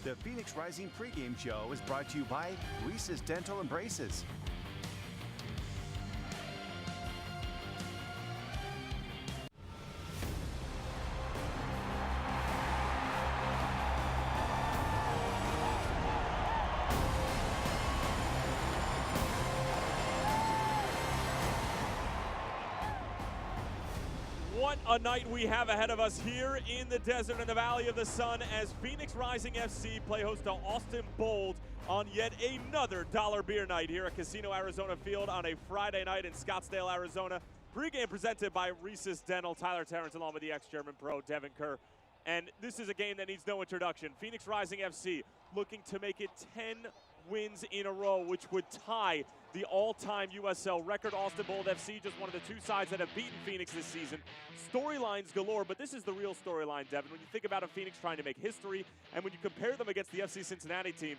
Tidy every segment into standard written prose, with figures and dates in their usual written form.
The Phoenix Rising pregame show is brought to you by Reese's Dental and Braces. What a night we have ahead of us here in the desert in the Valley of the Sun as Phoenix Rising FC play host to Austin Bold on yet another dollar beer night here at Casino Arizona Field on a Friday night in Scottsdale, Arizona. Pregame presented by Reese's Dental, Tyler Terrence along with the ex-German pro Devin Kerr. And this is a game that needs no introduction. Phoenix Rising FC looking to make it 10 wins in a row, which would tie the all-time USL record. Austin Bold FC, just one of the two sides that have beaten Phoenix this season. Storylines galore, but this is the real storyline, Devin. When you think about a Phoenix trying to make history, and when you compare them against the FC Cincinnati team,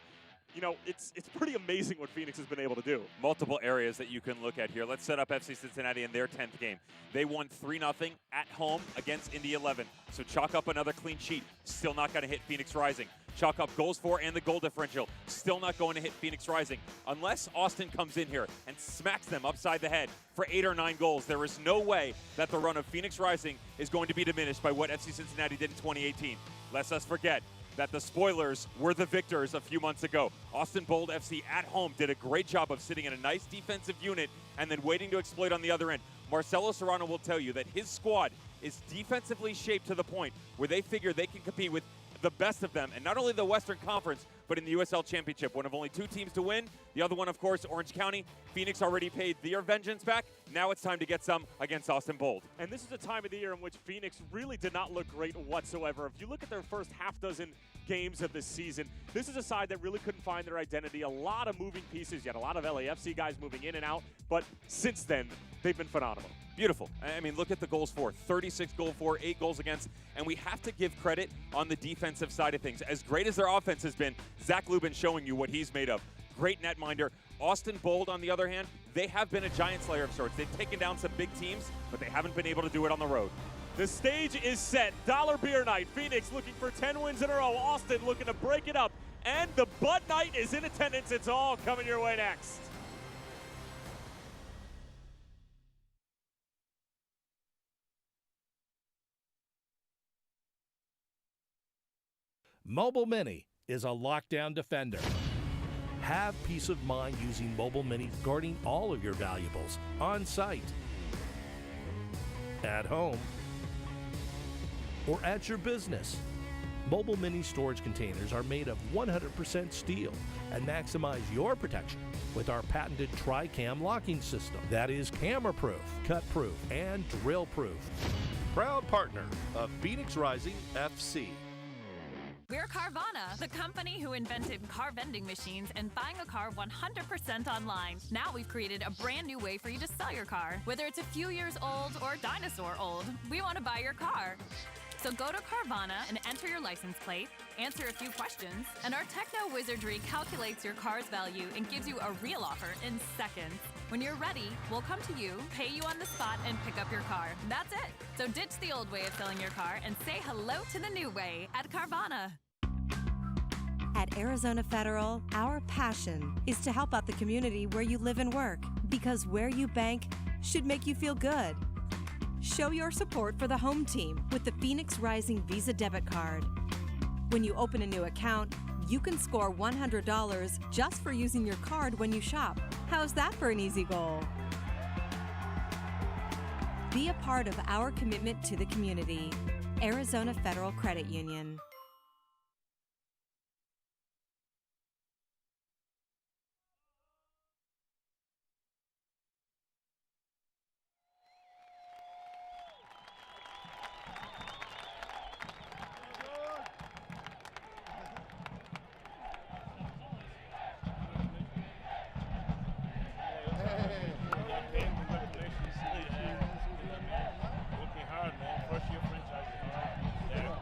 you know, it's pretty amazing what Phoenix has been able to do. Multiple areas that you can look at here. Let's set up FC Cincinnati in their 10th game. They won 3-0 at home against Indy 11. So chalk up another clean sheet. Still not going to hit Phoenix Rising. Chalk up goals for and the goal differential. Still not going to hit Phoenix Rising. Unless Austin comes in here and smacks them upside the head for 8 or 9 goals, there is no way that the run of Phoenix Rising is going to be diminished by what FC Cincinnati did in 2018. Lest us forget that the spoilers were the victors a few months ago. Austin Bold FC at home did a great job of sitting in a nice defensive unit and then waiting to exploit on the other end. Marcelo Serrano will tell you that his squad is defensively shaped to the point where they figure they can compete with the best of them, and not only the Western Conference, but in the USL Championship. One of only 2 teams to win. The other one, of course, Orange County. Phoenix already paid their vengeance back. Now it's time to get some against Austin Bold. And this is a time of the year in which Phoenix really did not look great whatsoever. If you look at their first half dozen games of this season, this is a side that really couldn't find their identity. A lot of moving pieces. You had a lot of LAFC guys moving in and out. But since then, they've been phenomenal. Beautiful. I mean, look at the goals for. 36 goal for, 8 goals against. And we have to give credit on the defensive side of things. As great as their offense has been, Zach Lubin showing you what he's made of. Great netminder. Austin Bold, on the other hand, they have been a giant slayer of sorts. They've taken down some big teams, but they haven't been able to do it on the road. The stage is set. Dollar beer night. Phoenix looking for 10 wins in a row. Austin looking to break it up. And the Bud Night is in attendance. It's all coming your way next. Mobile Mini is a lockdown defender. Have peace of mind using Mobile Mini, guarding all of your valuables on site, at home, or at your business. Mobile Mini storage containers are made of 100% steel and maximize your protection with our patented Tri-Cam locking system that is camera-proof, cut-proof, and drill-proof. Proud partner of Phoenix Rising FC. We're Carvana, the company who invented car vending machines and buying a car 100% online. Now we've created a brand new way for you to sell your car. Whether it's a few years old or dinosaur old, we want to buy your car. So go to Carvana and enter your license plate, answer a few questions, and our techno wizardry calculates your car's value and gives you a real offer in seconds. When you're ready, we'll come to you, pay you on the spot, and pick up your car. That's it. So ditch the old way of selling your car and say hello to the new way at Carvana. At Arizona Federal, our passion is to help out the community where you live and work, because where you bank should make you feel good. Show your support for the home team with the Phoenix Rising Visa Debit Card. When you open a new account, you can score $100 just for using your card when you shop. How's that for an easy goal? Be a part of our commitment to the community. Arizona Federal Credit Union.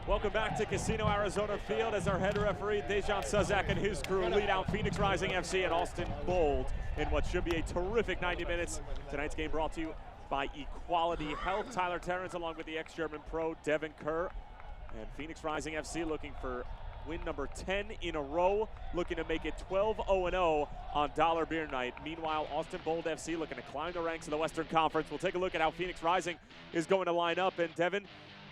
Welcome back to Casino Arizona Field as our head referee, Dejan Suzak, and his crew lead out Phoenix Rising FC and Austin Bold in what should be a terrific 90 minutes. Tonight's game brought to you by Equality Health. Tyler Terrence along with the ex-German pro, Devin Kerr. And Phoenix Rising FC looking for win number 10 in a row, looking to make it 12-0-0 on Dollar Beer Night. Meanwhile, Austin Bold FC looking to climb the ranks of the Western Conference. We'll take a look at how Phoenix Rising is going to line up. And Devin,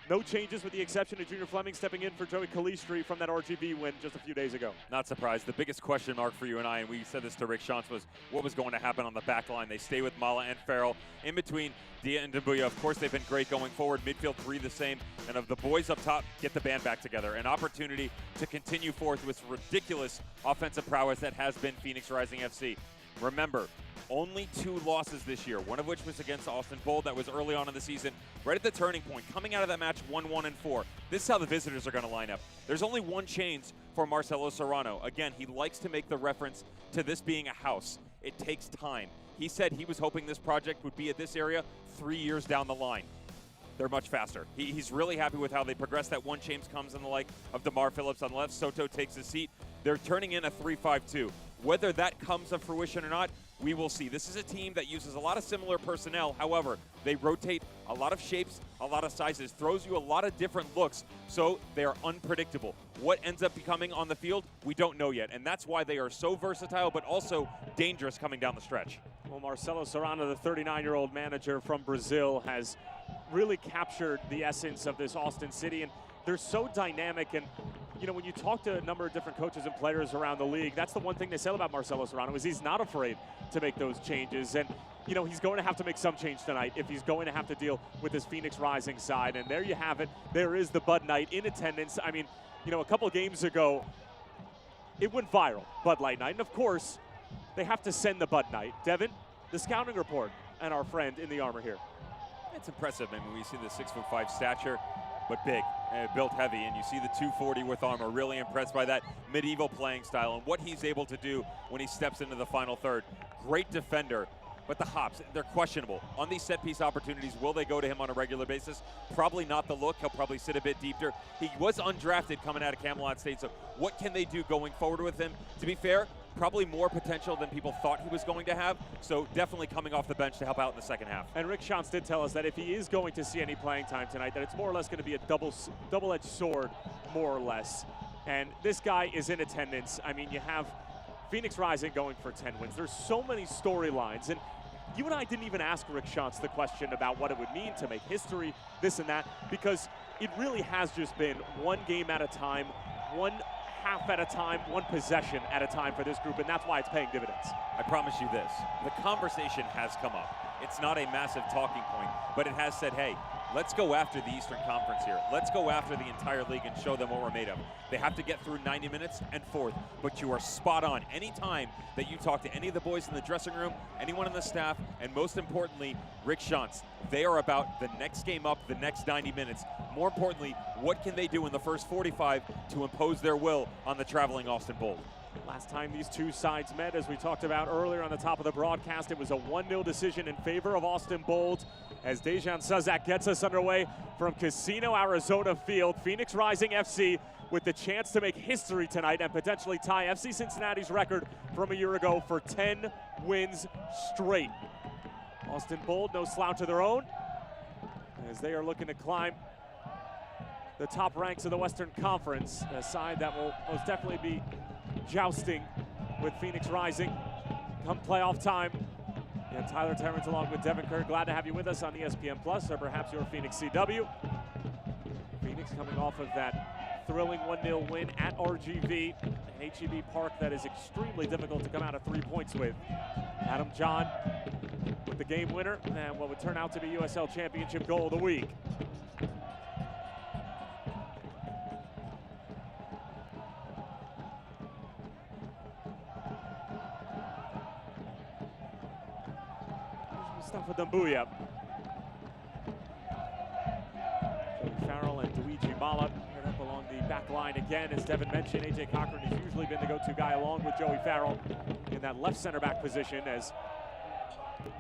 no changes with the exception of Junior Fleming stepping in for Joey Calistri from that RGV win just a few days ago. Not surprised. The biggest question mark for you and I, and we said this to Rick Shantz, was what was going to happen on the back line. They stay with Mala and Farrell. In between Dia and Dambuya, of course, they've been great going forward. Midfield 3 the same. And of the boys up top, get the band back together. An opportunity to continue forth with ridiculous offensive prowess that has been Phoenix Rising FC. Remember, only 2 losses this year, one of which was against Austin Bold. That was early on in the season, right at the turning point. Coming out of that match 1-1-4. This is how the visitors are going to line up. There's only one change for Marcelo Serrano. Again, he likes to make the reference to this being a house. It takes time. He said he was hoping this project would be at this area 3 years down the line. They're much faster. He's really happy with how they progress. That one James comes in the like of DeMar Phillips on the left. Soto takes his seat. They're turning in a 3-5-2. Whether that comes to fruition or not, we will see. This is a team that uses a lot of similar personnel. However, they rotate a lot of shapes, a lot of sizes, throws you a lot of different looks, so they are unpredictable. What ends up becoming on the field, we don't know yet, and that's why they are so versatile but also dangerous coming down the stretch. Well, Marcelo Serrano, the 39-year-old manager from Brazil, has really captured the essence of this Austin City, and they're so dynamic. And you know, when you talk to a number of different coaches and players around the league, that's the one thing they say about Marcelo Serrano is he's not afraid to make those changes. And you know, he's going to have to make some change tonight if he's going to have to deal with this Phoenix Rising side. And there you have it. There is the Bud Night in attendance. I mean, you know, a couple games ago, it went viral, Bud Light Night. And of course, they have to send the Bud Night. Devin, the scouting report and our friend in the armor here. It's impressive. I mean, we see the 6'5" stature, but big, built heavy, and you see the 240 with armor. Really impressed by that medieval playing style and what he's able to do when he steps into the final third. Great defender, but the hops, they're questionable. On these set-piece opportunities, will they go to him on a regular basis? Probably not the look. He'll probably sit a bit deeper. He was undrafted coming out of Camelot State, so what can they do going forward with him? To be fair, probably more potential than people thought he was going to have, so definitely coming off the bench to help out in the second half. And Rick Shantz did tell us that if he is going to see any playing time tonight, that it's more or less going to be a double-edged sword, more or less. And this guy is in attendance. I mean, you have Phoenix Rising going for 10 wins. There's so many storylines, and you and I didn't even ask Rick Shantz the question about what it would mean to make history, this and that, because it really has just been one game at a time, one half at a time, one possession at a time for this group, and that's why it's paying dividends. I promise you this, the conversation has come up. It's not a massive talking point, but it has said, hey, let's go after the Eastern Conference here. Let's go after the entire league and show them what we're made of. They have to get through 90 minutes and fourth, but you are spot on. Anytime that you talk to any of the boys in the dressing room, anyone in the staff, and most importantly, Rick Shantz, they are about the next game up, the next 90 minutes. More importantly, what can they do in the first 45 to impose their will on the traveling Austin Bold? Last time these two sides met, as we talked about earlier on the top of the broadcast, it was a 1-0 decision in favor of Austin Bold. As Dejan Suzak gets us underway from Casino Arizona Field, Phoenix Rising FC with the chance to make history tonight and potentially tie FC Cincinnati's record from a year ago for 10 wins straight. Austin Bold, no slouch of their own, as they are looking to climb the top ranks of the Western Conference, a side that will most definitely be jousting with Phoenix Rising come playoff time. And Tyler Terrence along with Devin Kerr, glad to have you with us on ESPN Plus, or perhaps your Phoenix CW. Phoenix coming off of that thrilling 1-0 win at RGV, an HEB Park that is extremely difficult to come out of 3 points with. Adam John with the game winner and what would turn out to be USL Championship goal of the week. Mustafa Dambuya. Joey Farrell and Luigi Mala paired up along the back line again. As Devin mentioned, AJ Cochran has usually been the go-to guy along with Joey Farrell in that left center back position, as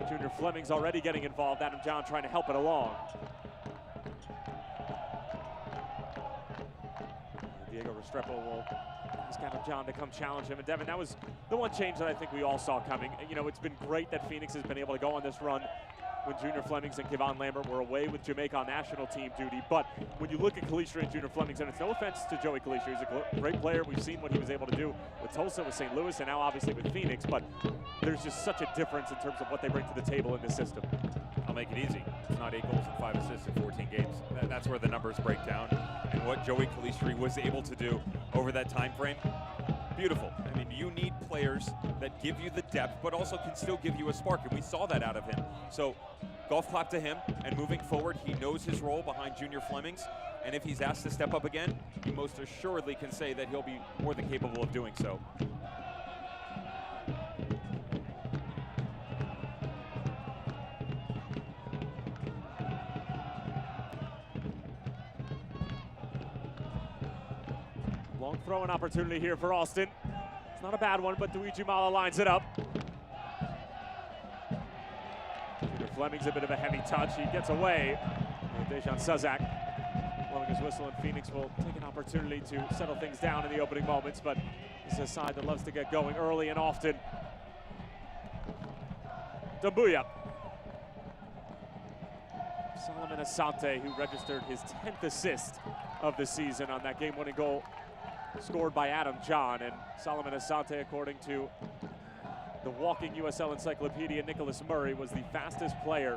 Junior Fleming's already getting involved. Adam John trying to help it along. Diego Restrepo will ask Adam John to come challenge him. And Devin, that was the one change that I think we all saw coming. You know, it's been great that Phoenix has been able to go on this run when Junior Flemings and Kevon Lambert were away with Jamaica on national team duty. But when you look at Kalisha and Junior Flemings, and it's no offense to Joey Kalisha, he's a great player. We've seen what he was able to do with Tulsa, with St. Louis, and now obviously with Phoenix. But there's just such a difference in terms of what they bring to the table in this system. I'll make it easy. It's not 8 goals and 5 assists in 14 games. That's where the numbers break down. And what Joey Kalisha was able to do over that time frame, beautiful. I mean, you need players that give you the depth, but also can still give you a spark, and we saw that out of him. So, golf clap to him, and moving forward, he knows his role behind Junior Flemings, and if he's asked to step up again, he most assuredly can say that he'll be more than capable of doing so. Long throwing opportunity here for Austin. It's not a bad one, but Luigi Mala lines it up. Junior Fleming's a bit of a heavy touch. He gets away. Dejan Suzak blowing his whistle, and Phoenix will take an opportunity to settle things down in the opening moments, but this is a side that loves to get going early and often. Dambuya. Solomon Asante, who registered his 10th assist of the season on that game-winning goal scored by Adam John. And Solomon Asante, according to the walking USL encyclopedia, Nicholas Murray, was the fastest player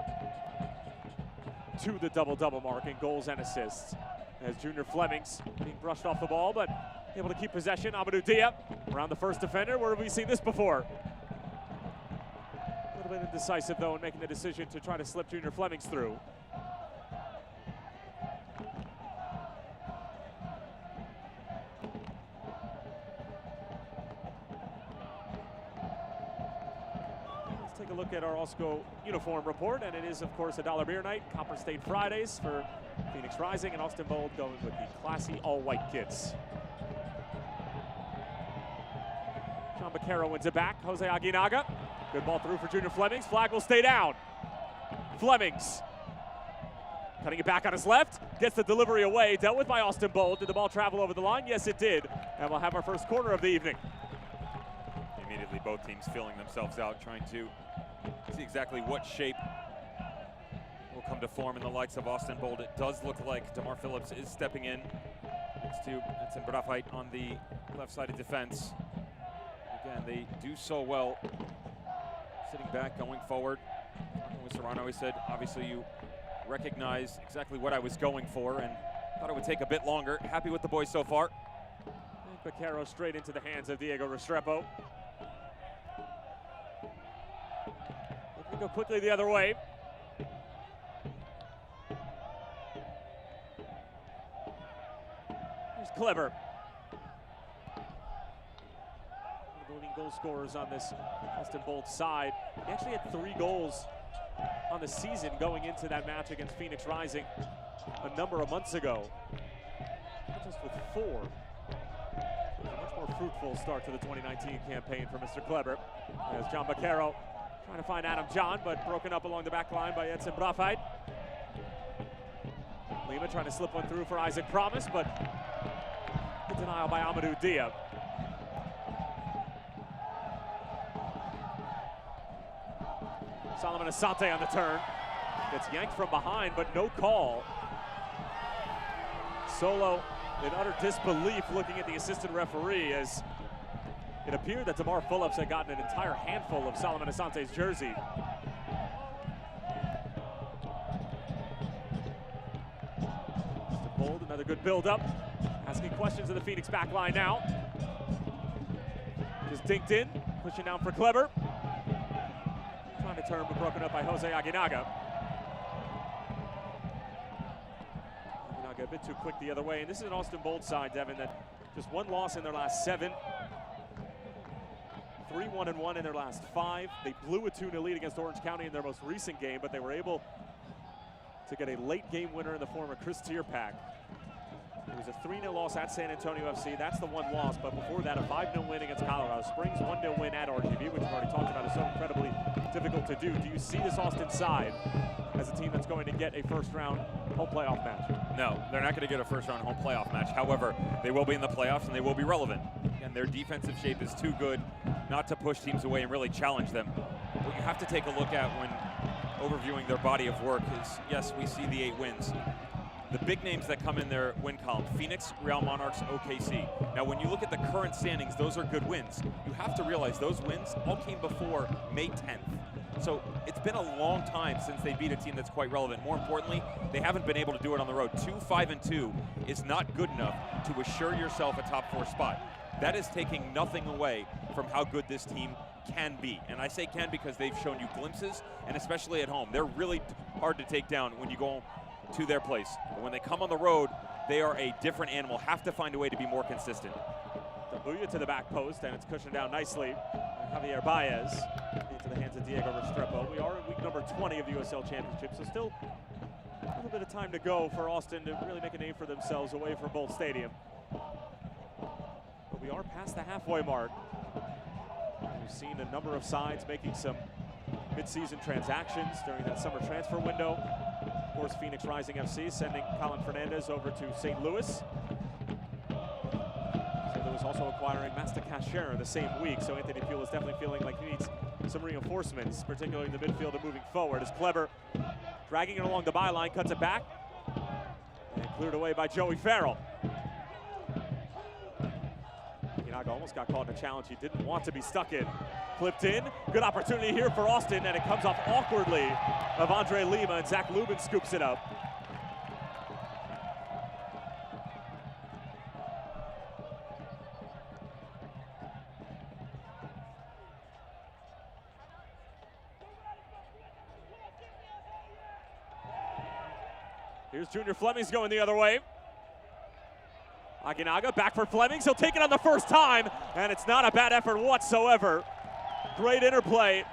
to the double-double mark in goals and assists. As Junior Flemings being brushed off the ball, but able to keep possession. Amadou Dia around the first defender. Where have we seen this before? A little bit indecisive, though, in making the decision to try to slip Junior Flemings through. Take a look at our Osco uniform report, and it is, of course, a dollar beer night. Copper State Fridays for Phoenix Rising, and Austin Bold going with the classy all-white kits. John Baquero wins it back. Jose Aguinaga. Good ball through for Junior Flemings. Flag will stay down. Flemings cutting it back on his left. Gets the delivery away. Dealt with by Austin Bold. Did the ball travel over the line? Yes, it did. And we'll have our first corner of the evening. Immediately, both teams feeling themselves out, trying to see exactly what shape will come to form in the likes of Austin Bold. It does look like DeMar Phillips is stepping in next to Edson Brafite on the left-sided defense. Again, they do so well sitting back, going forward. With Serrano, he said, obviously you recognize exactly what I was going for and thought it would take a bit longer. Happy with the boys so far. Baquero straight into the hands of Diego Restrepo. Looking to go quickly the other way. Here's Clever. One of the leading goal scorers on this Austin Bold side. He actually had 3 goals on the season going into that match against Phoenix Rising a number of months ago. Not just with 4. A much more fruitful start to the 2019 campaign for Mr. Kleber. As John Baquero trying to find Adam John, but broken up along the back line by Edson Brafite. Lima trying to slip one through for Isaac Promise, but good denial by Amadou Dia. Solomon Asante on the turn. Gets yanked from behind, but no call. Solo in utter disbelief looking at the assistant referee, as it appeared that DeMar Phillips had gotten an entire handful of Solomon Asante's jersey. Mr. Bold, another good build-up. Asking questions of the Phoenix back line now. Just dinked in, pushing down for Kleber. Trying to turn, but broken up by Jose Aguinaga. Aguinaga a bit too quick the other way, and this is an Austin Bold side, Devin, that just 1 loss in their last 7. 3-1-1 in their last 5. They blew a 2-0 lead against Orange County in their most recent game, but they were able to get a late game winner in the form of Chris Tierpak. It was a 3-0 loss at San Antonio FC. That's the 1 loss, but before that, a 5-0 win against Colorado Springs, 1-0 win at RGV, which we've already talked about is so incredibly difficult to do. Do you see this Austin side as a team that's going to get a first-round home playoff match? No, they're not going to get a first-round home playoff match. However, they will be in the playoffs and they will be relevant. And their defensive shape is too good not to push teams away and really challenge them. What you have to take a look at when overviewing their body of work is, yes, we see the 8 wins. The big names that come in their win column, Phoenix, Real Monarchs, OKC. Now, when you look at the current standings, those are good wins. You have to realize those wins all came before May 10th. So it's been a long time since they beat a team that's quite relevant. More importantly, they haven't been able to do it on the road. 2-5-2 is not good enough to assure yourself a top 4 spot. That is taking nothing away from how good this team can be. And I say can because they've shown you glimpses, and especially at home. They're really hard to take down when you go to their place. But when they come on the road, they are a different animal. Have to find a way to be more consistent. Dabuya to the back post, and it's cushioned down nicely. Javier Baez into the hands of Diego Restrepo. We are in week number 20 of the USL Championship, so still a little bit of time to go for Austin to really make a name for themselves away from Bolt Stadium. But we are past the halfway mark. We've seen a number of sides making some mid-season transactions during that summer transfer window. Of course, Phoenix Rising FC sending Colin Fernandez over to St. Louis. St. Louis also acquiring Master Cashier the same week, so Anthony Pugh is definitely feeling like he needs some reinforcements, particularly in the midfield and moving forward. As Kleber dragging it along the byline, cuts it back, and cleared away by Joey Farrell. Inaga almost got caught in a challenge he didn't want to be stuck in. Flipped in, good opportunity here for Austin, and it comes off awkwardly of Andre Lima, and Zach Lubin scoops it up. Here's Junior Flemings going the other way. Aginaga back for Flemings. He'll take it on the first time, and it's not a bad effort whatsoever. Great interplay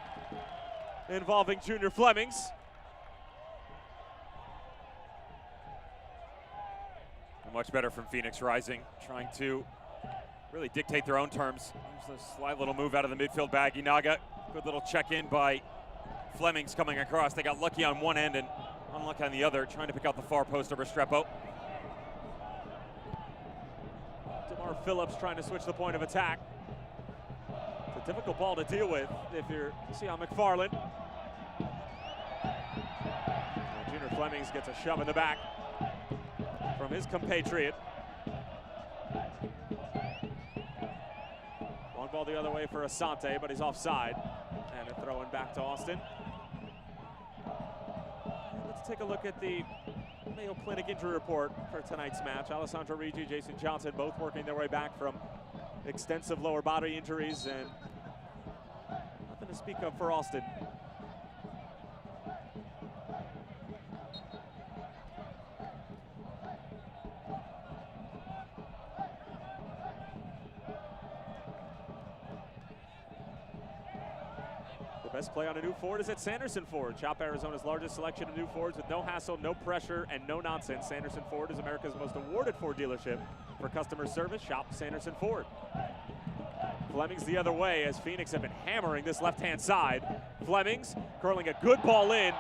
involving Junior Flemings. Much better from Phoenix Rising, trying to really dictate their own terms. There's a slight little move out of the midfield bag. Inaga, good little check-in by Flemings coming across. They got lucky on one end and unlucky on the other, trying to pick out the far post of Restrepo. DeMar Phillips trying to switch the point of attack. It's a difficult ball to deal with if you're Sion McFarland. Junior Flemings gets a shove in the back from his compatriot. Long ball the other way for Asante, but he's offside. And a throw in back to Austin. And let's take a look at the Mayo Clinic injury report for tonight's match. Alessandro Rigi, Jason Johnson, both working their way back from extensive lower body injuries, and nothing to speak of for Austin. The best play on a new Ford is at Sanderson Ford. Shop Arizona's largest selection of new Fords with no hassle, no pressure, and no nonsense. Sanderson Ford is America's most awarded Ford dealership. For customer service, shop Sanderson Ford. Flemings the other way as Phoenix have been hammering this left-hand side. Flemings curling a good ball in.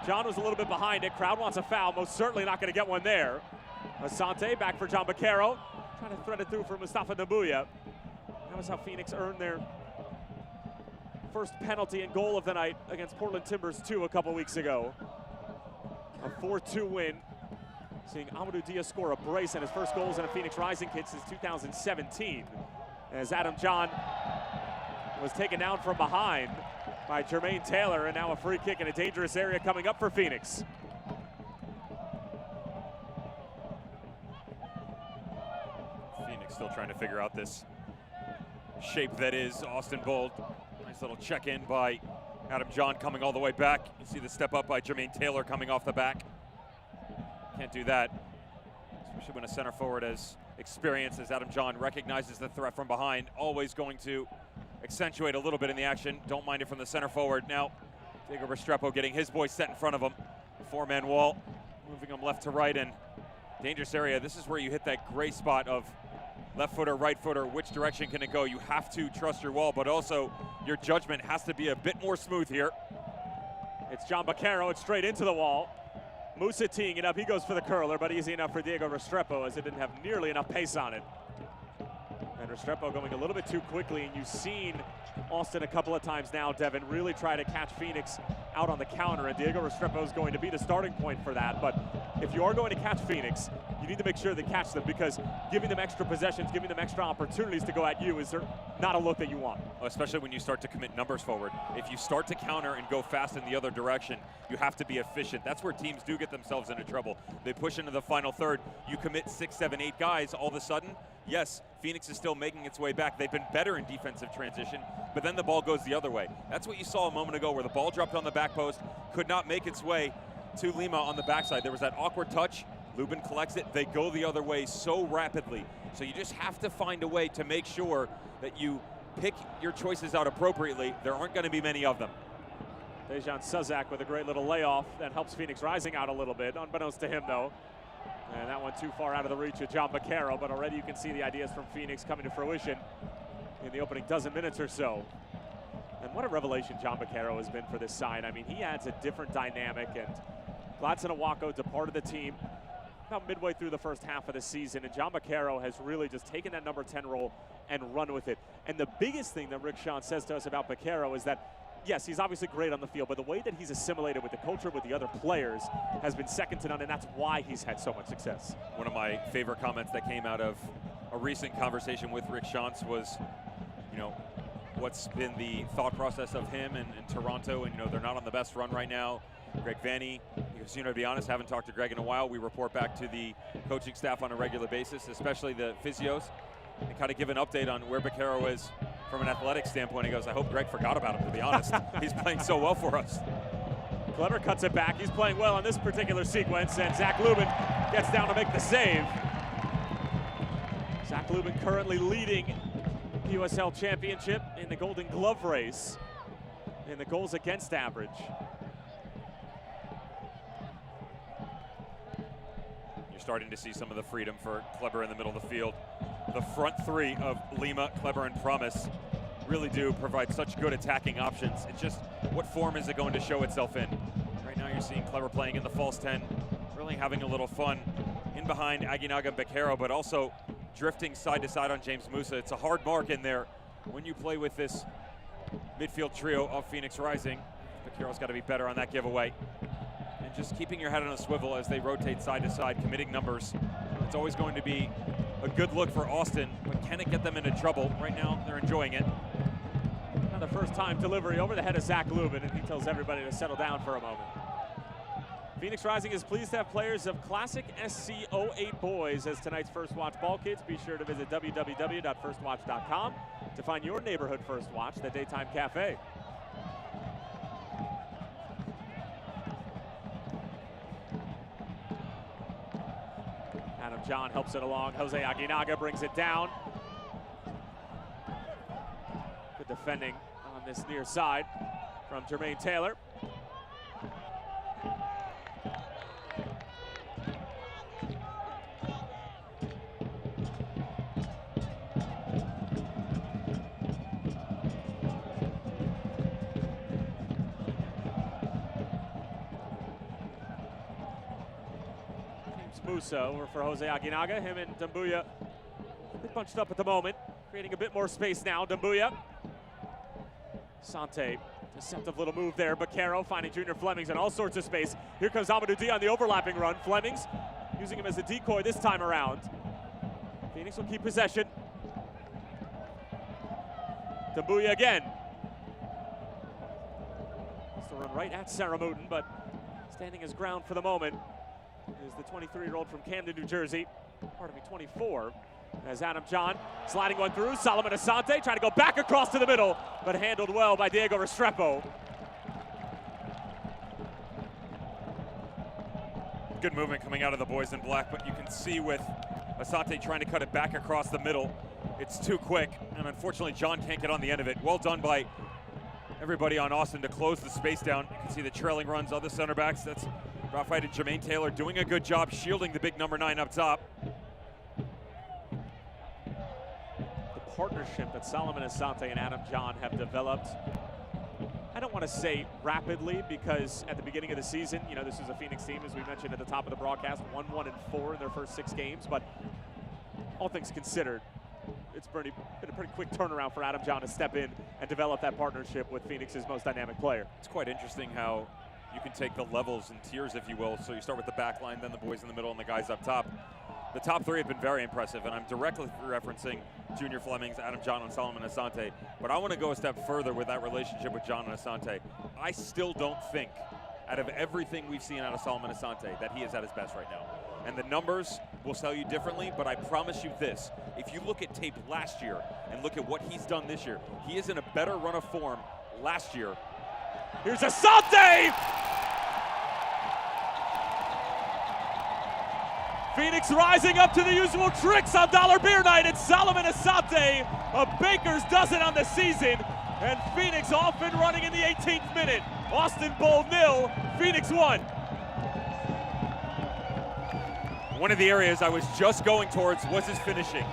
John was a little bit behind it. Crowd wants a foul. Most certainly not going to get one there. Asante back for John Baquero. Trying to thread it through for Mustafa Nabuya. That was how Phoenix earned their first penalty and goal of the night against Portland Timbers 2 a couple weeks ago. A 4-2 win. Seeing Amadou Diaz score a brace and his first goals in a Phoenix Rising kit since 2017. As Adam John was taken down from behind by Jermaine Taylor, and now a free kick in a dangerous area coming up for Phoenix. Phoenix still trying to figure out this shape that is Austin Bold. Nice little check-in by Adam John coming all the way back. You see the step up by Jermaine Taylor coming off the back. Can't do that, especially when a center forward as experienced as Adam John recognizes the threat from behind. Always going to accentuate a little bit in the action. Don't mind it from the center forward. Now, Diego Restrepo getting his boy set in front of him. Four-man wall, moving him left to right, and dangerous area. This is where you hit that gray spot of left footer, right footer, which direction can it go? You have to trust your wall, but also your judgment has to be a bit more smooth here. It's John Baquero, it's straight into the wall. Musa teeing it up, he goes for the curler, but easy enough for Diego Restrepo as it didn't have nearly enough pace on it. And Restrepo going a little bit too quickly, and you've seen Austin a couple of times now, Devin, really try to catch Phoenix out on the counter, and Diego Restrepo is going to be the starting point for that. But if you are going to catch Phoenix, you need to make sure they catch them, because giving them extra possessions, giving them extra opportunities to go at you is not a look that you want. Especially when you start to commit numbers forward. If you start to counter and go fast in the other direction, you have to be efficient. That's where teams do get themselves into trouble. They push into the final third, you commit 6, 7, 8 guys, all of a sudden, yes, Phoenix is still making its way back. They've been better in defensive transition, but then the ball goes the other way. That's what you saw a moment ago, where the ball dropped on the back post, could not make its way to Lima on the backside. There was that awkward touch. Lubin collects it. They go the other way so rapidly. So you just have to find a way to make sure that you pick your choices out appropriately. There aren't going to be many of them. Dejan Suzak with a great little layoff that helps Phoenix Rising out a little bit, unbeknownst to him though. And that one too far out of the reach of John Baquero, but already you can see the ideas from Phoenix coming to fruition in the opening dozen minutes or so. And what a revelation John Baquero has been for this side. I mean, he adds a different dynamic, and Gladson Awako departed the team about midway through the first half of the season, and John Baquero has really just taken that number 10 role and run with it. And the biggest thing that Rick Sean says to us about Baquero is that, yes, he's obviously great on the field, but the way that he's assimilated with the culture, with the other players, has been second to none, and that's why he's had so much success. One of my favorite comments that came out of a recent conversation with Rick Shantz was, you know, what's been the thought process of him and Toronto, and, you know, they're not on the best run right now. Greg Vanny, because, you know, to be honest, haven't talked to Greg in a while. We report back to the coaching staff on a regular basis, especially the physios, and kind of give an update on where Baquero is from an athletic standpoint. He goes, I hope Greg forgot about him, to be honest. He's playing so well for us. Kleber cuts it back. He's playing well in this particular sequence, and Zach Lubin gets down to make the save. Zach Lubin currently leading the USL Championship in the Golden Glove race in the goals against average. You're starting to see some of the freedom for Kleber in the middle of the field. The front three of Lima, Kleber, and Promise really do provide such good attacking options. It's just, what form is it going to show itself in? Right now you're seeing Kleber playing in the false 10, really having a little fun in behind Aguinaga and Baquero, but also drifting side to side on James Musa. It's a hard mark in there when you play with this midfield trio of Phoenix Rising. Baquero's got to be better on that giveaway. And just keeping your head on a swivel as they rotate side to side, committing numbers. It's always going to be a good look for Austin, but can it get them into trouble? Right now, they're enjoying it. Another first-time delivery over the head of Zach Lubin, and he tells everybody to settle down for a moment. Phoenix Rising is pleased to have players of Classic SC08 Boys as tonight's First Watch ball kids. Be sure to visit www.firstwatch.com to find your neighborhood First Watch, the daytime cafe. Adam John helps it along. Jose Aguinaga brings it down. Good defending on this near side from Jermaine Taylor. Musa over for Jose Aguinaga. Him and Dumbuya bunched up at the moment, creating a bit more space now. Dumbuya. Asante, deceptive little move there. Baquero finding Junior Flemings in all sorts of space. Here comes Amadou Dia on the overlapping run. Flemings using him as a decoy this time around. Phoenix will keep possession. Dumbuya again. Wants to run right at Saramutin, but standing his ground for the moment is the 23-year-old from Camden, New Jersey. 24. As Adam John sliding one through. Solomon Asante trying to go back across to the middle, but handled well by Diego Restrepo. Good movement coming out of the boys in black, but you can see with Asante trying to cut it back across the middle, it's too quick, and unfortunately John can't get on the end of it. Well done by everybody on Austin to close the space down. You can see the trailing runs, other center backs. That's Raphael and Jermaine Taylor doing a good job shielding the big number 9 up top. The partnership that Solomon Asante and Adam John have developed, I don't want to say rapidly, because at the beginning of the season, you know, this is a Phoenix team, as we mentioned at the top of the broadcast, 1-1-4 in their first 6 games, but all things considered, it's been a pretty quick turnaround for Adam John to step in and develop that partnership with Phoenix's most dynamic player. It's quite interesting how you can take the levels and tiers, if you will. So you start with the back line, then the boys in the middle, and the guys up top. The top three have been very impressive, and I'm directly referencing Junior Flemings, Adam John, and Solomon Asante. But I want to go a step further with that relationship with John and Asante. I still don't think, out of everything we've seen out of Solomon Asante, that he is at his best right now. And the numbers will tell you differently, but I promise you this. If you look at tape last year and look at what he's done this year, he is in a better run of form last year. Here's Asante! Phoenix rising up to the usual tricks on Dollar Beer Night. It's Solomon Asante, a baker's dozen on the season, and Phoenix off and running in the 18th minute. Austin Bold 0, Phoenix 1. One of the areas I was just going towards was his finishing,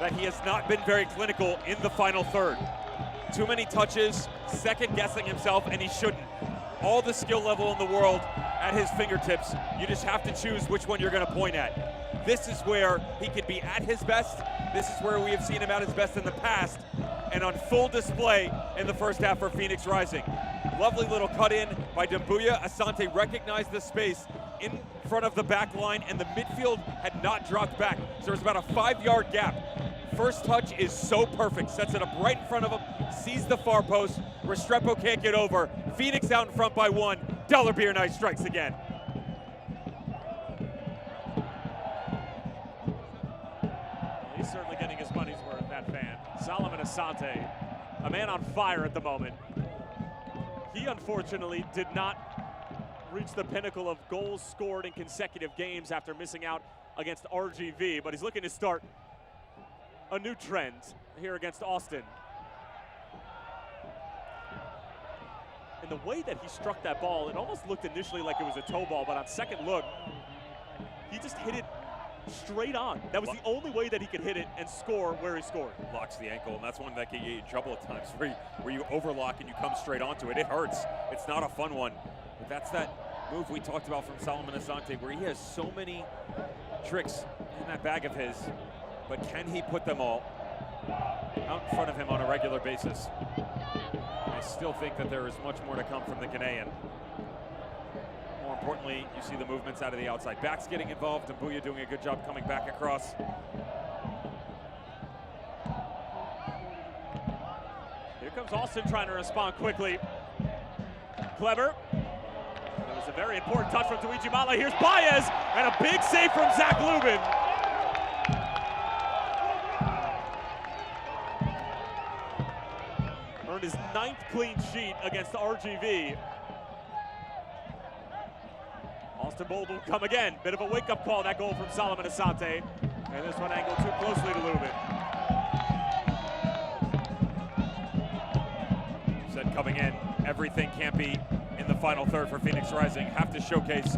that he has not been very clinical in the final third. Too many touches, second guessing himself, and he shouldn't. All the skill level in the world at his fingertips. You just have to choose which one you're going to point at. This is where he could be at his best. This is where we have seen him at his best in the past, and on full display in the first half for Phoenix Rising. Lovely little cut in by Doumbouya. Asante recognized the space in front of the back line, and the midfield had not dropped back. So there was about a 5-yard gap. First touch is so perfect, sets it up right in front of him, sees the far post. Restrepo can't get over. Phoenix out in front by 1. Dollar Beer Night strikes again. He's certainly getting his money's worth, that fan. Solomon Asante, a man on fire at the moment. He unfortunately did not reach the pinnacle of goals scored in consecutive games after missing out against RGV, but he's looking to start a new trend here against Austin. And the way that he struck that ball, it almost looked initially like it was a toe ball, but on second look, he just hit it straight on. That was the only way that he could hit it and score where he scored. Locks the ankle, and that's one that can get you in trouble at times, where you overlock and you come straight onto it. It hurts. It's not a fun one. But that's that move we talked about from Solomon Asante, where he has so many tricks in that bag of his, but can he put them all out in front of him on a regular basis? I still think that there is much more to come from the Ghanaian. More importantly, you see the movements out of the outside backs getting involved, and Doumbouya doing a good job coming back across. Here comes Austin trying to respond quickly. Clever. That was a very important touch from Luigi Mala. Here's Baez, and a big save from Zach Lubin. Earned his 9th clean sheet against RGV. Austin Bold will come again. Bit of a wake-up call, that goal from Solomon Asante. And this one angled too closely to Lubin. Said coming in, everything can't be in the final third for Phoenix Rising. Have to showcase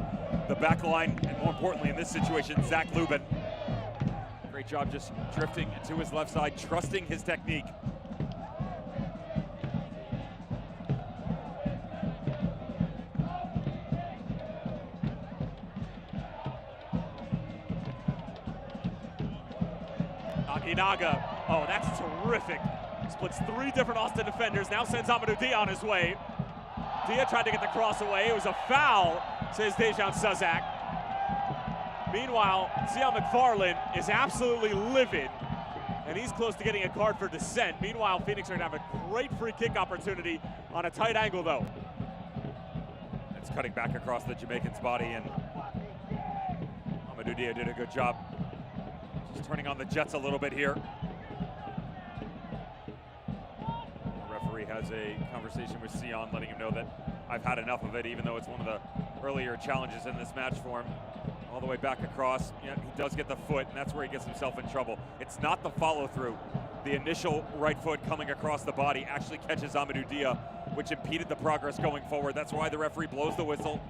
the back line, and more importantly in this situation, Zach Lubin. Great job just drifting to his left side, trusting his technique. Inaga, oh, that's terrific. Splits 3 different Austin defenders, now sends Amadou Dia on his way. Dia tried to get the cross away. It was a foul, says Dejan Suzak. Meanwhile, Zion McFarland is absolutely livid, and he's close to getting a card for dissent. Meanwhile, Phoenix are going to have a great free kick opportunity on a tight angle, though. It's cutting back across the Jamaican's body, and Amadou Dia did a good job. Just turning on the Jets a little bit here. The referee has a conversation with Sion, letting him know that I've had enough of it, even though it's one of the earlier challenges in this match for him. All the way back across. Yeah, he does get the foot, and that's where he gets himself in trouble. It's not the follow-through. The initial right foot coming across the body actually catches Amadou Dia, which impeded the progress going forward. That's why the referee blows the whistle.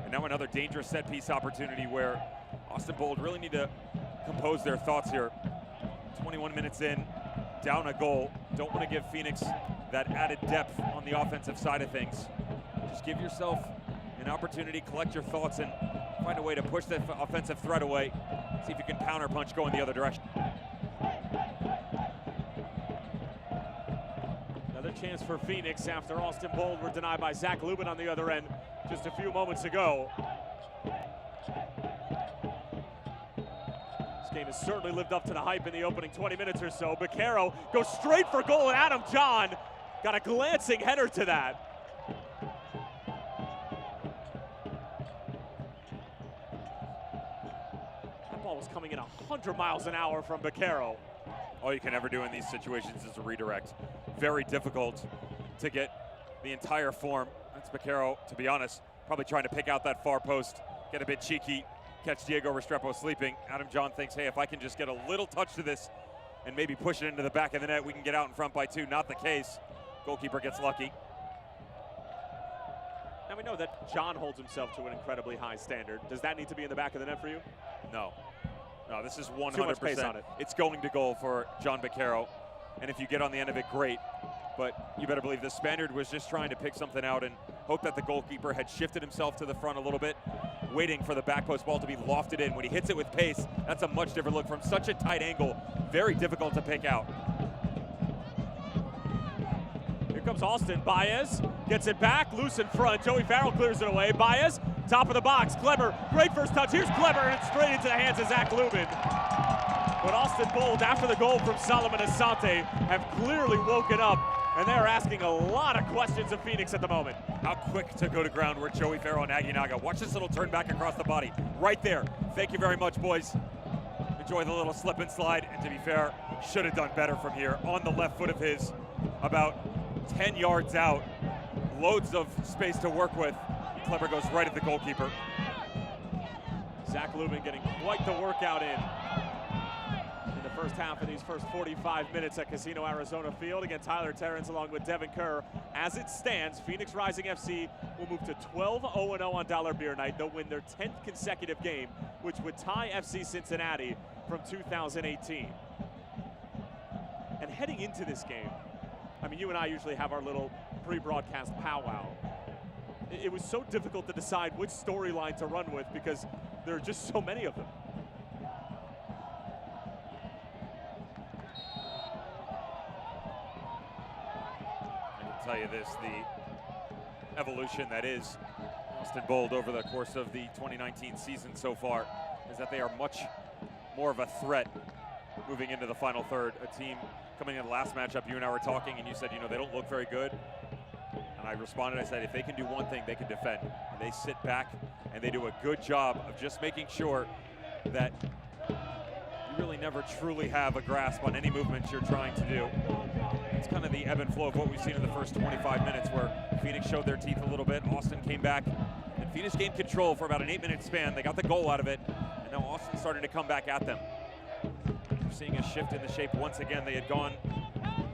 And now another dangerous set-piece opportunity where Austin Bold really need to compose their thoughts here. 21 minutes in, down a goal. Don't want to give Phoenix that added depth on the offensive side of things. Just give yourself an opportunity, collect your thoughts, and find a way to push that offensive threat away. See if you can counterpunch going the other direction. chance for Phoenix after Austin Bold were denied by Zach Lubin on the other end just a few moments ago. This game has certainly lived up to the hype in the opening 20 minutes or so. Baquero goes straight for goal, and Adam John got a glancing header to that. That ball was coming in 100 miles an hour from Baquero. All you can ever do in these situations is a redirect. Very difficult to get the entire form. That's Baquero, to be honest, probably trying to pick out that far post, get a bit cheeky, catch Diego Restrepo sleeping. Adam John thinks, hey, if I can just get a little touch to this and maybe push it into the back of the net, we can get out in front by 2. Not the case. Goalkeeper gets lucky. Now we know that John holds himself to an incredibly high standard. Does that need to be in the back of the net for you? No. No, this is 100%. Too much pace on it. It's going to goal for John Baquero. And if you get on the end of it, great. But you better believe the Spaniard was just trying to pick something out and hope that the goalkeeper had shifted himself to the front a little bit, waiting for the back post ball to be lofted in. When he hits it with pace, that's a much different look from such a tight angle. Very difficult to pick out. Here comes Austin. Baez gets it back, loose in front. Joey Farrell clears it away. Baez, top of the box. Kleber, great first touch. Here's Kleber, and it's straight into the hands of Zach Lubin. But Austin Bold, after the goal from Solomon Asante, have clearly woken up, and they're asking a lot of questions of Phoenix at the moment. How quick to go to ground were Joey Farrell and Aguinaga. Watch this little turn back across the body. Right there. Thank you very much, boys. Enjoy the little slip and slide. And to be fair, should have done better from here. On the left foot of his, about 10 yards out. Loads of space to work with. Kleber goes right at the goalkeeper. Zach Lubin getting quite the workout in the first half of these first 45 minutes at Casino Arizona Field. Again, Tyler Terrence along with Devin Kerr. As it stands, Phoenix Rising FC will move to 12-0-0 on Dollar Beer Night. They'll win their 10th consecutive game, which would tie FC Cincinnati from 2018. And heading into this game, I mean, you and I usually have our little pre-broadcast powwow. It was so difficult to decide which storyline to run with because there are just so many of them. Tell you this, the evolution that is Austin Bold over the course of the 2019 season so far is that they are much more of a threat moving into the final third. A team coming in the last matchup, you and I were talking, and you said, you know, they don't look very good. And I responded, I said, if they can do one thing, they can defend. And they sit back, and they do a good job of just making sure that you really never truly have a grasp on any movements you're trying to do. It's kind of the ebb and flow of what we've seen in the first 25 minutes where Phoenix showed their teeth a little bit. Austin came back, and Phoenix gained control for about an 8-minute span. They got the goal out of it, and now Austin's starting to come back at them. We're seeing a shift in the shape once again. They had gone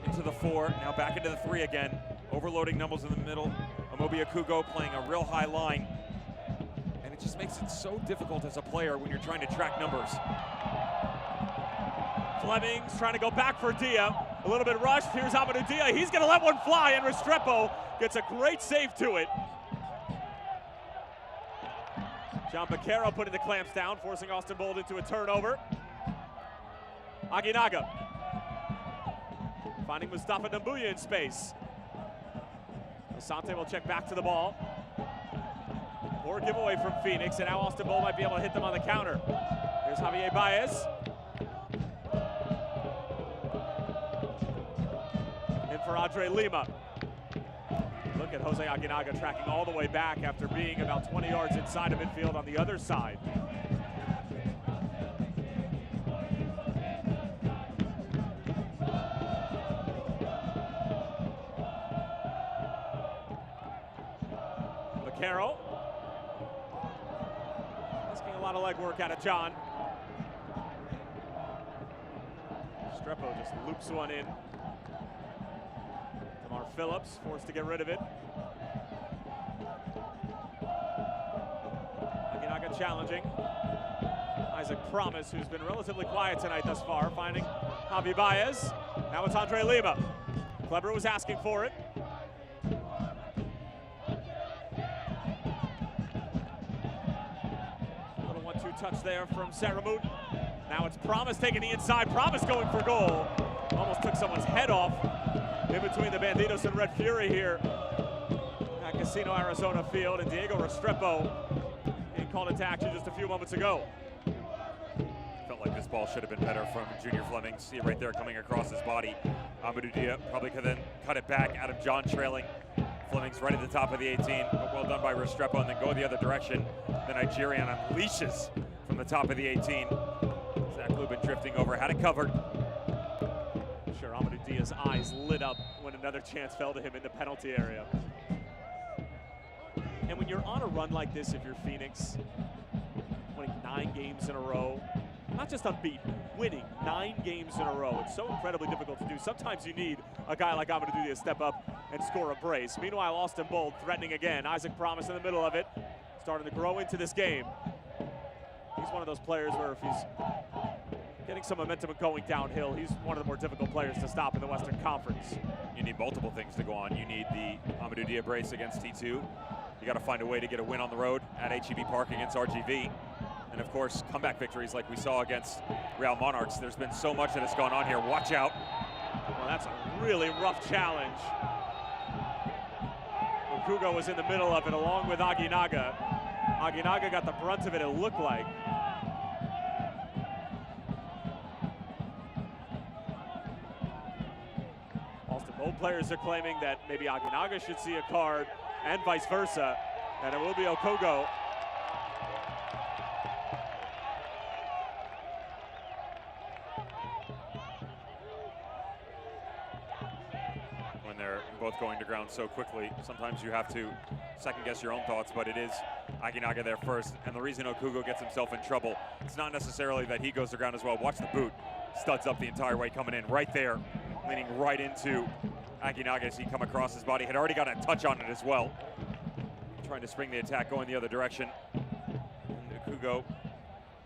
into the 4, now back into the 3 again. Overloading numbers in the middle. Amobi Akugo playing a real high line. And it just makes it so difficult as a player when you're trying to track numbers. Fleming's trying to go back for Dia. A little bit rushed. Here's Amadou Dia. He's going to let one fly, and Restrepo gets a great save to it. John Baquero putting the clamps down, forcing Austin Bold into a turnover. Aguinaga finding Mustafa Doumbouya in space. Asante will check back to the ball. Poor giveaway from Phoenix, and now Austin Bold might be able to hit them on the counter. Here's Javier Baez. In for Andre Lima. Look at Jose Aguinaga tracking all the way back after being about 20 yards inside of midfield on the other side. Baquero. Asking a lot of leg work out of John. Restrepo just loops one in. Tamar Phillips forced to get rid of it. Aguinaga challenging. Isaac Promise, who's been relatively quiet tonight thus far, finding Javi Baez. Now it's Andre Lima. Kleber was asking for it. Little 1-2 touch there from Saramut. Now it's Promise taking the inside. Promise going for goal. Almost took someone's head off. in between the Bandidos and Red Fury here at Casino Arizona Field, and Diego Restrepo being called into action just a few moments ago. Felt like this ball should have been better from Junior Fleming. See it right there coming across his body. Amadou Dia probably could then cut it back. Adam John trailing. Fleming's right at the top of the 18. But well done by Restrepo, and then go the other direction. The Nigerian unleashes from the top of the 18. Zach Lubin drifting over, had it covered. Sure, Amadou Dia's eyes lit up when another chance fell to him in the penalty area. And when you're on a run like this, if you're Phoenix, winning 9 games in a row, not just unbeaten, winning 9 games in a row. It's so incredibly difficult to do. Sometimes you need a guy like Amadou Dia to step up and score a brace. Meanwhile, Austin Bold threatening again. Isaac Promise in the middle of it, starting to grow into this game. He's one of those players where if he's getting some momentum and going downhill, he's one of the more difficult players to stop in the Western Conference. You need multiple things to go on. You need the Amadou Dia brace against T2. You got to find a way to get a win on the road at HEB Park against RGV. And of course, comeback victories like we saw against Real Monarchs. There's been so much that has gone on here. Watch out. Well, that's a really rough challenge. Okugo was in the middle of it along with Aguinaga. Aguinaga got the brunt of it, it looked like. Austin Bold players are claiming that maybe Aguinaga should see a card and vice versa. And it will be Okugo. Both going to ground so quickly, sometimes you have to second guess your own thoughts, but it is Aguinaga there first. And the reason Okugo gets himself in trouble, it's not necessarily that he goes to ground as well. Watch the boot, studs up the entire way coming in right there, leaning right into Aguinaga as he come across his body. Had already got a touch on it as well. Trying to spring the attack, going the other direction. And Okugo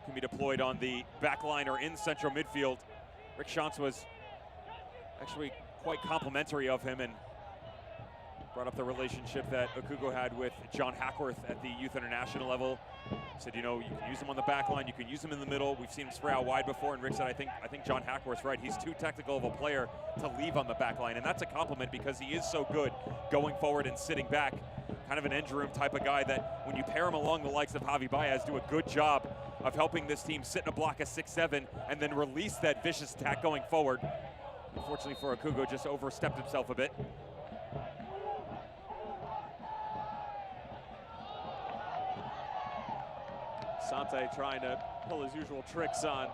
can be deployed on the back line or in central midfield. Rick Shantz was actually quite complimentary of him and brought up the relationship that Okugo had with John Hackworth at the youth international level. Said, you know, you can use him on the back line, you can use him in the middle. We've seen him spray out wide before, and Rick said, I think John Hackworth's right. He's too technical of a player to leave on the back line, and that's a compliment because he is so good going forward and sitting back. Kind of an engine room type of guy that when you pair him along the likes of Javi Baez, do a good job of helping this team sit in a block of 6-7 and then release that vicious attack going forward. Unfortunately for Okugo, just overstepped himself a bit. Asante trying to pull his usual tricks on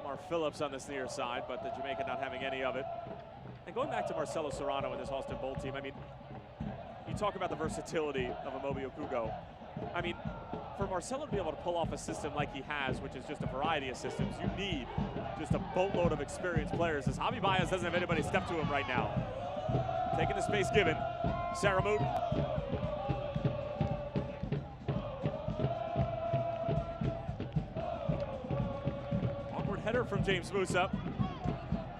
Mar Phillips on this near side, but the Jamaican not having any of it. And going back to Marcelo Serrano and this Austin Bold team, I mean, you talk about the versatility of Amobi Okugo. I mean, for Marcelo to be able to pull off a system like he has, which is just a variety of systems, you need just a boatload of experienced players. As Javi Baez doesn't have anybody step to him right now. Taking the space given. Saramoot. Awkward header from James Musa.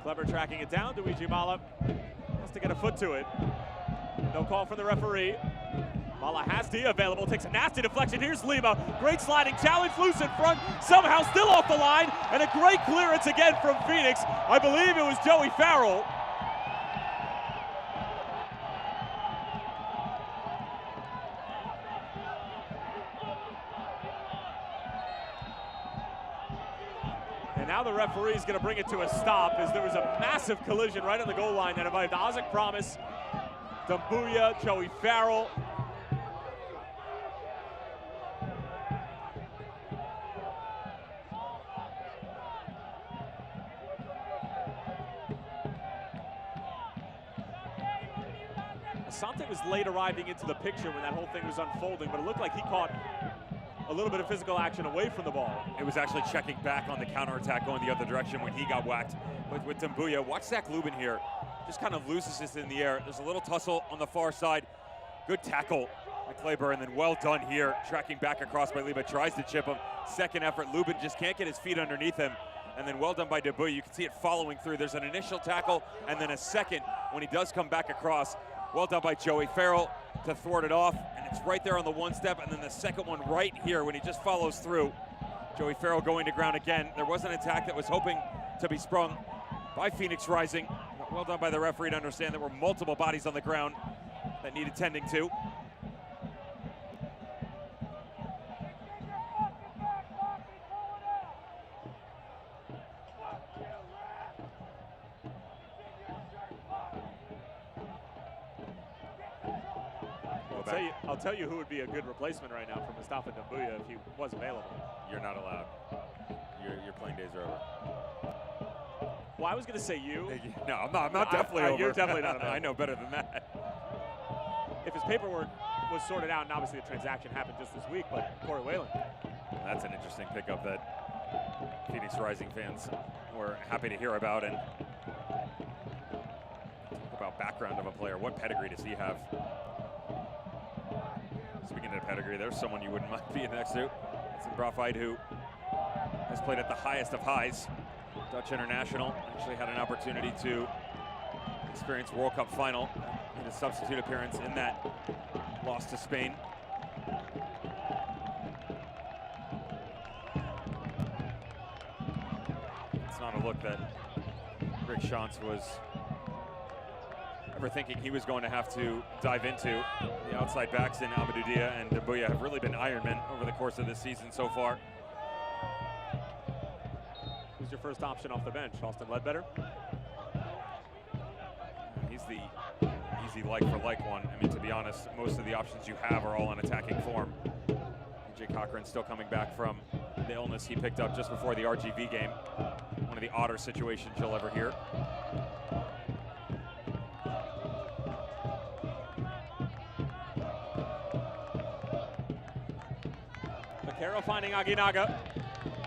Clever tracking it down. Luigi Mala has to get a foot to it. No call from the referee. Mala has Dia available, takes a nasty deflection. Here's Lima, great sliding challenge, loose in front, somehow still off the line, and a great clearance again from Phoenix. I believe it was Joey Farrell. And now the referee is going to bring it to a stop as there was a massive collision right on the goal line that invited Isaac Promise, Dumbuya, Joey Farrell. Asante was late arriving into the picture when that whole thing was unfolding, but it looked like he caught a little bit of physical action away from the ball. It was actually checking back on the counterattack going the other direction when he got whacked. But with Dumbuya, watch Zach Lubin here. Just kind of loses this in the air. There's a little tussle on the far side. Good tackle by Kleber, and then well done here. Tracking back across by Lima, tries to chip him. Second effort, Lubin just can't get his feet underneath him. And then well done by Dumbuya. You can see it following through. There's an initial tackle and then a second when he does come back across. Well done by Joey Farrell to thwart it off, and it's right there on the one step, and then the second one right here when he just follows through. Joey Farrell going to ground again. There was an attack that was hoping to be sprung by Phoenix Rising. Well done by the referee to understand there were multiple bodies on the ground that needed tending to. I'll tell you who would be a good replacement right now for Mustafa Doumbouya if he was available. You're not allowed. Your playing days are over. Well, I was going to say you. No, I'm not definitely over. You're definitely not available. I know better than that. If his paperwork was sorted out, and obviously the transaction happened just this week, but Corey Whalen. That's an interesting pickup that Phoenix Rising fans were happy to hear about. And talk about background of a player. What pedigree does he have? Speaking of pedigree, there's someone you wouldn't mind being next to. It's Grafite, who has played at the highest of highs. Dutch international, actually had an opportunity to experience World Cup final in a substitute appearance in that loss to Spain. It's not a look that Rick Schantz was ever thinking he was going to have to dive into. The outside backs in Amadou Dia and Doumbouya have really been Ironmen over the course of this season so far. Who's your first option off the bench? Austin Ledbetter? He's the easy like-for-like one. I mean, to be honest, most of the options you have are all in attacking form. Jay Cochran's still coming back from the illness he picked up just before the RGV game. One of the odder situations you'll ever hear. Vaquero finding Aguinaga.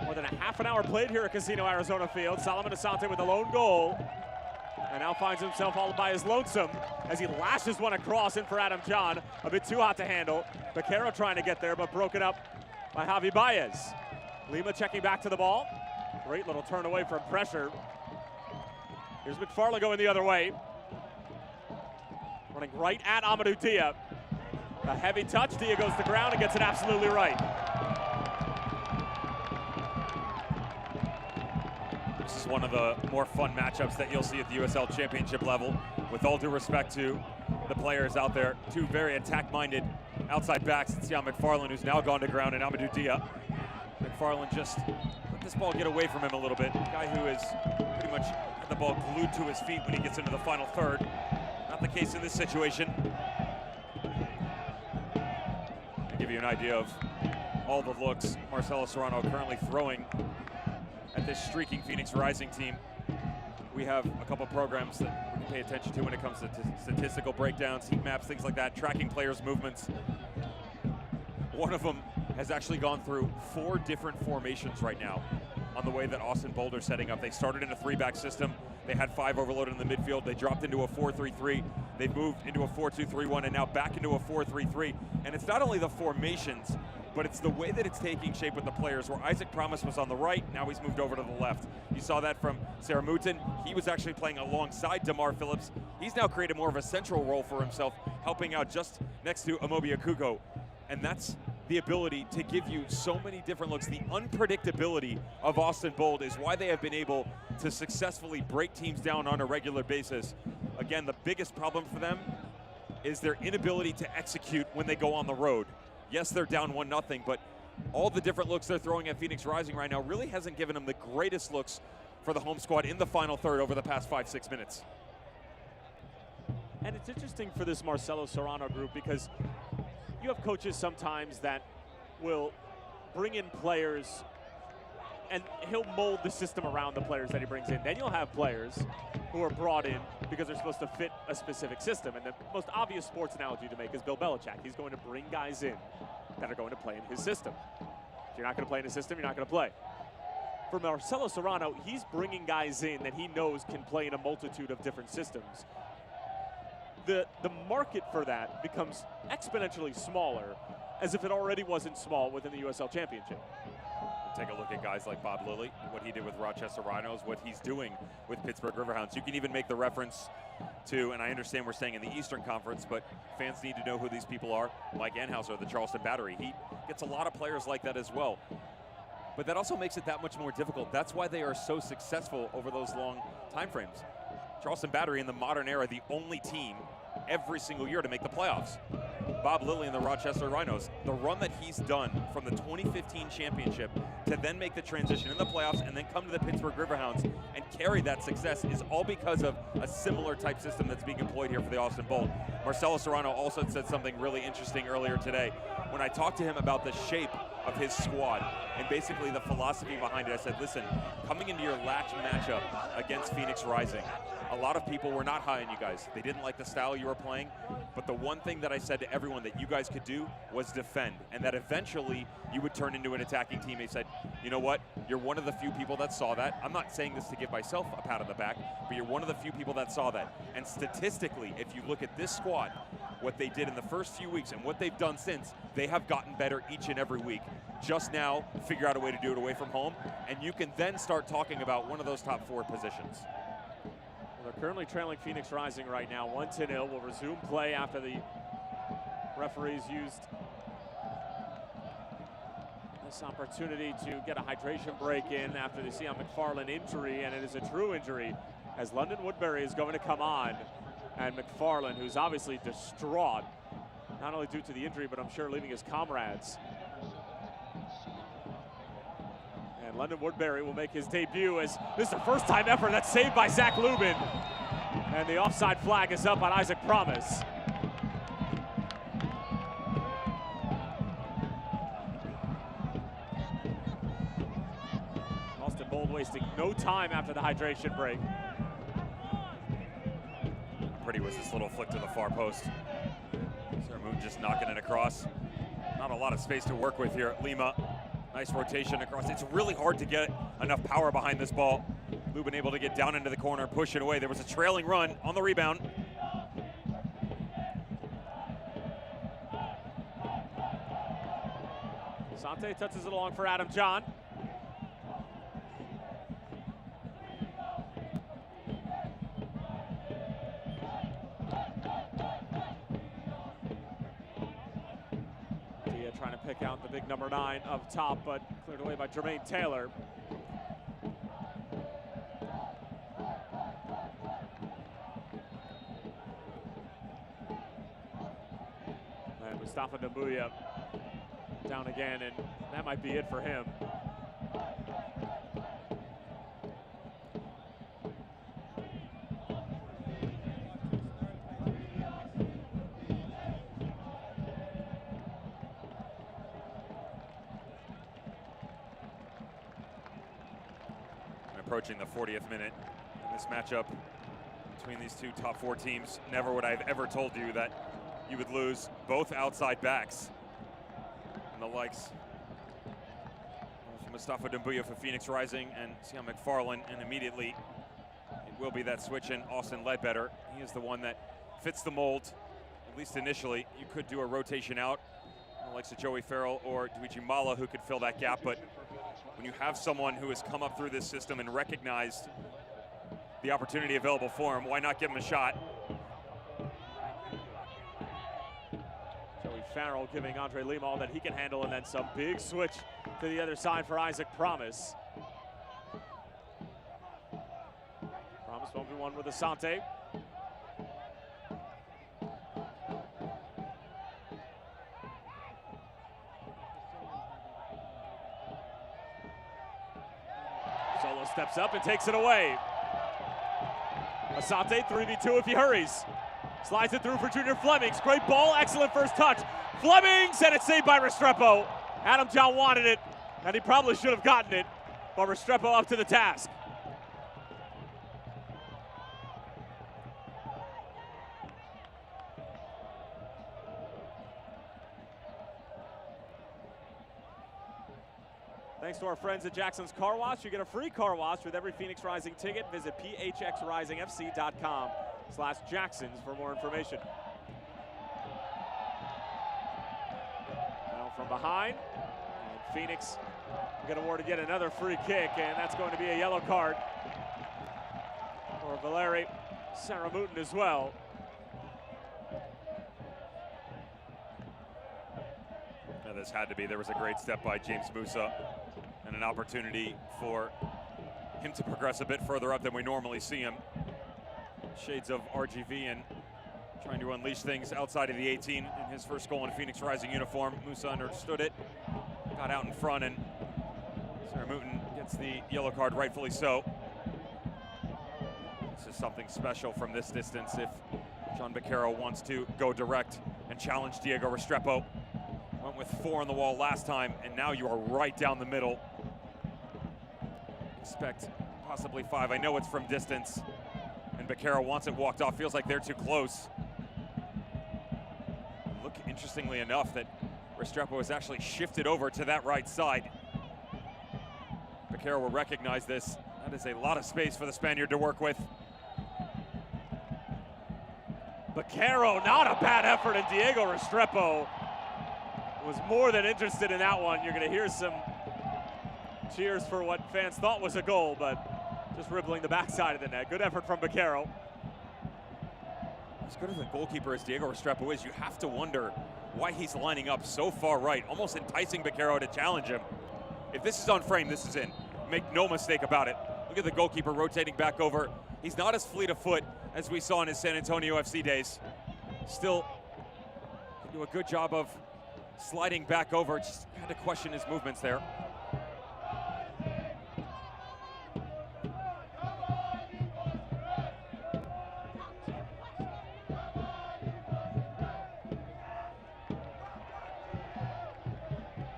More than a half an hour played here at Casino Arizona Field. Solomon Asante with a lone goal. And now finds himself all by his lonesome as he lashes one across in for Adam John. A bit too hot to handle. Vaquero trying to get there, but broken up by Javi Baez. Lima checking back to the ball. Great little turn away from pressure. Here's McFarland going the other way. Running right at Amadou Dia. A heavy touch. Dia goes to the ground and gets it absolutely right. This is one of the more fun matchups that you'll see at the USL Championship level. With all due respect to the players out there, two very attack-minded outside backs. It's Jan McFarland, who's now gone to ground, and Amadou Dia. McFarland just let this ball get away from him a little bit. A guy who is pretty much had the ball glued to his feet when he gets into the final third. Not the case in this situation. To give you an idea of all the looks Marcelo Serrano currently throwing at this streaking Phoenix Rising team. We have a couple programs that we can pay attention to when it comes to statistical breakdowns, heat maps, things like that, tracking players' movements. One of them has actually gone through 4 different formations right now on the way that Austin Boulder's setting up. They started in a 3-back system. They had 5 overloaded in the midfield. They dropped into a 4-3-3. They've moved into a 4-2-3-1 and now back into a 4-3-3. And it's not only the formations, but it's the way that it's taking shape with the players, where Isaac Promise was on the right, now he's moved over to the left. You saw that from Sarah Mouton. He was actually playing alongside Damar Phillips. He's now created more of a central role for himself, helping out just next to Amobi Akugo. And that's the ability to give you so many different looks. The unpredictability of Austin Bold is why they have been able to successfully break teams down on a regular basis. Again, the biggest problem for them is their inability to execute when they go on the road. Yes, they're down 1-0, but all the different looks they're throwing at Phoenix Rising right now really hasn't given them the greatest looks for the home squad in the final third over the past 5-6 minutes. And it's interesting for this Marcelo Serrano group because you have coaches sometimes that will bring in players and he'll mold the system around the players that he brings in. Then you'll have players who are brought in because they're supposed to fit a specific system. And the most obvious sports analogy to make is Bill Belichick. He's going to bring guys in that are going to play in his system. If you're not going to play in his system, you're not going to play. For Marcelo Serrano, he's bringing guys in that he knows can play in a multitude of different systems. The market for that becomes exponentially smaller, as if it already wasn't small within the USL Championship. Take a look at guys like Bob Lilly, what he did with Rochester Rhinos, what he's doing with Pittsburgh Riverhounds. You can even make the reference to, and I understand we're staying in the Eastern Conference, but fans need to know who these people are. Mike Anhauser, the Charleston Battery. He gets a lot of players like that as well. But that also makes it that much more difficult. That's why they are so successful over those long time frames. Charleston Battery in the modern era, the only team every single year to make the playoffs. Bob Lilly and the Rochester Rhinos, the run that he's done from the 2015 championship to then make the transition in the playoffs and then come to the Pittsburgh Riverhounds and carry that success is all because of a similar type system that's being employed here for the Austin Bolt. Marcelo Serrano also said something really interesting earlier today. When I talked to him about the shape of his squad and basically the philosophy behind it, I said, listen, coming into your latch matchup against Phoenix Rising, a lot of people were not high on you guys. They didn't like the style you were playing, but the one thing that I said to everyone that you guys could do was defend, and that eventually you would turn into an attacking team. He said, you know what, you're one of the few people that saw that. I'm not saying this to give myself a pat on the back, but you're one of the few people that saw that. And statistically, if you look at this squad, what they did in the first few weeks and what they've done since, they have gotten better each and every week. Just now, figure out a way to do it away from home, and you can then start talking about one of those top 4 positions. Well, they're currently trailing Phoenix Rising right now, 1-0. Will resume play after the referees used this opportunity to get a hydration break in after the Sean McFarland injury, and it is a true injury as London Woodbury is going to come on. And McFarland, who's obviously distraught, not only due to the injury, but I'm sure leaving his comrades. And London Woodbury will make his debut as this is the first time ever that's saved by Zach Lubin. And the offside flag is up on Isaac Promise. Austin Bold wasting no time after the hydration break. Pretty was this little flick to the far post. Sarah Moon just knocking it across. Not a lot of space to work with here. Lima, nice rotation across. It's really hard to get enough power behind this ball. Lubin able to get down into the corner, push it away. There was a trailing run on the rebound. Asante touches it along for Adam John. Trying to pick out the big number 9 up top, but cleared away by Jermaine Taylor. And Mustafa Dambuya down again, and that might be it for him. Approaching the 40th minute in this matchup between these two top 4 teams. Never would I have ever told you that you would lose both outside backs and the likes of Mustafa Dambuya for Phoenix Rising and Sean McFarland, and immediately it will be that switch in Austin Ledbetter. He is the one that fits the mold, at least initially. You could do a rotation out, the likes of Joey Farrell or Dweiji Mala, who could fill that gap, but when you have someone who has come up through this system and recognized the opportunity available for him, why not give him a shot? Joey Farrell giving Andre Lima all that he can handle, and then some big switch to the other side for Isaac Promise. Promise 1v1 with Asante. Solo steps up and takes it away. Asante 3v2 if he hurries. Slides it through for Junior Flemings. Great ball, excellent first touch. Flemings, and it's saved by Restrepo. Adam John wanted it, and he probably should have gotten it, but Restrepo up to the task. Thanks to our friends at Jackson's Car Wash. You get a free car wash with every Phoenix Rising ticket. Visit phxrisingfc.com/Jacksons for more information. Now from behind, and Phoenix going to award again another free kick, and that's going to be a yellow card for Valeri Saramutin as well. Now this had to be. There was a great step by James Musa and an opportunity for him to progress a bit further up than we normally see him. Shades of RGV and trying to unleash things outside of the 18 in his first goal in Phoenix Rising uniform. Musa understood it, got out in front, and Sarah Mooten gets the yellow card, rightfully so. This is something special from this distance if John Baquero wants to go direct and challenge Diego Restrepo. Went with 4 on the wall last time, and now you are right down the middle. Expect possibly 5. I know it's from distance, and Baquero wants it walked off. Feels like they're too close. Look, interestingly enough, that Restrepo has actually shifted over to that right side. Baquero will recognize this. That is a lot of space for the Spaniard to work with. Baquero, not a bad effort, and Diego Restrepo was more than interested in that one. You're going to hear some cheers for what fans thought was a goal, but just rippling the backside of the net. Good effort from Baquero. As good as a goalkeeper as Diego Restrepo is, you have to wonder why he's lining up so far right, almost enticing Baquero to challenge him. If this is on frame, this is in. Make no mistake about it. Look at the goalkeeper rotating back over. He's not as fleet of foot as we saw in his San Antonio FC days. Still can do a good job of sliding back over. Just had to question his movements there.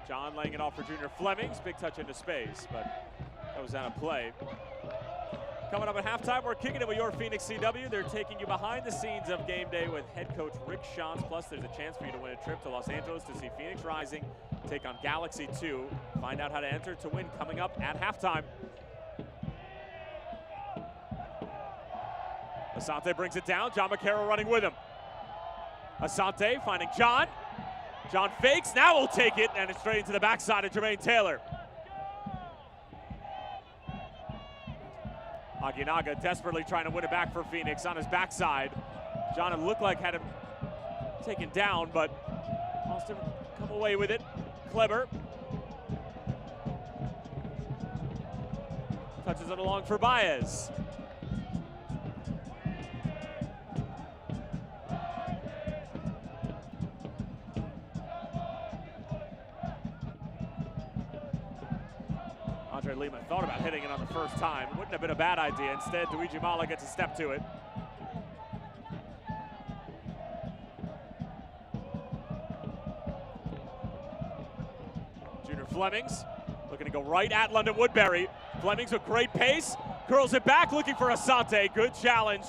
John laying it off for Junior Flemings. Big touch into space, but that was out of play. Coming up at halftime, we're kicking it with your Phoenix CW. They're taking you behind the scenes of game day with head coach Rick Shantz. Plus, there's a chance for you to win a trip to Los Angeles to see Phoenix Rising take on Galaxy 2. Find out how to enter to win coming up at halftime. Asante brings it down. John Baquero running with him. Asante finding John. John fakes, now will take it, and it's straight into the backside of Jermaine Taylor. Aguinaga desperately trying to win it back for Phoenix on his backside. John, it looked like had him taken down, but Austin come away with it. Kleber touches it along for Baez. Andre Lehman thought about hitting it on the first time. Wouldn't have been a bad idea. Instead, Luigi Mala gets a step to it. Junior Flemings looking to go right at London Woodbury. Flemings with great pace, curls it back, looking for Asante. Good challenge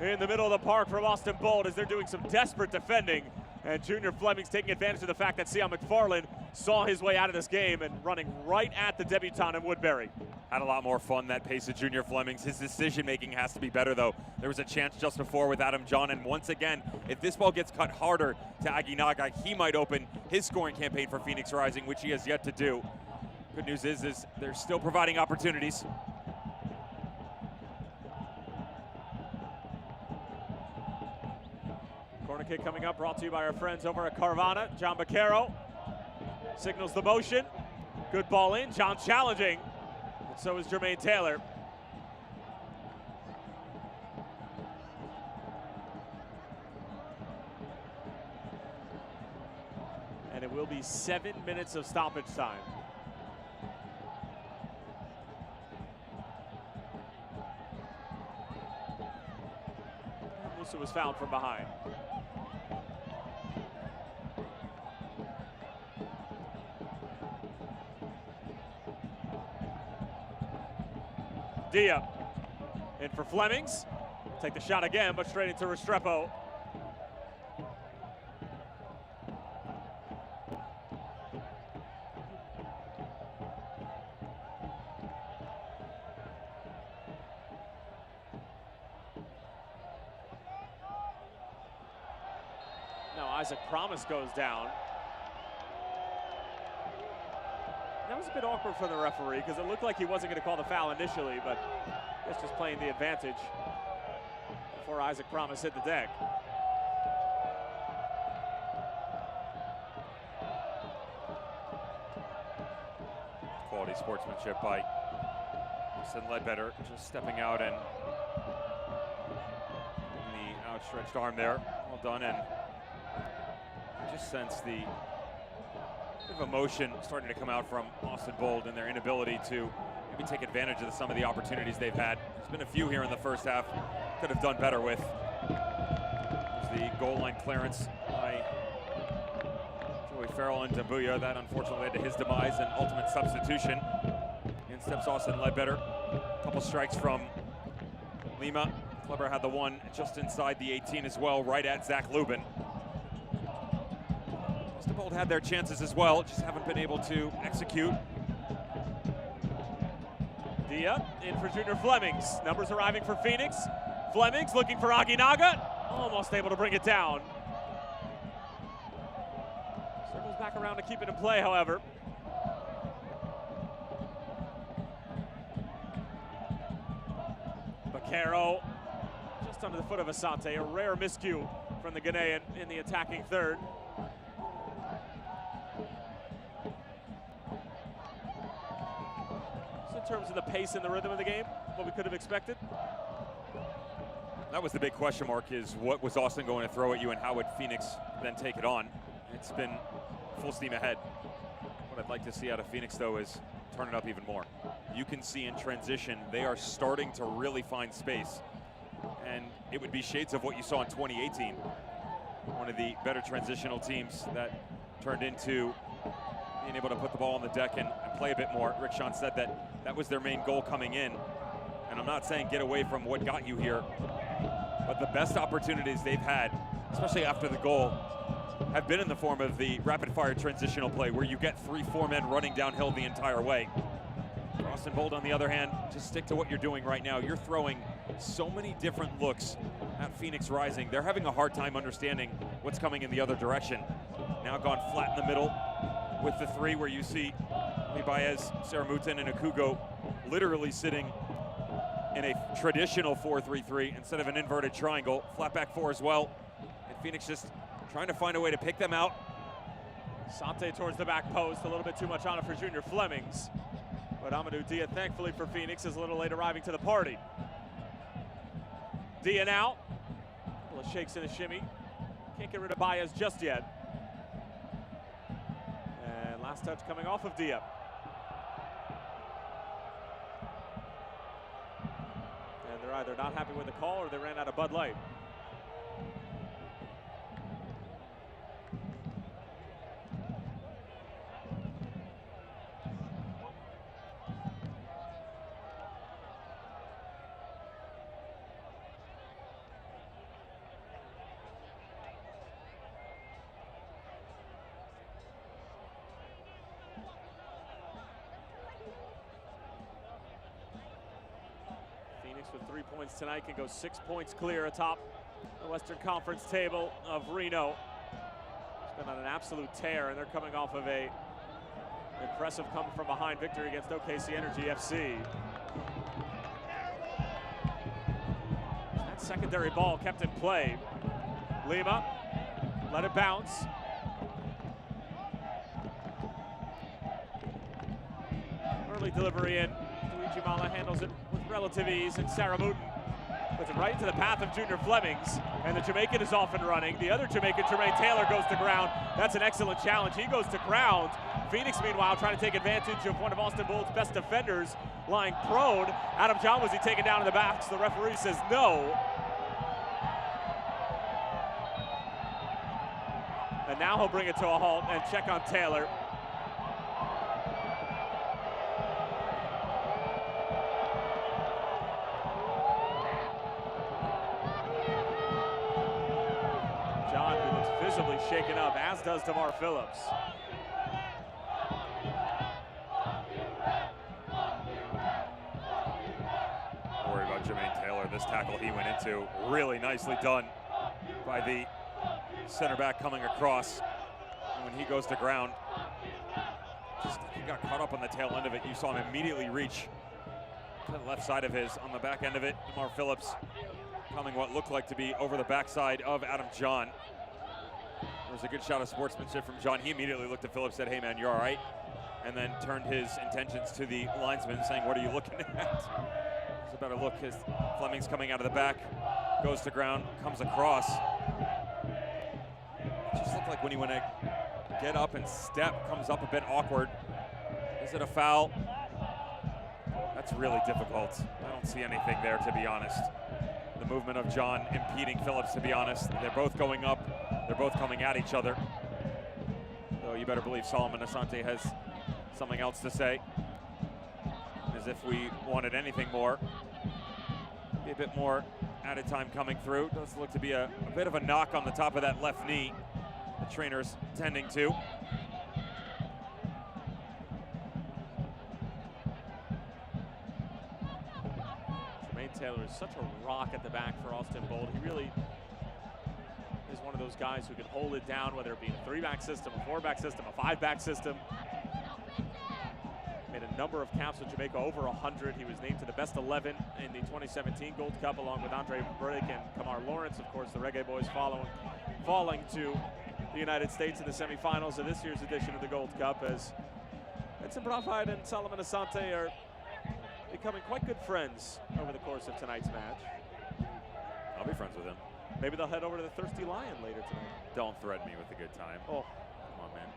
in the middle of the park from Austin Bold as they're doing some desperate defending. And Junior Flemings taking advantage of the fact that Sion McFarland saw his way out of this game and running right at the debutant in Woodbury. Had a lot more fun, that pace of Junior Flemings. His decision-making has to be better, though. There was a chance just before with Adam John, and once again, if this ball gets cut harder to Aguinaga, he might open his scoring campaign for Phoenix Rising, which he has yet to do. Good news is they're still providing opportunities. Corner kick coming up, brought to you by our friends over at Carvana. John Baquero signals the motion. Good ball in. John challenging. And so is Jermaine Taylor. And it will be 7 minutes of stoppage time. Musa was fouled from behind. Dia in for Flemings. Take the shot again, but straight into Restrepo. Now Isaac Promise goes down. That was a bit awkward for the referee because it looked like he wasn't going to call the foul initially, but I guess just playing the advantage before Isaac Promise hit the deck. Quality sportsmanship by Justin Ledbetter, just stepping out and Stretched arm there, well done, and you just sense the bit of emotion starting to come out from Austin Bold and their inability to maybe take advantage of some of the opportunities they've had. There's been a few here in the first half, could have done better with. There's the goal line clearance by Joey Farrell and Dambuya. That unfortunately led to his demise and ultimate substitution. In steps Austin Ledbetter. A couple strikes from Lima. Kleber had the one just inside the 18 as well, right at Zach Lubin. Austin Bold had their chances as well, just haven't been able to execute. Dia in for Junior Flemings. Numbers arriving for Phoenix. Flemings looking for Aginaga. Almost able to bring it down. Circles back around to keep it in play, however. Bakero just under the foot of Asante. A rare miscue from the Ghanaian in the attacking third. So in terms of the pace and the rhythm of the game, what we could have expected? That was the big question mark, is what was Austin going to throw at you and how would Phoenix then take it on? It's been full steam ahead. What I'd like to see out of Phoenix, though, is turn it up even more. You can see in transition, they are starting to really find space. And it would be shades of what you saw in 2018. One of the better transitional teams that turned into being able to put the ball on the deck and play a bit more. Rick Sean said that that was their main goal coming in. And I'm not saying get away from what got you here, but the best opportunities they've had, especially after the goal, have been in the form of the rapid-fire transitional play where you get 3-4 men running downhill the entire way. Austin Bold, on the other hand, just stick to what you're doing right now. You're throwing so many different looks at Phoenix Rising. They're having a hard time understanding what's coming in the other direction. Now gone flat in the middle with the three, where you see Baez, Saramutin, and Akugo literally sitting in a traditional 4-3-3 instead of an inverted triangle. Flat back four as well. And Phoenix just trying to find a way to pick them out. Asante towards the back post, a little bit too much on it for Junior Flemings. But Amadou Dia, thankfully for Phoenix, is a little late arriving to the party. Dia now, a couple of shakes and a shimmy. Can't get rid of Baez just yet. And last touch coming off of Dia. And they're either not happy with the call or they ran out of Bud Light. With 3 points tonight, can go 6 points clear atop the Western Conference table of Reno. It's been on an absolute tear, and they're coming off of a impressive come from behind victory against OKC Energy FC. That secondary ball kept in play. Lima let it bounce. Early delivery in. Luigi Mala handles it with relative ease, and Saramutin puts it right into the path of Junior Flemings, and the Jamaican is off and running. The other Jamaican, Jermaine Taylor, goes to ground. That's an excellent challenge. He goes to ground. Phoenix, meanwhile, trying to take advantage of one of Austin Bold's best defenders lying prone. Adam John, was he taken down in the backs? The referee says no. And now he'll bring it to a halt and check on Taylor. Visibly shaken up, as does DeMar Phillips. Don't worry about Jermaine Taylor. This tackle he went into, really nicely done by the center back coming across. And when he goes to ground, he got caught up on the tail end of it. You saw him immediately reach to the left side of his. On the back end of it, DeMar Phillips coming what looked like to be over the backside of Adam John. There was a good shot of sportsmanship from John. He immediately looked at Phillips, said, "Hey man, you all right?" And then turned his intentions to the linesman, saying, "What are you looking at?" There's a better look as Fleming's coming out of the back. goes to ground, comes across. It just looked like when he went to get up and step, comes up a bit awkward. Is it a foul? That's really difficult. I don't see anything there, to be honest. The movement of John impeding Phillips, to be honest. They're both going up. They're both coming at each other. So you better believe Solomon Asante has something else to say. As if we wanted anything more. Be a bit more added time coming through. Does look to be a bit of a knock on the top of that left knee. The trainer's tending to. Taylor is such a rock at the back for Austin Bold. He really is one of those guys who can hold it down, whether it be a 3-back system, a 4-back system, a 5-back system. Made a number of caps with Jamaica, over 100. He was named to the best 11 in the 2017 Gold Cup, along with Andre Brick and Kamar Lawrence. Of course, the Reggae Boys falling to the United States in the semifinals of this year's edition of the Gold Cup, as Edson Bravide and Solomon Asante are becoming quite good friends over the course of tonight's match. I'll be friends with him. Maybe they'll head over to the Thirsty Lion later tonight. Don't threaten me with a good time. Oh, come on, man.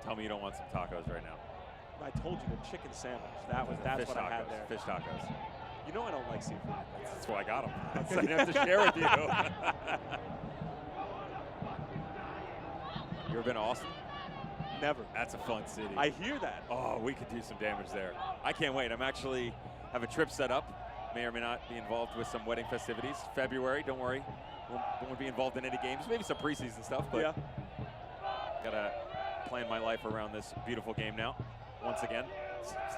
Tell me you don't want some tacos right now. I told you the chicken sandwich. That's what I had there. Fish tacos. You know I don't like seafood. That's why I got them. That's what I have to share with you. You ever been to Austin? Never. That's a fun city. I hear that. Oh, we could do some damage there. I can't wait. I'm actually have a trip set up. May or may not be involved with some wedding festivities. February, don't worry. Won't be involved in any games. Maybe some preseason stuff, but yeah. Gotta plan my life around this beautiful game now. Once again.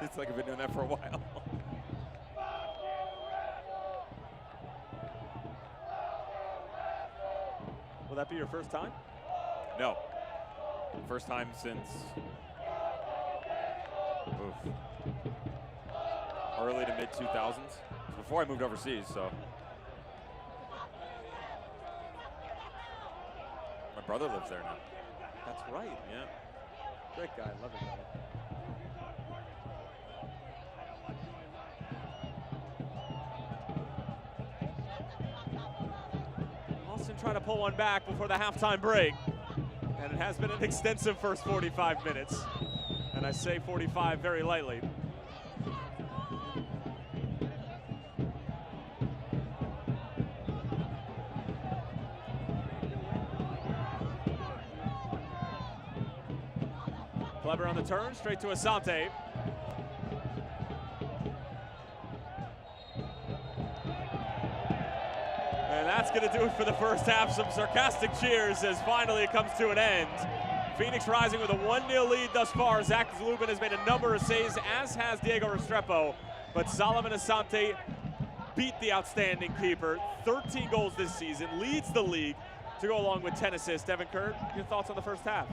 It's like I've been doing that for a while. Will that be your first time? No. First time since early to mid 2000s. Before I moved overseas, so. My brother lives there now. That's right. Yeah. Great guy, love him. Austin trying to pull one back before the halftime break. And it has been an extensive first 45 minutes. And I say 45 very lightly. Clever on the turn, straight to Asante. And that's going to do it for the first half. Some sarcastic cheers as finally it comes to an end. Phoenix Rising with a 1-0 lead thus far. Zach Zlubin has made a number of saves, as has Diego Restrepo. But Solomon Asante beat the outstanding keeper. 13 goals this season, leads the league to go along with 10 assists. Devin Kerr, your thoughts on the first half?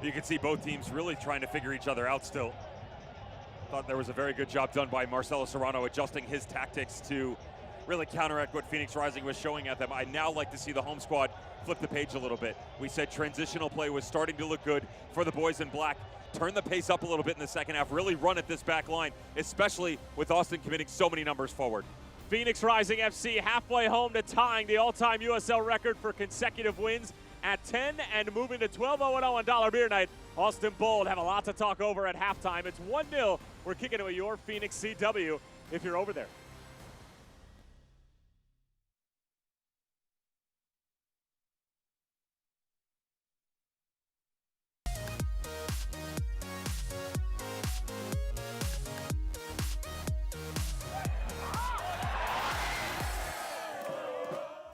You can see both teams really trying to figure each other out still. Thought there was a very good job done by Marcelo Serrano adjusting his tactics to really counteract what Phoenix Rising was showing at them. I now like to see the home squad flip the page a little bit. We said transitional play was starting to look good for the boys in black. Turn the pace up a little bit in the second half. Really run at this back line, especially with Austin committing so many numbers forward. Phoenix Rising FC halfway home to tying the all-time USL record for consecutive wins at 10 and moving to 12-0-0 on Dollar Beer Night. Austin Bold have a lot to talk over at halftime. It's 1-0. We're kicking it with your Phoenix CW if you're over there.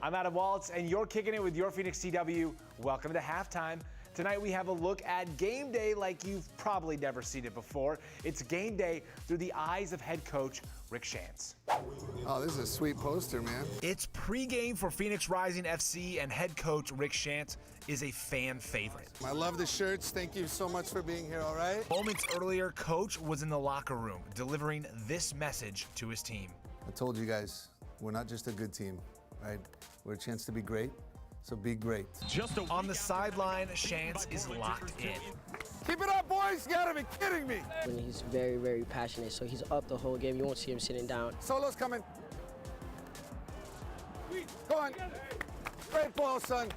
I'm Adam Waltz, and you're kicking it with your Phoenix CW. Welcome to halftime. Tonight we have a look at game day like you've probably never seen it before. It's game day through the eyes of head coach Rick Shantz. Oh, this is a sweet poster, man. It's pregame for Phoenix Rising FC, and head coach Rick Shantz is a fan favorite. I love the shirts. Thank you so much for being here, all right? Moments earlier, coach was in the locker room delivering this message to his team. I told you guys, we're not just a good team, right? We're a chance to be great, so be great. On the sideline, Shantz is locked in. Keep it up, boys! You gotta be kidding me! And he's very, very passionate, so he's up the whole game. You won't see him sitting down. Solo's coming. Come on. Great ball, son.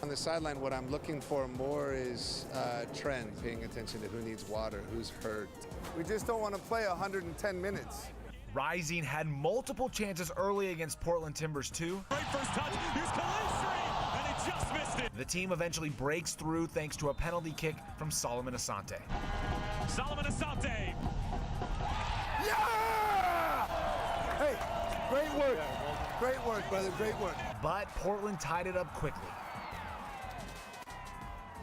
On the sideline, what I'm looking for more is trend, paying attention to who needs water, who's hurt. We just don't want to play 110 minutes. Rising had multiple chances early against Portland Timbers too. Great first touch. Here's Kalistri, and he just missed it. The team eventually breaks through thanks to a penalty kick from Solomon Asante. Solomon Asante. Yeah! Hey, great work. Great work, brother, great work. But Portland tied it up quickly.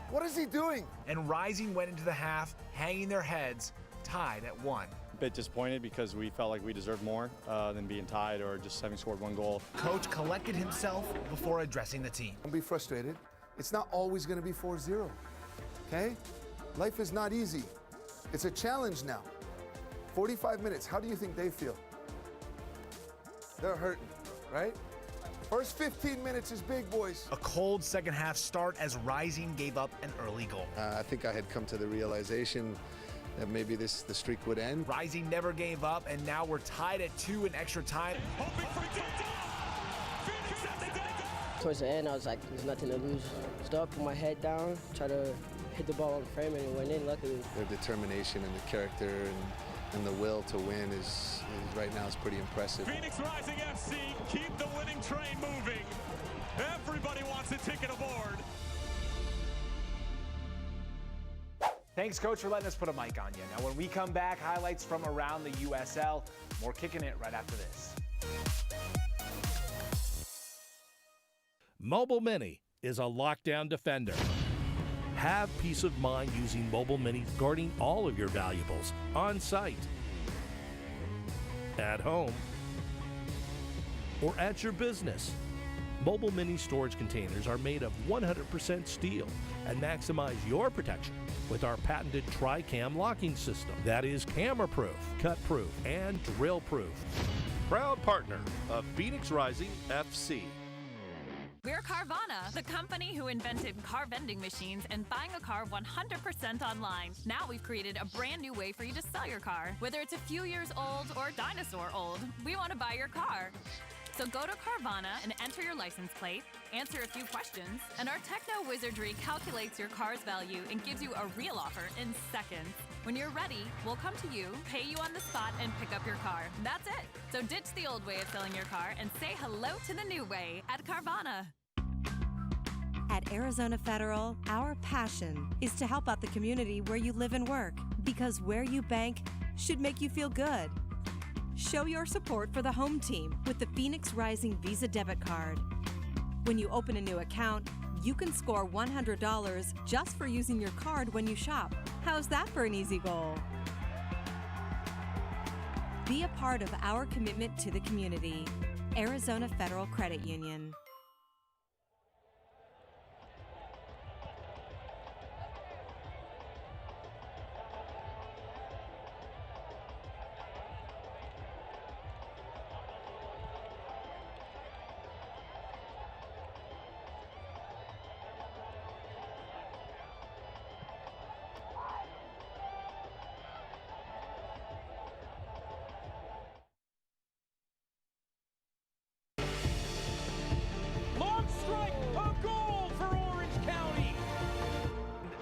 What is he doing? And Rising went into the half hanging their heads, tied at 1. Bit disappointed because we felt like we deserved more than being tied or just having scored 1 goal. Coach collected himself before addressing the team. Don't be frustrated. It's not always going to be 4-0, okay? Life is not easy. It's a challenge now. 45 minutes, how do you think they feel? They're hurting, right? First 15 minutes is big, boys. A cold second half start as Rising gave up an early goal. I think I had come to the realization that maybe the streak would end. Rising never gave up, and now we're tied at 2 in extra time. Towards the end, I was like, there's nothing to lose. Still put my head down, try to hit the ball on the frame, and it went in, luckily. Their determination and the character and the will to win is right now is pretty impressive. Phoenix Rising FC, keep the winning train moving. Everybody wants a ticket aboard. Thanks, Coach, for letting us put a mic on you. Now, when we come back, highlights from around the USL. More Kicking It right after this. Mobile Mini is a lockdown defender. Have peace of mind using Mobile Mini, guarding all of your valuables on site, at home, or at your business. Mobile Mini storage containers are made of 100% steel and maximize your protection with our patented Tri-Cam locking system that is camera-proof, cut-proof, and drill-proof. Proud partner of Phoenix Rising FC. We're Carvana, the company who invented car vending machines and buying a car 100% online. Now we've created a brand new way for you to sell your car. Whether it's a few years old or dinosaur old, we want to buy your car. So go to Carvana and enter your license plate, answer a few questions, and our techno wizardry calculates your car's value and gives you a real offer in seconds. When you're ready, we'll come to you, pay you on the spot, and pick up your car. That's it. So ditch the old way of selling your car and say hello to the new way at Carvana. At Arizona Federal, our passion is to help out the community where you live and work, because where you bank should make you feel good. Show your support for the home team with the Phoenix Rising Visa debit card. When you open a new account, you can score $100 just for using your card when you shop. How's that for an easy goal? Be a part of our commitment to the community. Arizona Federal Credit Union.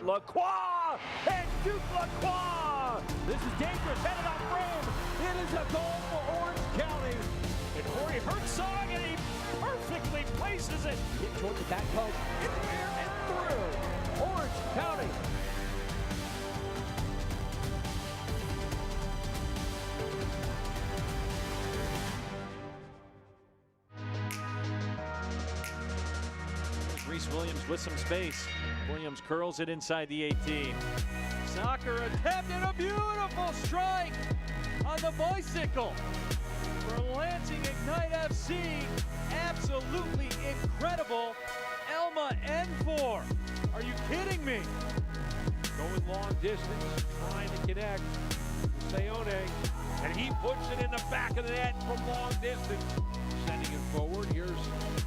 Lacroix and Duke Lacroix. This is dangerous, headed on frame. It is a goal for Orange County. And Corey Herzog, and he perfectly places it. Hit toward the back post, in the air and through. Orange County. Reese Williams with some space. Williams curls it inside the 18. Soccer attempt and a beautiful strike on the bicycle for Lansing Ignite FC. Absolutely incredible. Elma Enfor. Are you kidding me? Going long distance, trying to connect. Sayone, and he puts it in the back of the net from long distance. Sending it forward. Here's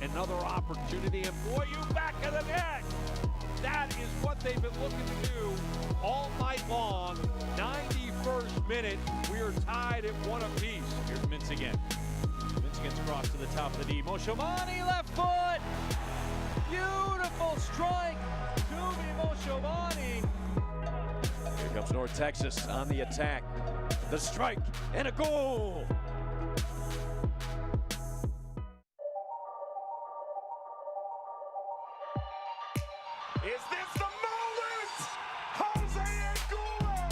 another opportunity, and boy, you back of the net. That is what they've been looking to do all night long. 91st minute, we are tied at 1 apiece. Here's Mintz again. Michigan's cross to the top of the D. Moshomani, left foot! Beautiful strike! Tuvi Moshomani. Here comes North Texas on the attack. The strike and a goal! Is this the moment? Jose Angulo!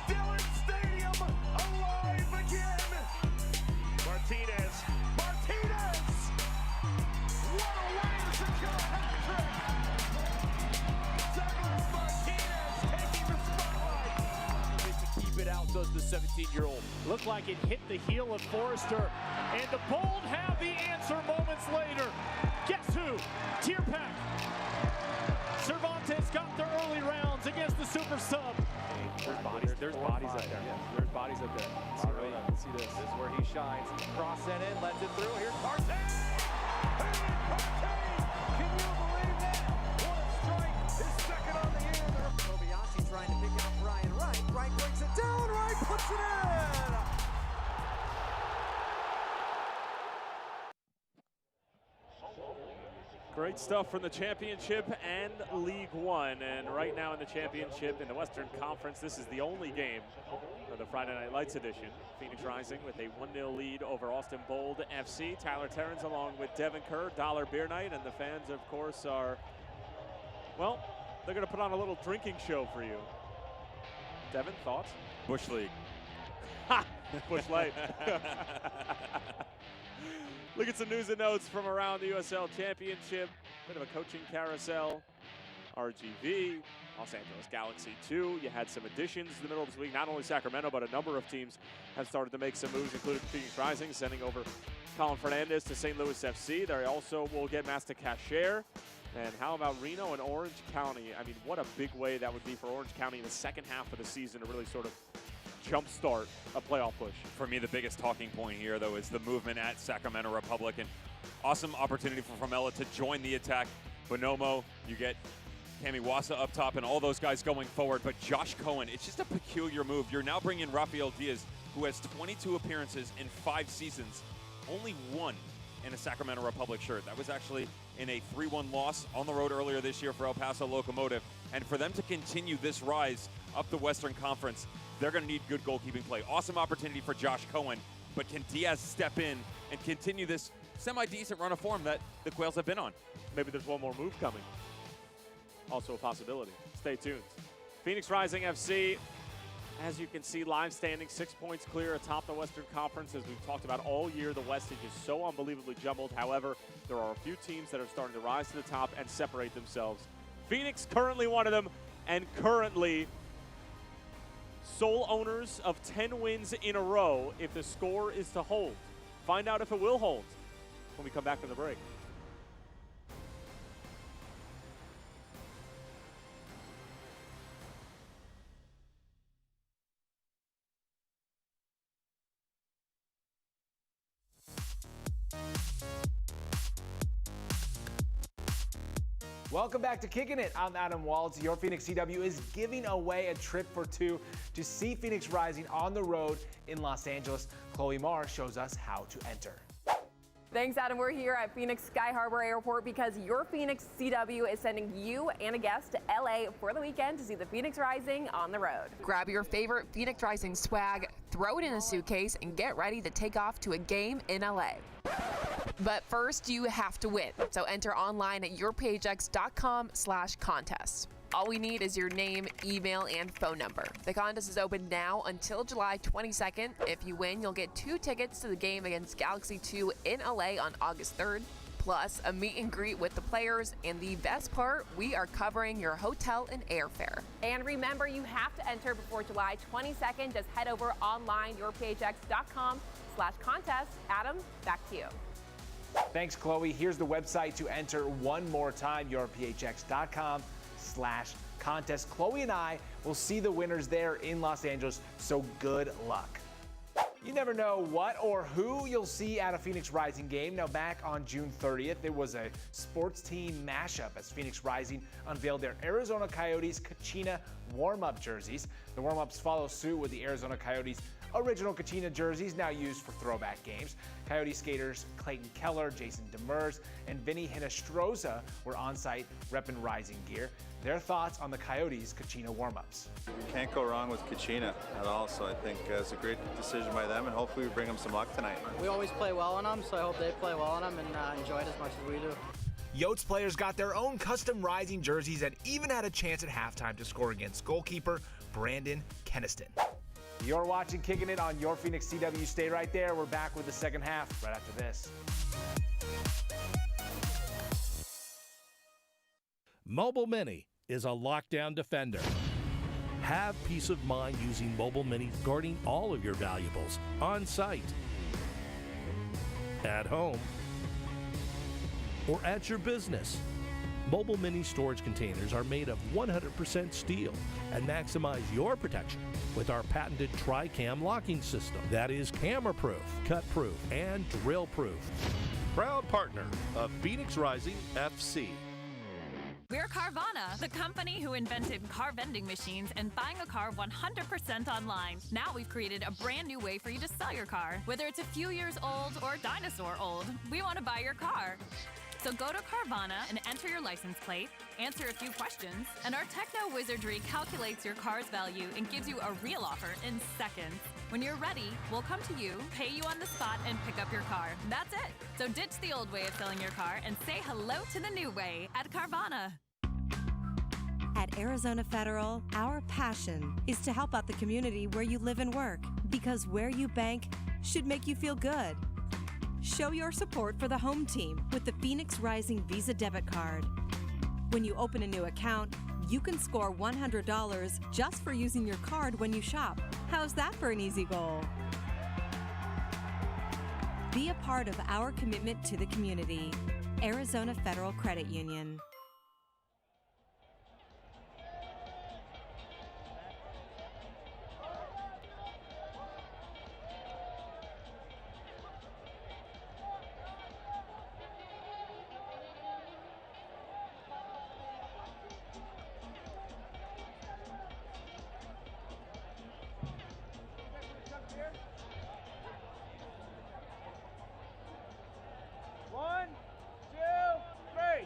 Dillon Stadium alive again! Martinez! What a way to secure a hat-trick! Douglas Martinez taking the spotlight! To keep it out does the 17-year-old. Looked like it hit the heel of Forrester, and the Bold have the answer moments later. Guess who? Tierpak. Cervantes got the early rounds against the super sub. There's bodies up there. There's bodies up there. Let's see this. This is where he shines. Cross sent in, lets it through. Here's Partey. Can you believe that? What a strike! His second on the year. Kobayashi trying to pick it up Brian Wright. Wright breaks it down. Wright puts it in. Great stuff from the championship and League One. And right now in the championship in the Western Conference, this is the only game of the Friday Night Lights edition. Phoenix Rising with a 1-0 lead over Austin Bold FC. Tyler Terrence along with Devin Kerr, Dollar Beer Night. And the fans, of course, are, well, they're going to put on a little drinking show for you. Devin, thoughts? Bush League. Ha! Bush Light. Look at some news and notes from around the USL Championship. Bit of a coaching carousel. RGV, Los Angeles Galaxy 2. You had some additions in the middle of this week. Not only Sacramento, but a number of teams have started to make some moves, including Phoenix Rising, sending over Colin Fernandez to St. Louis FC. They also will get Master Cashier. And how about Reno and Orange County? I mean, what a big way that would be for Orange County in the second half of the season to really sort of jumpstart a playoff push. For me, the biggest talking point here, though, is the movement at Sacramento Republic. And awesome opportunity for Formella to join the attack. Bonomo, you get Cami Wasa up top and all those guys going forward. But Josh Cohen, it's just a peculiar move. You're now bringing Rafael Diaz, who has 22 appearances in 5 seasons, only one in a Sacramento Republic shirt. That was actually in a 3-1 loss on the road earlier this year for El Paso Locomotive. And for them to continue this rise up the Western Conference, they're going to need good goalkeeping play. Awesome opportunity for Josh Cohen, but can Diaz step in and continue this semi-decent run of form that the Quails have been on? Maybe there's one more move coming. Also a possibility. Stay tuned. Phoenix Rising FC, as you can see, live standing 6 points clear atop the Western Conference. As we've talked about all year, the West is just so unbelievably jumbled. However, there are a few teams that are starting to rise to the top and separate themselves. Phoenix currently one of them, and currently sole owners of 10 wins in a row if the score is to hold. Find out if it will hold when we come back from the break. Welcome back to Kicking It. I'm Adam Waltz. Your Phoenix CW is giving away a trip for 2 to see Phoenix Rising on the road in Los Angeles. Chloe Marr shows us how to enter. Thanks, Adam. We're here at Phoenix Sky Harbor Airport because your Phoenix CW is sending you and a guest to LA for the weekend to see the Phoenix Rising on the road. Grab your favorite Phoenix Rising swag, throw it in a suitcase, and get ready to take off to a game in LA. But first, you have to win. So enter online at yourpaychecks.com/contest. All we need is your name, email, and phone number. The contest is open now until July 22nd. If you win, you'll get 2 tickets to the game against Galaxy 2 in LA on August 3rd, plus a meet and greet with the players, and the best part, we are covering your hotel and airfare. And remember, you have to enter before July 22nd. Just head over online, yourpaychecks.com/contest. Adam, back to you. Thanks, Chloe. Here's the website to enter one more time, yourphx.com/contest. Chloe and I will see the winners there in Los Angeles, so good luck. You never know what or who you'll see at a Phoenix Rising game. Now, back on June 30th, there was a sports team mashup as Phoenix Rising unveiled their Arizona Coyotes Kachina warm-up jerseys. The warm-ups follow suit with the Arizona Coyotes' original Kachina jerseys, now used for throwback games. Coyote skaters Clayton Keller, Jason Demers, and Vinny Hinestroza were on site repping Rising gear. Their thoughts on the Coyotes' Kachina warm-ups. You can't go wrong with Kachina at all, so I think it's a great decision by them, and hopefully we bring them some luck tonight. We always play well on them, so I hope they play well on them and enjoy it as much as we do. Yotes players got their own custom Rising jerseys and even had a chance at halftime to score against goalkeeper Brandon Keniston. You're watching Kicking It on your Phoenix CW. Stay right there. We're back with the second half right after this. Mobile Mini is a lockdown defender. Have peace of mind using Mobile Mini, guarding all of your valuables on site, at home, or at your business. Mobile Mini storage containers are made of 100% steel and maximize your protection with our patented Tri-Cam locking system that is camera-proof, cut-proof, and drill-proof. Proud partner of Phoenix Rising FC. We're Carvana, the company who invented car vending machines and buying a car 100% online. Now we've created a brand new way for you to sell your car. Whether it's a few years old or dinosaur old, we want to buy your car. So go to Carvana and enter your license plate, answer a few questions, and our techno wizardry calculates your car's value and gives you a real offer in seconds. When you're ready, we'll come to you, pay you on the spot, and pick up your car. That's it. So ditch the old way of selling your car and say hello to the new way at Carvana. At Arizona Federal, our passion is to help out the community where you live and work, because where you bank should make you feel good. Show your support for the home team with the Phoenix Rising Visa debit card. When you open a new account, you can score $100 just for using your card when you shop. How's that for an easy goal? Be a part of our commitment to the community. Arizona Federal Credit Union. One, two, three.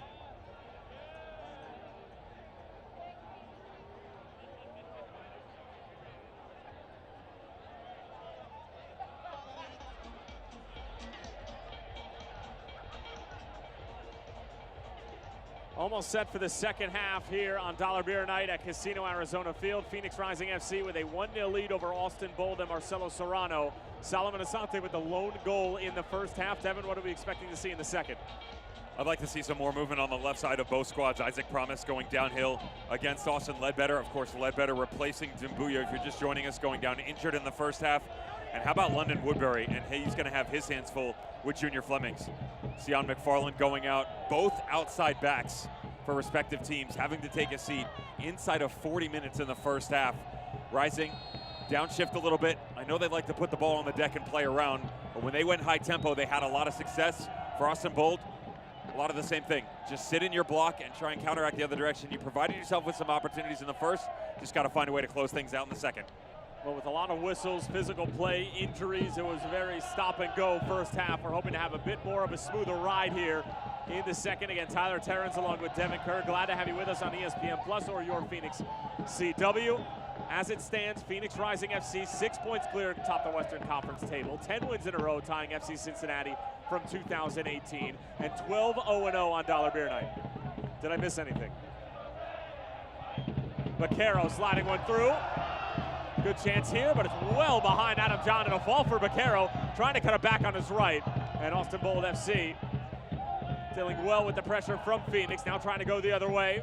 Almost set for the second half here on Dollar Beer Night at Casino Arizona Field. Phoenix Rising FC with a 1-0 lead over Austin Bold and Marcelo Serrano. Solomon Asante with the lone goal in the first half. Devin, what are we expecting to see in the second? I'd like to see some more movement on the left side of both squads. Isaac Promise going downhill against Austin Ledbetter. Of course, Ledbetter replacing Dumbuya, if you're just joining us, going down injured in the first half. And how about London Woodbury? And he's going to have his hands full with Junior Flemings. Sion McFarland going out, both outside backs for respective teams, having to take a seat inside of 40 minutes in the first half. Rising, downshift a little bit. I know they like to put the ball on the deck and play around, but when they went high tempo, they had a lot of success. For Austin Bold, a lot of the same thing. Just sit in your block and try and counteract the other direction. You provided yourself with some opportunities in the first, just got to find a way to close things out in the second. Well, with a lot of whistles, physical play, injuries, it was very stop and go first half. We're hoping to have a bit more of a smoother ride here in the second. Again, Tyler Terrence along with Devin Kerr. Glad to have you with us on ESPN Plus or your Phoenix CW. As it stands, Phoenix Rising FC 6 points clear atop the Western Conference table. 10 wins in a row, tying FC Cincinnati from 2018. And 12-0-0 on Dollar Beer Night. Did I miss anything? Baquero sliding one through. Good chance here, but it's well behind Adam John, and a fall for Baquero, trying to cut it back on his right. And Austin Bold FC dealing well with the pressure from Phoenix, now trying to go the other way.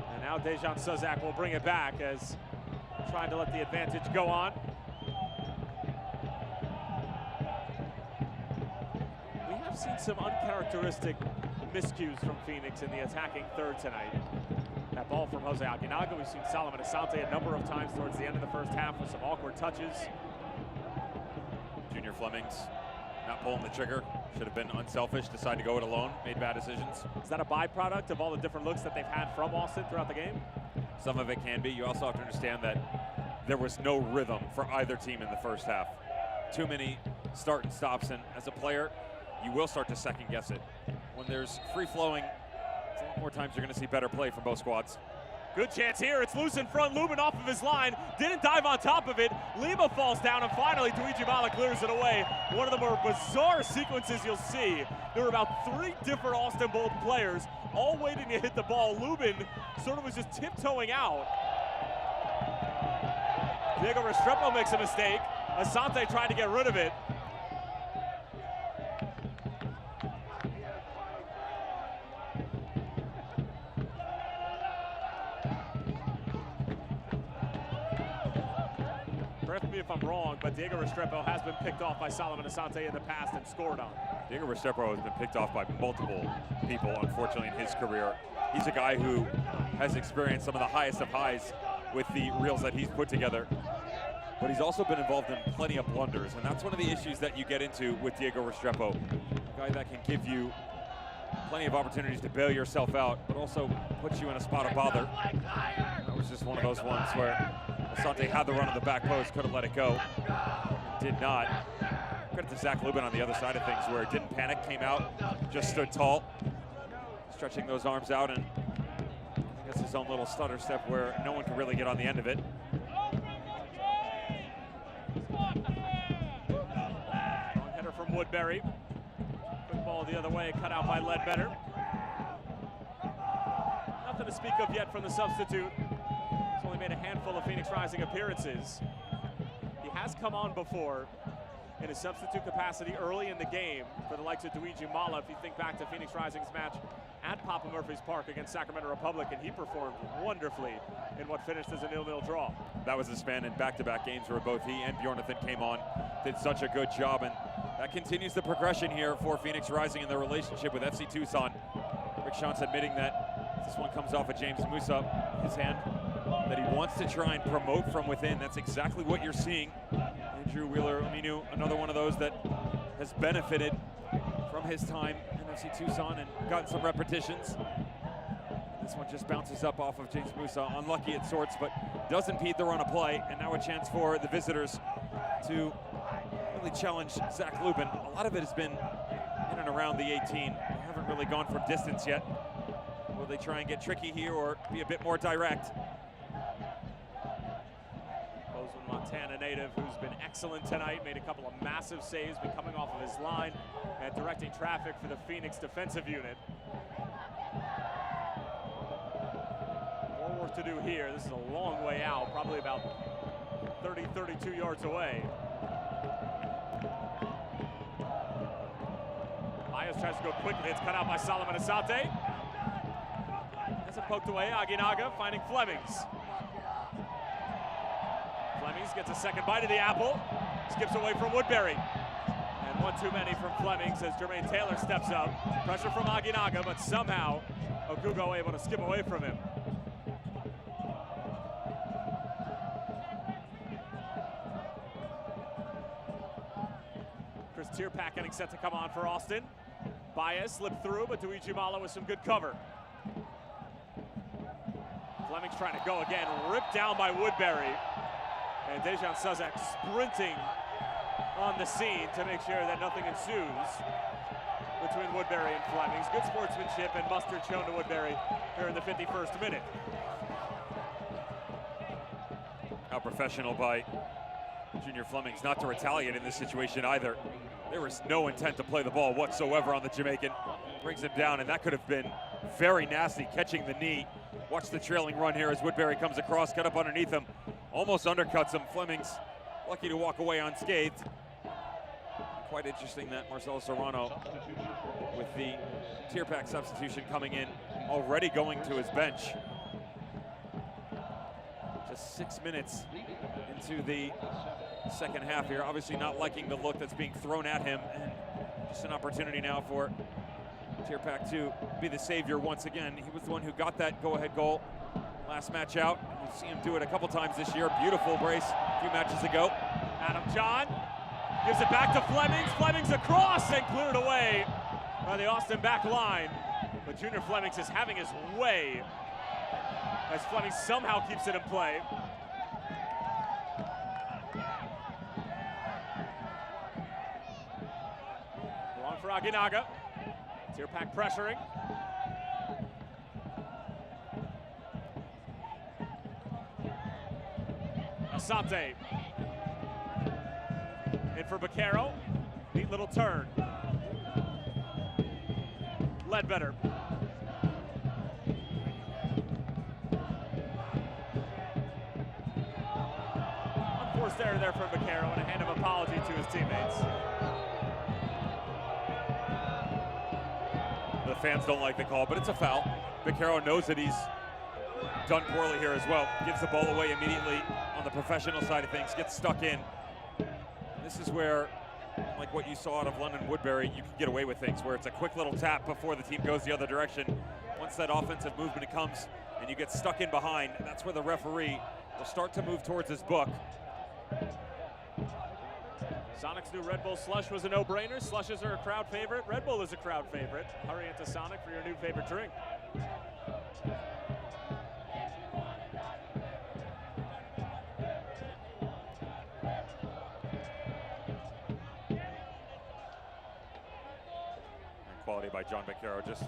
And now Dejan Suzak will bring it back as trying to let the advantage go on. We have seen some uncharacteristic miscues from Phoenix in the attacking third tonight. That ball from Jose Aguinaga. We've seen Solomon Asante a number of times towards the end of the first half with some awkward touches. Junior Flemings not pulling the trigger. Should have been unselfish, decided to go it alone, made bad decisions. Is that a byproduct of all the different looks that they've had from Austin throughout the game? Some of it can be. You also have to understand that there was no rhythm for either team in the first half. Too many start and stops, and as a player, you will start to second guess it. When there's free flowing, it's a lot more times you're going to see better play from both squads. Good chance here. It's loose in front. Lubin off of his line. Didn't dive on top of it. Lima falls down, and finally Luigi Mala clears it away. One of the more bizarre sequences you'll see. There were about 3 different Austin Bolt players all waiting to hit the ball. Lubin sort of was just tiptoeing out. Diego Restrepo makes a mistake. Asante tried to get rid of it. Correct me if I'm wrong, but Diego Restrepo has been picked off by Solomon Asante in the past and scored on. Diego Restrepo has been picked off by multiple people, unfortunately, in his career. He's a guy who has experienced some of the highest of highs with the reels that he's put together. But he's also been involved in plenty of blunders, and that's one of the issues that you get into with Diego Restrepo. A guy that can give you plenty of opportunities to bail yourself out, but also puts you in a spot of bother. That was just one of those ones where Asante had the run on the back post, could have let it go, did not. Credit to Zach Lubin on the other side of things, where it didn't panic, came out, just stood tall, stretching those arms out, and I guess his own little stutter step where no one could really get on the end of it. Long header from Woodbury. Quick ball the other way, cut out by Ledbetter. Nothing to speak of yet from the substitute. He's only made a handful of Phoenix Rising appearances. He has come on before in a substitute capacity early in the game for the likes of Luigi Mala. If you think back to Phoenix Rising's match at Papa Murphy's Park against Sacramento Republic, and he performed wonderfully in what finished as a 0-0 draw. That was a span in back-to-back games where both he and Bjornathan came on, did such a good job, and that continues the progression here for Phoenix Rising in their relationship with FC Tucson. Rick Shantz admitting that this one comes off of James Musa, his hand, that he wants to try and promote from within. That's exactly what you're seeing. Andrew Wheeler-Ominu, another one of those that has benefited from his time in FC Tucson and gotten some repetitions. This one just bounces up off of James Musa. Unlucky at sorts, but does impede the run of play. And now a chance for the visitors to really challenge Zach Lubin. A lot of it has been in and around the 18. They haven't really gone from distance yet. Will they try and get tricky here or be a bit more direct? Bozeman, Montana native, who's been excellent tonight, made a couple of massive saves, been coming off of his line and directing traffic for the Phoenix defensive unit. More work to do here. This is a long way out, probably about 30, 32 yards away. Myers tries to go quickly. It's cut out by Solomon Asante. Has it poked away. Aguinaga finding Flemings. Flemings gets a second bite of the apple. Skips away from Woodbury. And one too many from Flemings as Jermaine Taylor steps up. Pressure from Aguinaga, but somehow Okugo able to skip away from him. Chris Tierpak getting set to come on for Austin. Baez slipped through, but Luigi Mala with some good cover. Fleming's trying to go again, ripped down by Woodbury. And Dejan Suzak sprinting on the scene to make sure that nothing ensues between Woodbury and Flemings. Good sportsmanship and mustard shown to Woodbury here in the 51st minute. How professional by Junior Flemings not to retaliate in this situation either. There was no intent to play the ball whatsoever on the Jamaican. Brings him down, and that could have been very nasty, catching the knee. Watch the trailing run here as Woodbury comes across, cut up underneath him. Almost undercuts him. Flemings lucky to walk away unscathed. Quite interesting that Marcelo Serrano, with the Tierpak substitution coming in, already going to his bench. Just 6 minutes into the second half here. Obviously not liking the look that's being thrown at him. And just an opportunity now for Tierpak to be the savior once again. He was the one who got that go-ahead goal Last match out. We've seen him do it a couple times this year. Beautiful brace a few matches ago. Adam John gives it back to Flemings. Flemings across and cleared away by the Austin back line. But Junior Flemings is having his way as Flemings somehow keeps it in play. Long for Aguinaga. Tierpak pressuring. Asante. In for Baquero. Neat little turn. Ledbetter. Unforced error there from Baquero and a hand of apology to his teammates. The fans don't like the call, but it's a foul. Baquero knows that he's done poorly here as well. Gives the ball away immediately on the professional side of things, gets stuck in. This is where, like what you saw out of London Woodbury, you can get away with things, where it's a quick little tap before the team goes the other direction. Once that offensive movement comes and you get stuck in behind, that's where the referee will start to move towards his book. Sonic's new Red Bull Slush was a no-brainer. Slushes are a crowd favorite. Red Bull is a crowd favorite. Hurry into Sonic for your new favorite drink. Quality by John Baquero, just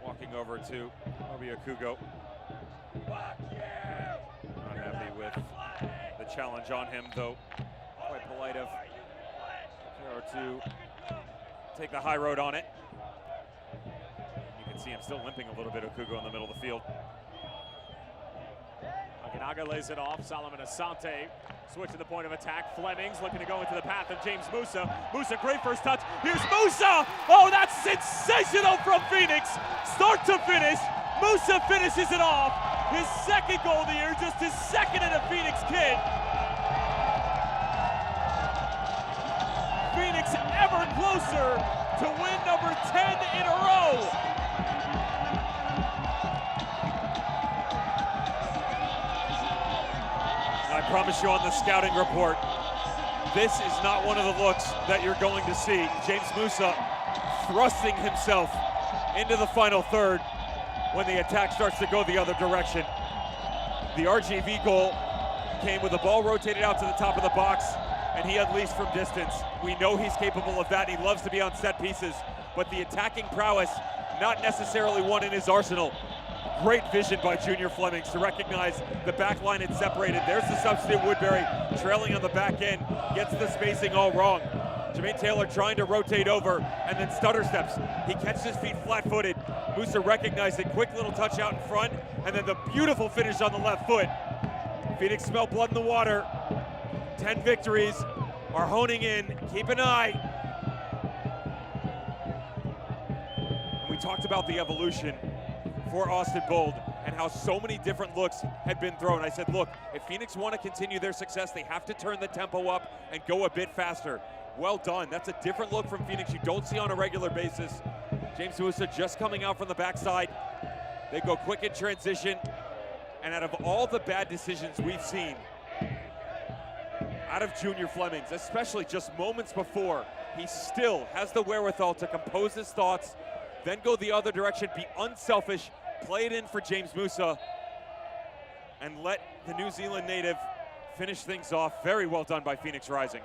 walking over to Obi Okugo. Not happy with the challenge on him, though quite polite of Baquero to take the high road on it. You can see him still limping a little bit, Okugo in the middle of the field. Aguinaga lays it off. Solomon Asante switching the point of attack. Flemings looking to go into the path of James Musa. Musa, great first touch. Here's Musa! Oh, that's sensational from Phoenix! Start to finish, Musa finishes it off. His second goal of the year, just his second in a Phoenix kit. Phoenix ever closer to win number 10 in a row. I promise you on the scouting report, this is not one of the looks that you're going to see. James Musa thrusting himself into the final third when the attack starts to go the other direction. The RGV goal came with the ball rotated out to the top of the box, and he unleashed from distance. We know he's capable of that. He loves to be on set pieces, but the attacking prowess, not necessarily one in his arsenal. Great vision by Junior Flemings to recognize the back line had separated. There's the substitute Woodbury trailing on the back end, gets the spacing all wrong. Jermaine Taylor trying to rotate over and then stutter steps. He catches his feet flat-footed. Musa recognized it, quick little touch out in front, and then the beautiful finish on the left foot. Phoenix smell blood in the water. 10 victories are honing in. Keep an eye. We talked about the evolution for Austin Bold and how so many different looks had been thrown. I said, look, if Phoenix want to continue their success, they have to turn the tempo up and go a bit faster. Well done. That's a different look from Phoenix you don't see on a regular basis. James Musa just coming out from the backside. They go quick in transition. And out of all the bad decisions we've seen out of Junior Flemings, especially just moments before, he still has the wherewithal to compose his thoughts, then go the other direction, be unselfish, play it in for James Musa, and let the New Zealand native finish things off. Very well done by Phoenix Rising.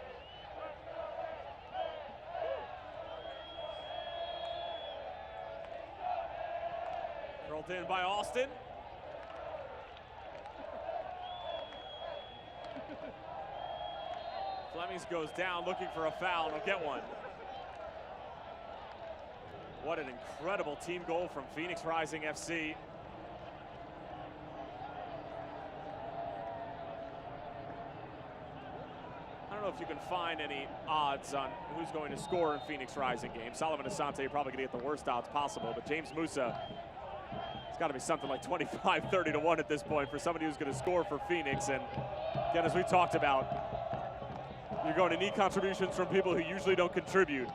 Rolled in by Austin. Flemings goes down looking for a foul, and he'll get one. What an incredible team goal from Phoenix Rising FC. I don't know if you can find any odds on who's going to score in Phoenix Rising games. Solomon Asante probably going to get the worst odds possible, but James Musa, it's got to be something like 25, 30 to 1 at this point for somebody who's going to score for Phoenix. And again, as we talked about, you're going to need contributions from people who usually don't contribute.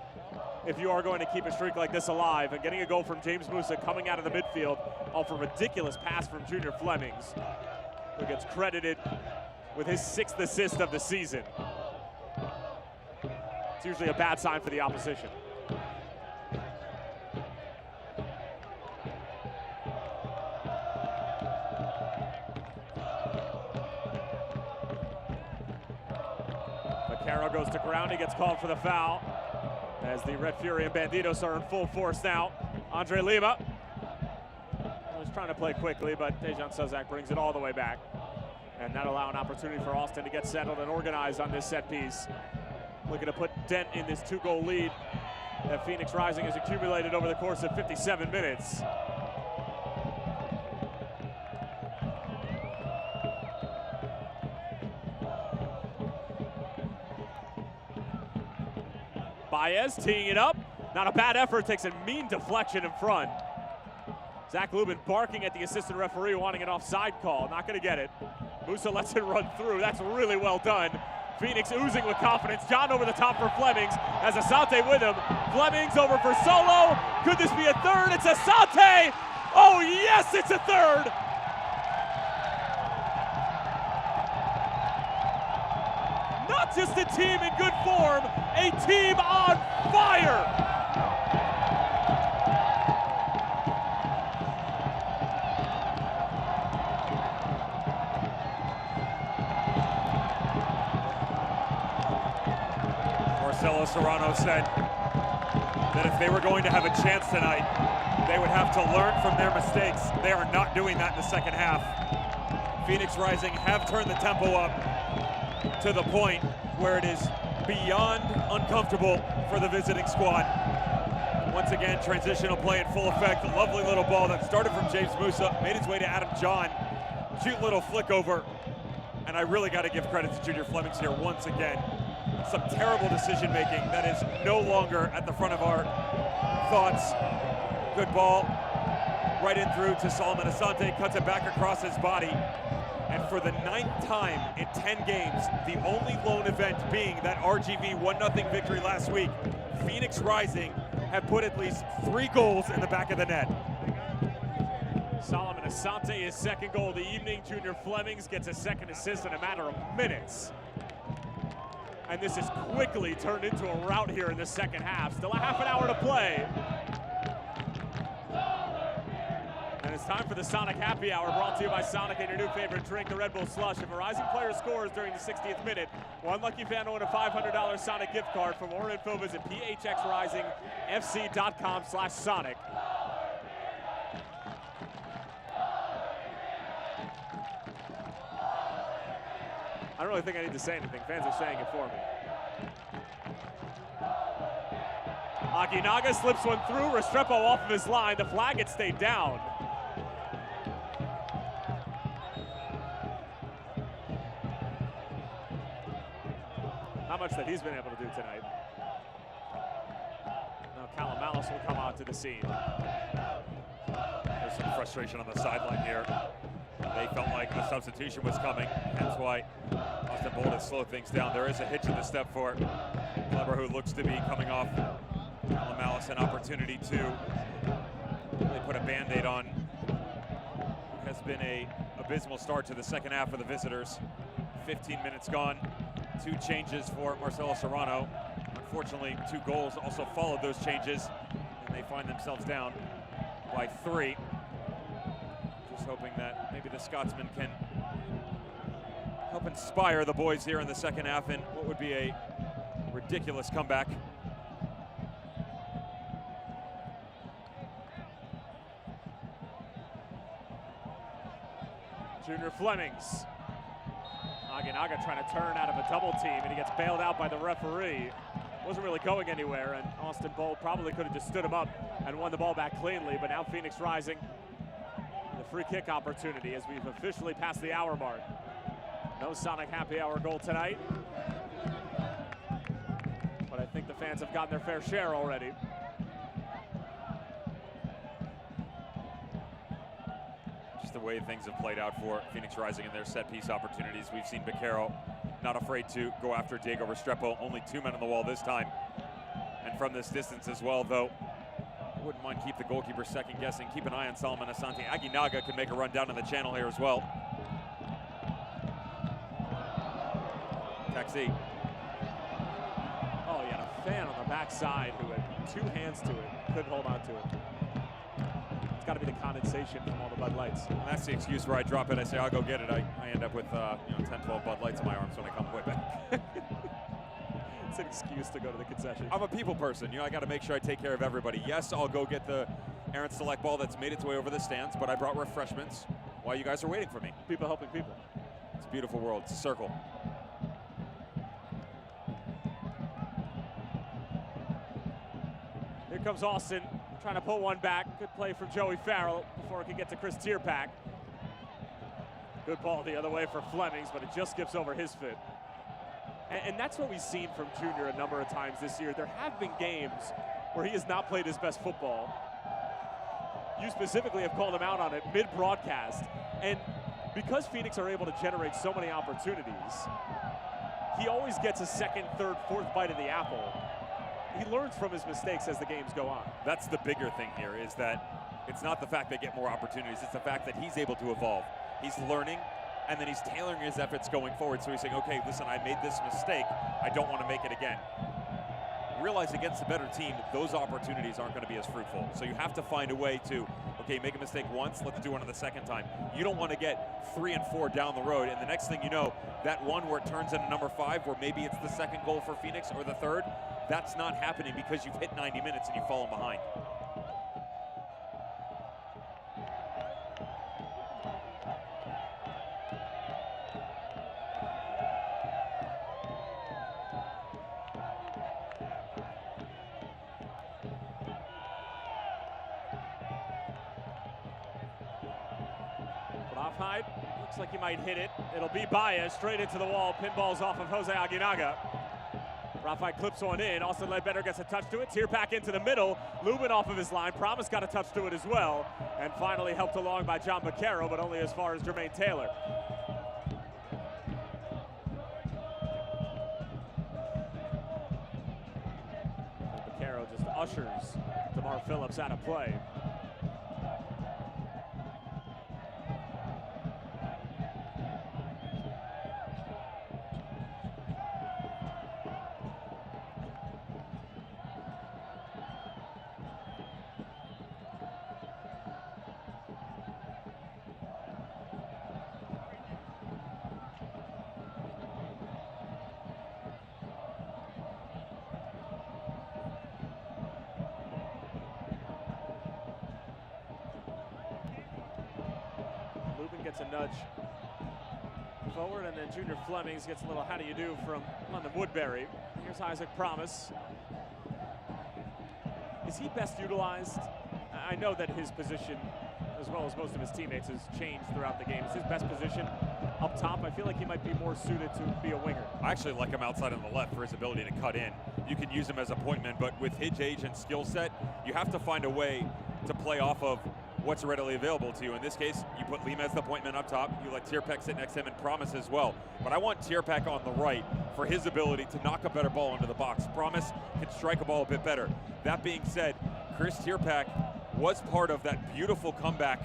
if you are going to keep a streak like this alive. And getting a goal from James Musa coming out of the midfield off a ridiculous pass from Junior Flemings, who gets credited with his 6th assist of the season. It's usually a bad sign for the opposition. Vaquero goes to ground, he gets called for the foul. As the Red Fury and Banditos are in full force now. Andre Lima was trying to play quickly, but Dejan Sozak brings it all the way back. And that'll allow an opportunity for Austin to get settled and organized on this set piece. Looking to put dent in this 2-goal lead that Phoenix Rising has accumulated over the course of 57 minutes. Baez teeing it up. Not a bad effort, takes a mean deflection in front. Zach Lubin barking at the assistant referee, wanting an offside call. Not going to get it. Musa lets it run through. That's really well done. Phoenix oozing with confidence. John over the top for Flemings. Has Asante with him. Flemings over for Solo. Could this be a third? It's Asante! Oh yes, it's a third! Not just a team in good form, a team on fire! Marcelo Serrano said that if they were going to have a chance tonight, they would have to learn from their mistakes. They are not doing that in the second half. Phoenix Rising have turned the tempo up to the point where it is beyond uncomfortable for the visiting squad. Once again, transitional play in full effect. A lovely little ball that started from James Musa, made its way to Adam John. Cute little flick over. And I really got to give credit to Junior Flemings here once again. Some terrible decision making that is no longer at the front of our thoughts. Good ball, right in through to Solomon Asante, cuts it back across his body. And for the 9th time in 10 games, the only lone event being that RGV 1-0 victory last week, Phoenix Rising have put at least 3 goals in the back of the net. Solomon Asante, his 2nd goal of the evening. Junior Flemings gets a 2nd assist in a matter of minutes. And this is quickly turned into a rout here in the second half. Still a half an hour to play. And it's time for the Sonic Happy Hour, brought to you by Sonic and your new favorite drink, the Red Bull Slush. If a Rising player scores during the 60th minute, one lucky fan will win a $500 Sonic gift card. For more info, visit phxrisingfc.com/Sonic. I don't really think I need to say anything. Fans are saying it for me. Akinaga slips one through. Restrepo off of his line. The flag had stayed down. Not much that he's been able to do tonight. Now Calamalis will come onto the scene. There's some frustration on the sideline here. They felt like a substitution was coming, hence why Austin Bold has slowed things down. There is a hitch in the step for Kleber, who looks to be coming off Malice, an opportunity to really put a Band-Aid on what has been a abysmal start to the second half for the visitors. 15 minutes gone, 2 changes for Marcelo Serrano. Unfortunately, 2 goals also followed those changes, and they find themselves down by 3. Just hoping that maybe the Scotsman can help inspire the boys here in the second half in what would be a ridiculous comeback. Junior Flemings. Aginaga trying to turn out of a double team, and he gets bailed out by the referee. Wasn't really going anywhere, and Austin Bold probably could have just stood him up and won the ball back cleanly, but now Phoenix Rising, the free kick opportunity as we've officially passed the hour mark. No Sonic Happy Hour goal tonight, but I think the fans have gotten their fair share already. Just the way things have played out for Phoenix Rising in their set-piece opportunities. We've seen Vaquero not afraid to go after Diego Restrepo. Only 2 men on the wall this time. And from this distance as well, though, I wouldn't mind keep the goalkeeper second guessing. Keep an eye on Solomon Asante. Aguinaga can make a run down in the channel here as well. Taxi. Oh, yeah, a fan on the backside who had 2 hands to it, couldn't hold on to it. It's got to be the condensation from all the Bud Lights. And that's the excuse where I drop it. I say, I'll go get it. I end up with 10, 12 Bud Lights in my arms when I come way back. It's an excuse to go to the concession. I'm a people person. I got to make sure I take care of everybody. Yes, I'll go get the Aaron Select ball that's made its way over the stands, but I brought refreshments while you guys are waiting for me. People helping people. It's a beautiful world. It's a circle. Here comes Austin, trying to pull one back. Good play from Joey Farrell before it can get to Chris Tierpak. Good ball the other way for Flemings, but it just skips over his foot. And that's what we've seen from Junior a number of times this year. There have been games where he has not played his best football. You specifically have called him out on it mid-broadcast. And because Phoenix are able to generate so many opportunities, he always gets a second, third, fourth bite of the apple. He learns from his mistakes as the games go on. That's the bigger thing here, is that it's not the fact they get more opportunities, it's the fact that he's able to evolve. He's learning, and then he's tailoring his efforts going forward. So he's saying, okay, listen, I made this mistake. I don't want to make it again. Realize against a better team, those opportunities aren't going to be as fruitful. So you have to find a way to, okay, make a mistake once, let's do one on the second time. You don't want to get 3 and 4 down the road, and the next thing you know, that one where it turns into number 5, where maybe it's the second goal for Phoenix or the third, that's not happening because you've hit 90 minutes and you've fallen behind. Offhide, looks like he might hit it. It'll be Baez straight into the wall. Pinballs off of Jose Aguinaga. Rafai clips one in. Austin Ledbetter gets a touch to it. Tierpak into the middle. Lubin off of his line. Promise got a touch to it as well. And finally helped along by John Baquero, but only as far as Jermaine Taylor. Baquero just ushers DeMar Phillips out of play. Gets a nudge forward, and then Junior Flemings gets a little how do you do from London Woodbury. Here's Isaac Promise. Is he best utilized? I know that his position, as well as most of his teammates, has changed throughout the game. Is his best position up top? I feel like he might be more suited to be a winger. I actually like him outside on the left for his ability to cut in. You can use him as a point man, but with his age and skill set, you have to find a way to play off of what's readily available to you. In this case, you put Lima as the point man up top. You let Tierpak sit next to him and Promise as well. But I want Tierpak on the right for his ability to knock a better ball into the box. Promise can strike a ball a bit better. That being said, Chris Tierpak was part of that beautiful comeback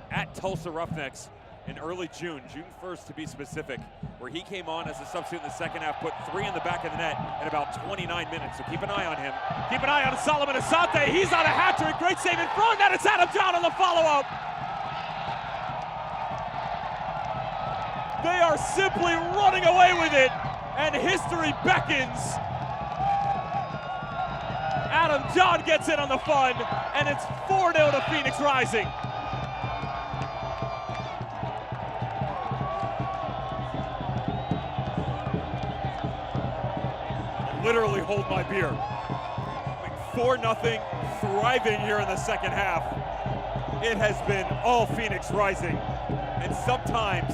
at Tulsa Roughnecks in early June 1st to be specific, where he came on as a substitute in the second half, put 3 in the back of the net in about 29 minutes, so keep an eye on him. Keep an eye on Solomon Asante. He's on a hat trick. Great save in front, and it's Adam John on the follow-up. They are simply running away with it, and history beckons. Adam John gets in on the fun, and it's 4-0 to Phoenix Rising. Literally hold my beer. 4-0, thriving here in the second half. It has been all Phoenix Rising. And sometimes,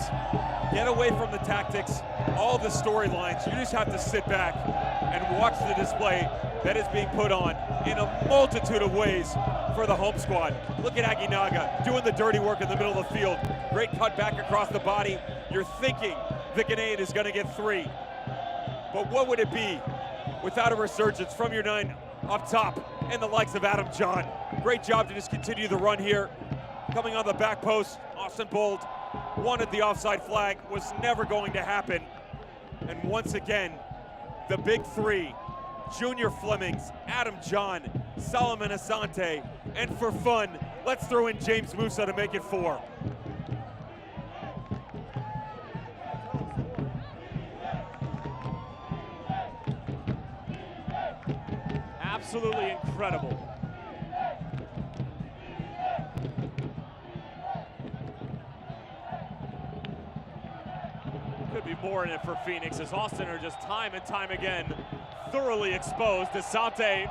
get away from the tactics, all the storylines. You just have to sit back and watch the display that is being put on in a multitude of ways for the home squad. Look at Aguinaga doing the dirty work in the middle of the field. Great cut back across the body. You're thinking the Ghanaian is going to get 3. But what would it be without a resurgence from your 9 up top and the likes of Adam John. Great job to just continue the run here. Coming on the back post, Austin Bold wanted the offside flag, was never going to happen. And once again, the big three, Junior Flemings, Adam John, Solomon Asante, and for fun, let's throw in James Musa to make it 4. Absolutely incredible. Could be more in it for Phoenix as Austin are just time and time again thoroughly exposed. Asante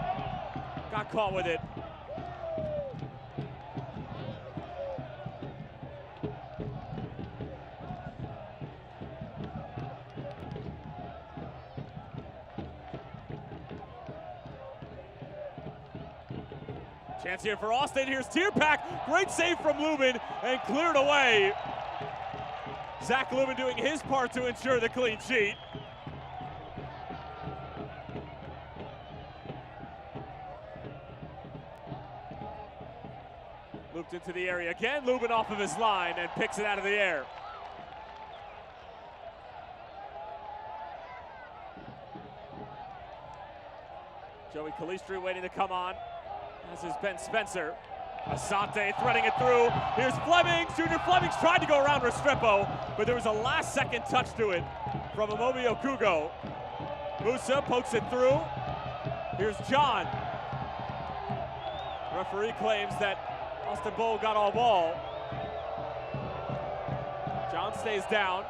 got caught with it. Chance here for Austin. Here's Tierpak. Great save from Lubin and cleared away. Zach Lubin doing his part to ensure the clean sheet. Looped into the area again. Lubin off of his line and picks it out of the air. Joey Calistri waiting to come on. This is Ben Spencer. Asante threading it through. Here's Flemings. Junior Flemings tried to go around Restrepo, but there was a last-second touch to it from Amobi Okugo. Musa pokes it through. Here's John. Referee claims that Austin Bold got all ball. John stays down.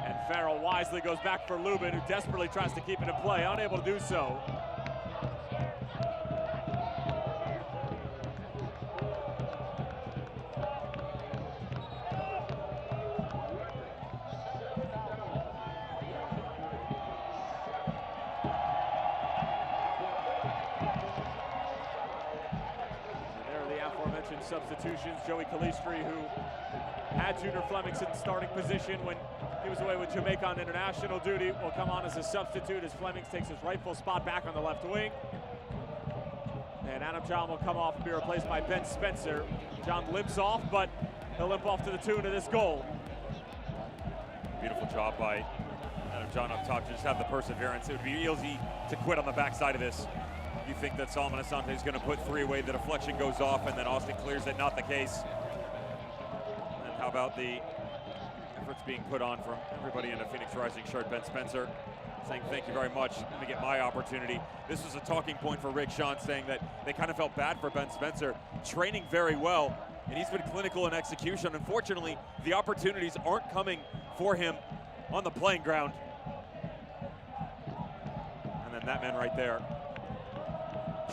And Farrell wisely goes back for Lubin, who desperately tries to keep it in play, unable to do so. Substitutions. Joey Calistri, who had Junior Flemings in starting position when he was away with Jamaica on international duty, will come on as a substitute as Flemings takes his rightful spot back on the left wing. And Adam John will come off and be replaced by Ben Spencer. John limps off, but he'll limp off to the tune of this goal. Beautiful job by Adam John up top to just have the perseverance. It would be easy to quit on the backside of this. You think that Solomon Asante is going to put 3 away, the deflection goes off, and then Austin clears it. Not the case. And how about the efforts being put on from everybody in a Phoenix Rising shirt? Ben Spencer saying thank you very much. Let me get my opportunity. This was a talking point for Rick Sean, saying that they kind of felt bad for Ben Spencer, training very well, and he's been clinical in execution. Unfortunately, the opportunities aren't coming for him on the playing ground. And then that man right there.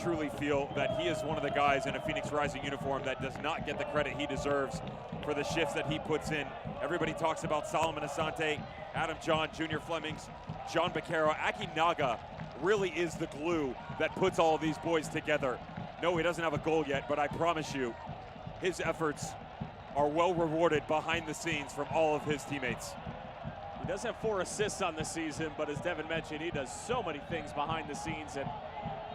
Truly feel that he is one of the guys in a Phoenix Rising uniform that does not get the credit he deserves for the shifts that he puts in. Everybody talks about Solomon Asante, Adam John, Junior Flemings, John Baquero. Aki Naga really is the glue that puts all of these boys together. No, he doesn't have a goal yet, but I promise you, his efforts are well rewarded behind the scenes from all of his teammates. He does have 4 assists on the season, but as Devin mentioned, he does so many things behind the scenes, and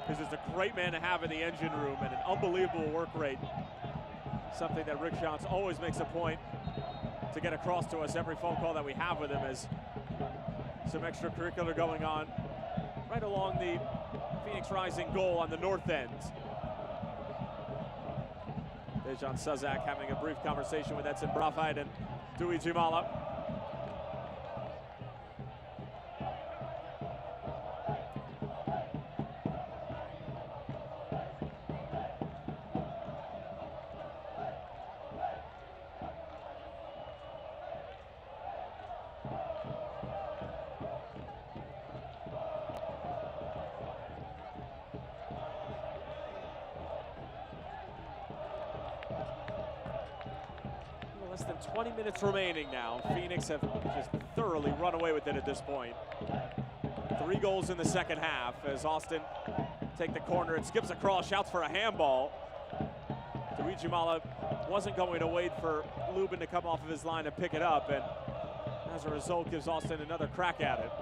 he's just a great man to have in the engine room and an unbelievable work rate. Something that Rick Shantz always makes a point to get across to us every phone call that we have with him, as some extracurricular going on right along the Phoenix Rising goal on the north end. Dejan Suzak having a brief conversation with Edson Brafheid and Dewey Jimala. Less than 20 minutes remaining now. Phoenix have just thoroughly run away with it at this point. 3 goals in the second half as Austin take the corner. It skips across, shouts for a handball. Dewey Jimala wasn't going to wait for Lubin to come off of his line and pick it up, and as a result gives Austin another crack at it.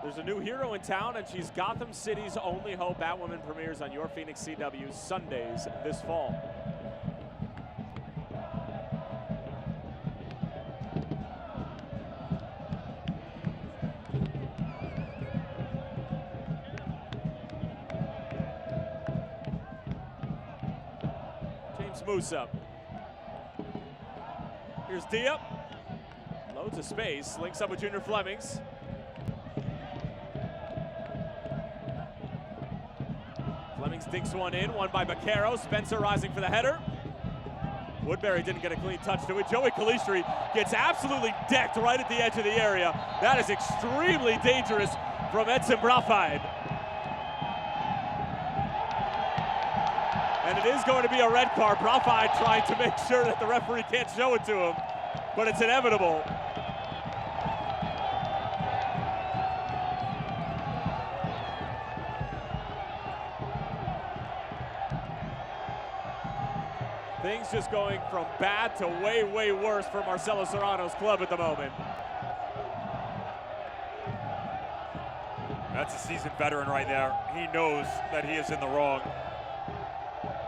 There's a new hero in town, and she's Gotham City's only hope. Batwoman premieres on Your Phoenix CW Sundays this fall. James Musa. Here's Dia. Loads of space, links up with Junior Flemings. Flemings dinks one in, one by Baquero. Spencer rising for the header. Woodbury didn't get a clean touch to it. Joey Calistri gets absolutely decked right at the edge of the area. That is extremely dangerous from Edson Brafide. And it is going to be a red card. Brafide trying to make sure that the referee can't show it to him, but it's inevitable. Things just going from bad to way, way worse for Marcelo Serrano's club at the moment. That's a seasoned veteran right there. He knows that he is in the wrong.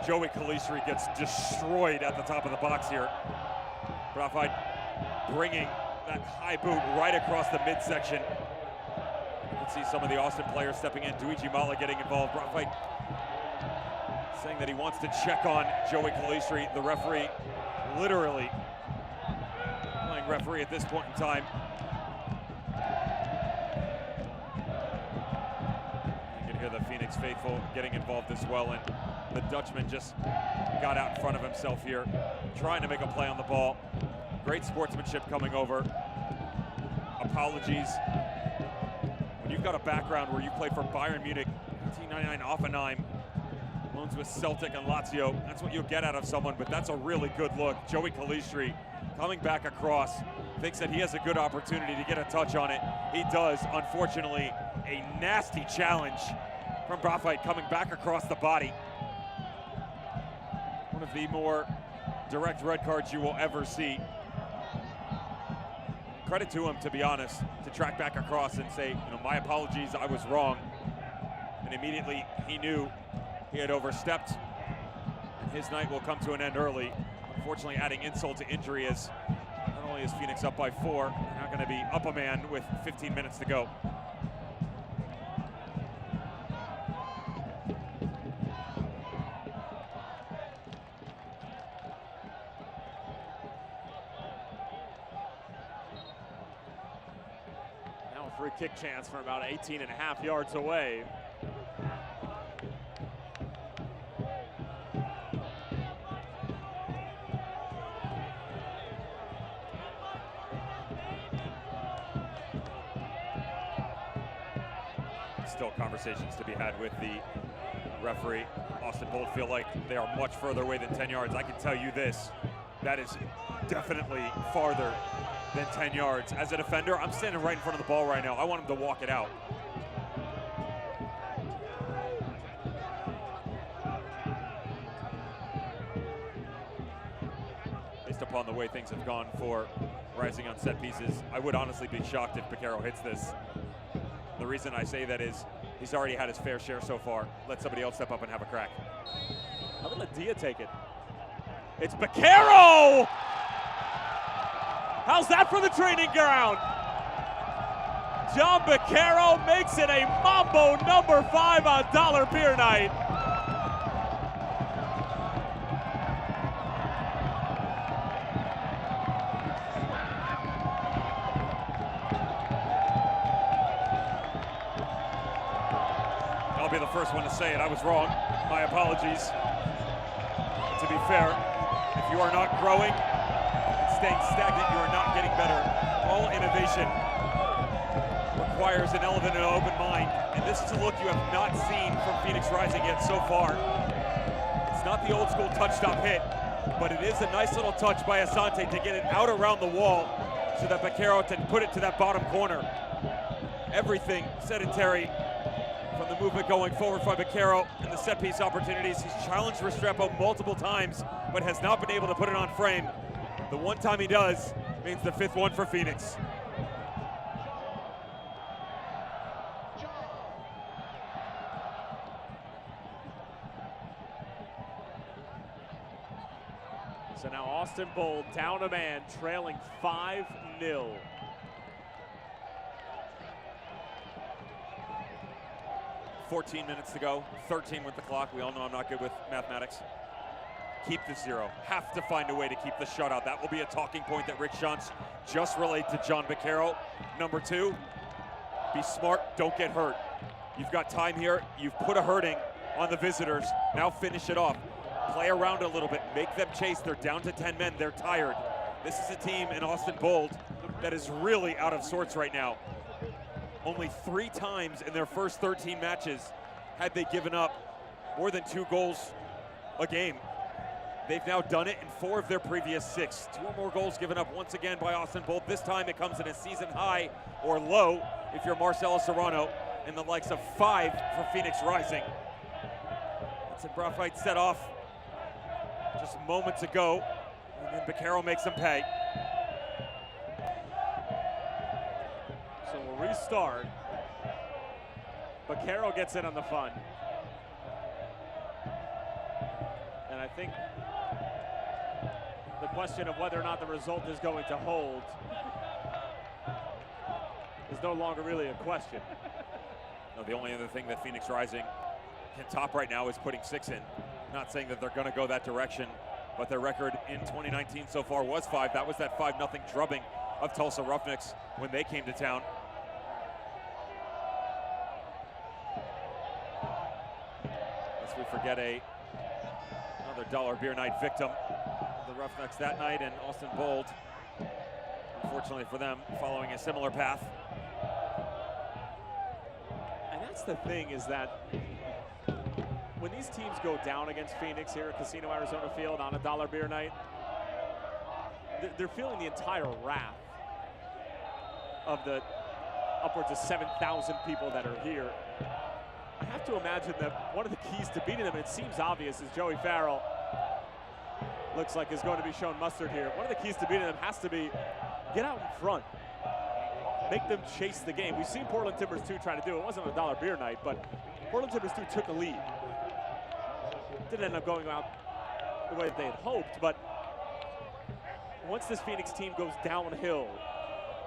Joey Calistri gets destroyed at the top of the box here. Brafide bringing that high boot right across the midsection. You can see some of the Austin players stepping in. Luigi Mala getting involved. Brafide saying that he wants to check on Joey Calistri. The referee literally playing referee at this point in time. You can hear the Phoenix faithful getting involved as well, and the Dutchman just got out in front of himself here, trying to make a play on the ball. Great sportsmanship coming over. Apologies. When you've got a background where you played for Bayern Munich, 1999 Offenheim, loans with Celtic and Lazio, that's what you'll get out of someone, but that's a really good look. Joey Calistri coming back across, thinks that he has a good opportunity to get a touch on it. He does. Unfortunately, a nasty challenge from Brafide coming back across the body. One of the more direct red cards you will ever see. Credit to him, to be honest, to track back across and say, my apologies, I was wrong. And immediately he knew he had overstepped, and his night will come to an end early. Unfortunately, adding insult to injury, as not only is Phoenix up by 4, they're not going to be up a man with 15 minutes to go. Now a free kick chance from about 18.5 yards away. Still conversations to be had with the referee. Austin Bold feel like they are much further away than 10 yards. I can tell you this, that is definitely farther than 10 yards. As a defender, I'm standing right in front of the ball right now. I want him to walk it out. Based upon the way things have gone for Rising on set pieces, I would honestly be shocked if Baquero hits this. The reason I say that is he's already had his fair share so far. Let somebody else step up and have a crack. How about let Dia take it? It's Baquero! How's that for the training ground? John Baquero makes it a Mambo number 5 on Dollar Beer Night. I'll be the first one to say it. I was wrong. My apologies. But to be fair, if you are not growing and staying stagnant, you are not getting better. All innovation requires an element and an open mind, and this is a look you have not seen from Phoenix Rising yet so far. It's not the old school touch-stop hit, but it is a nice little touch by Asante to get it out around the wall so that Baquero can put it to that bottom corner. Everything sedentary from the movement going forward by Baquero and the set-piece opportunities. He's challenged Restrepo multiple times, but has not been able to put it on frame. The one time he does means the 5th one for Phoenix. So now Austin Bold down a man, trailing 5-0. 14 minutes to go, 13 with the clock. We all know I'm not good with mathematics. Keep the 0. Have to find a way to keep the shutout. That will be a talking point that Rick Schantz just relayed to John Baccaro. Number 2, be smart, don't get hurt. You've got time here. You've put a hurting on the visitors. Now finish it off. Play around a little bit. Make them chase. They're down to 10 men. They're tired. This is a team in Austin Bold that is really out of sorts right now. Only 3 times in their first 13 matches had they given up more than 2 goals a game. They've now done it in 4 of their previous 6. 2 or more goals given up once again by Austin Bold. This time it comes in a season high or low if you're Marcelo Serrano, and the likes of 5 for Phoenix Rising. That's a Brathwaite set off just moments ago, and then Baccaro makes them pay. So we'll restart. Baccaro gets in on the fun. And I think the question of whether or not the result is going to hold is no longer really a question. No, the only other thing that Phoenix Rising can top right now is putting 6 in. Not saying that they're going to go that direction, but their record in 2019 so far was 5. That was that 5-0 drubbing of Tulsa Roughnecks when they came to town. Lest we forget another dollar beer night victim, the Roughnecks that night, and Austin Bold, unfortunately for them, following a similar path. And that's the thing, is that when these teams go down against Phoenix here at Casino Arizona Field on a dollar beer night, they're feeling the entire wrath of the upwards of 7,000 people that are here. I have to imagine that one of the keys to beating them, it seems obvious, is Joey Farrell looks like is going to be shown mustard here. One of the keys to beating them has to be get out in front. Make them chase the game. We've seen Portland Timbers 2 try to do it. It wasn't a dollar beer night, but Portland Timbers 2 took a lead. Didn't end up going out the way that they had hoped, but once this Phoenix team goes downhill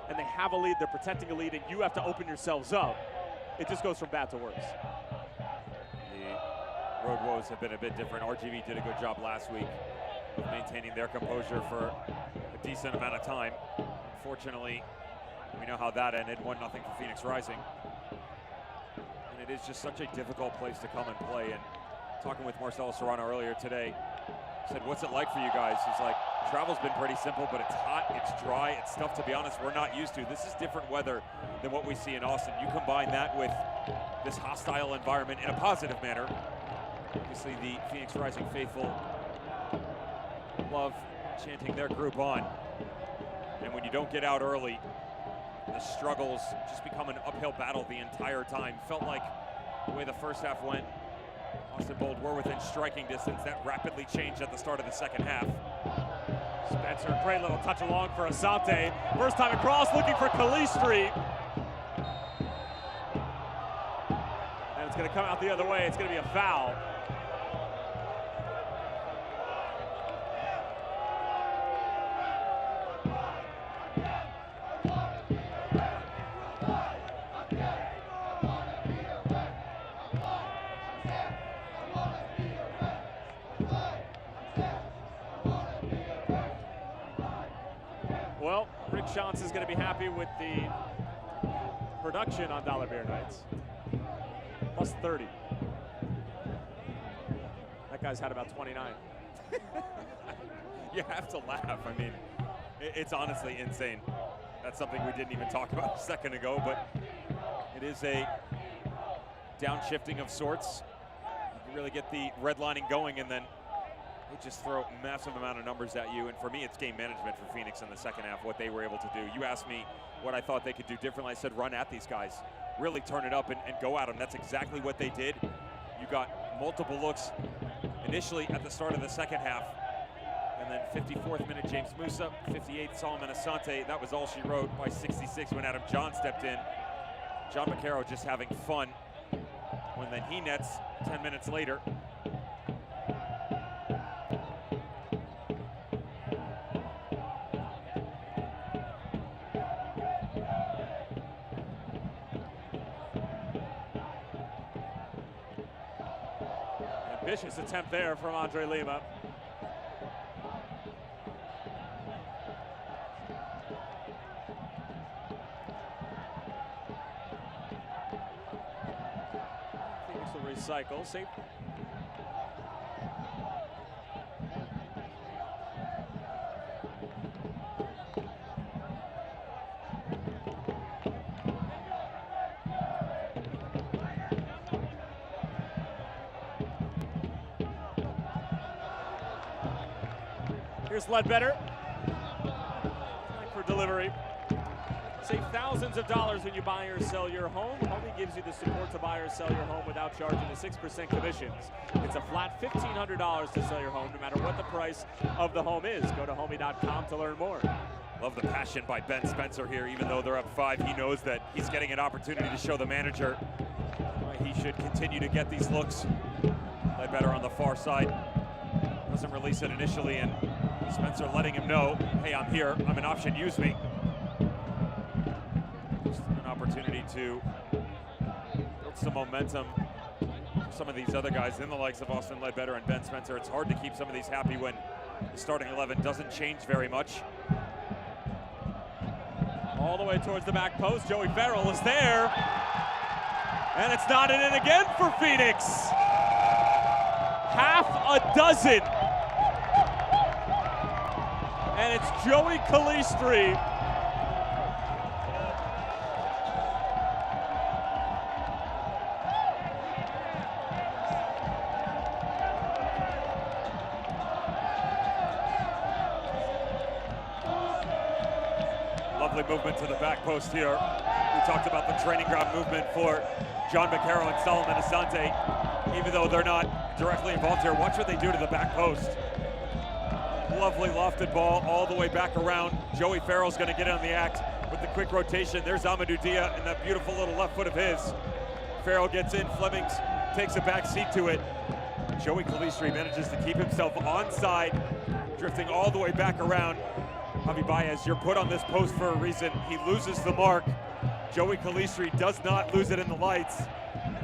and they have a lead, they're protecting a lead, and you have to open yourselves up, it just goes from bad to worse. The road woes have been a bit different. RGV did a good job last week of maintaining their composure for a decent amount of time. Unfortunately, we know how that ended, 1-0 for Phoenix Rising. And it is just such a difficult place to come and play. And talking with Marcelo Serrano earlier today, said, what's it like for you guys? He's like, travel's been pretty simple, but it's hot, it's dry, it's stuff, to be honest, we're not used to. This is different weather than what we see in Austin. You combine that with this hostile environment in a positive manner. Obviously, the Phoenix Rising faithful love chanting their group on. And when you don't get out early, the struggles just become an uphill battle the entire time. Felt like the way the first half went, Austin Bold were within striking distance. That rapidly changed at the start of the second half. Spencer, great little touch along for Asante. First time across, looking for Calistri. And it's going to come out the other way. It's going to be a foul. Well, Rick Schantz is going to be happy with the production on Dollar Beer Nights. Plus 30. That guy's had about 29. You have to laugh. I mean, it's honestly insane. That's something we didn't even talk about a second ago, but it is a downshifting of sorts. You really get the redlining going, and then they just throw a massive amount of numbers at you. And for me, it's game management for Phoenix in the second half, what they were able to do. You asked me what I thought they could do differently. I said run at these guys. Really turn it up and go at them. That's exactly what they did. You got multiple looks initially at the start of the second half. And then 54th minute, James Musa. 58th, Solomon Asante. That was all she wrote. By 66, when Adam John stepped in. John Baccaro just having fun when then he nets 10 minutes later. Vicious attempt there from Andre Lima. Phoenix will recycle. Safe. Here's Ledbetter. Time for delivery. Save thousands of dollars when you buy or sell your home. Homie gives you the support to buy or sell your home without charging the 6% commissions. It's a flat $1,500 to sell your home, no matter what the price of the home is. Go to homie.com to learn more. Love the passion by Ben Spencer here. Even though they're up 5, he knows that he's getting an opportunity to show the manager why he should continue to get these looks. Ledbetter on the far side. Doesn't release it initially, and Spencer letting him know, hey, I'm here, I'm an option, use me. Just an opportunity to build some momentum for some of these other guys in the likes of Austin Ledbetter and Ben Spencer. It's hard to keep some of these happy when the starting 11 doesn't change very much. All the way towards the back post, Joey Farrell is there. And it's knotted in again for Phoenix. Half a dozen. And it's Joey Calistri. Lovely movement to the back post here. We talked about the training ground movement for John Baccaro and Solomon Asante. Even though they're not directly involved here, watch what they do to the back post. Lovely lofted ball all the way back around. Joey Farrell's going to get in on the act with the quick rotation. There's Amadou Dia and that beautiful little left foot of his. Farrell gets in, Flemings takes a back seat to it. Joey Calistri manages to keep himself onside, drifting all the way back around. Javi Baez, you're put on this post for a reason. He loses the mark. Joey Calistri does not lose it in the lights.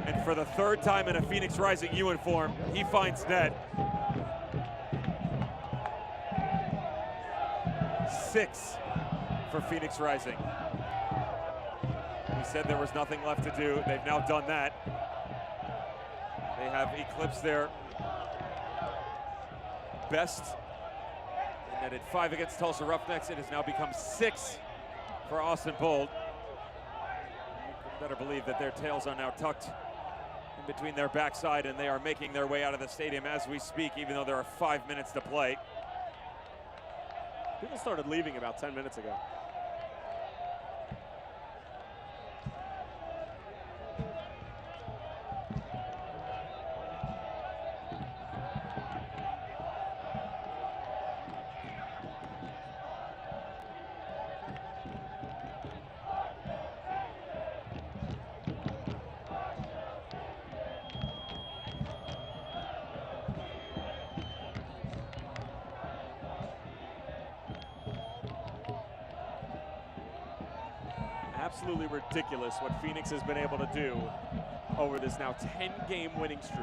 And for the third time in a Phoenix Rising uniform, he finds net. 6 for Phoenix Rising. We said there was nothing left to do. They've now done that. They have eclipsed their best. And netted 5 against Tulsa Roughnecks. It has now become 6 for Austin Bold. You better believe that their tails are now tucked in between their backside, and they are making their way out of the stadium as we speak, even though there are 5 minutes to play. People started leaving about 10 minutes ago. Absolutely ridiculous what Phoenix has been able to do over this now 10-game winning streak.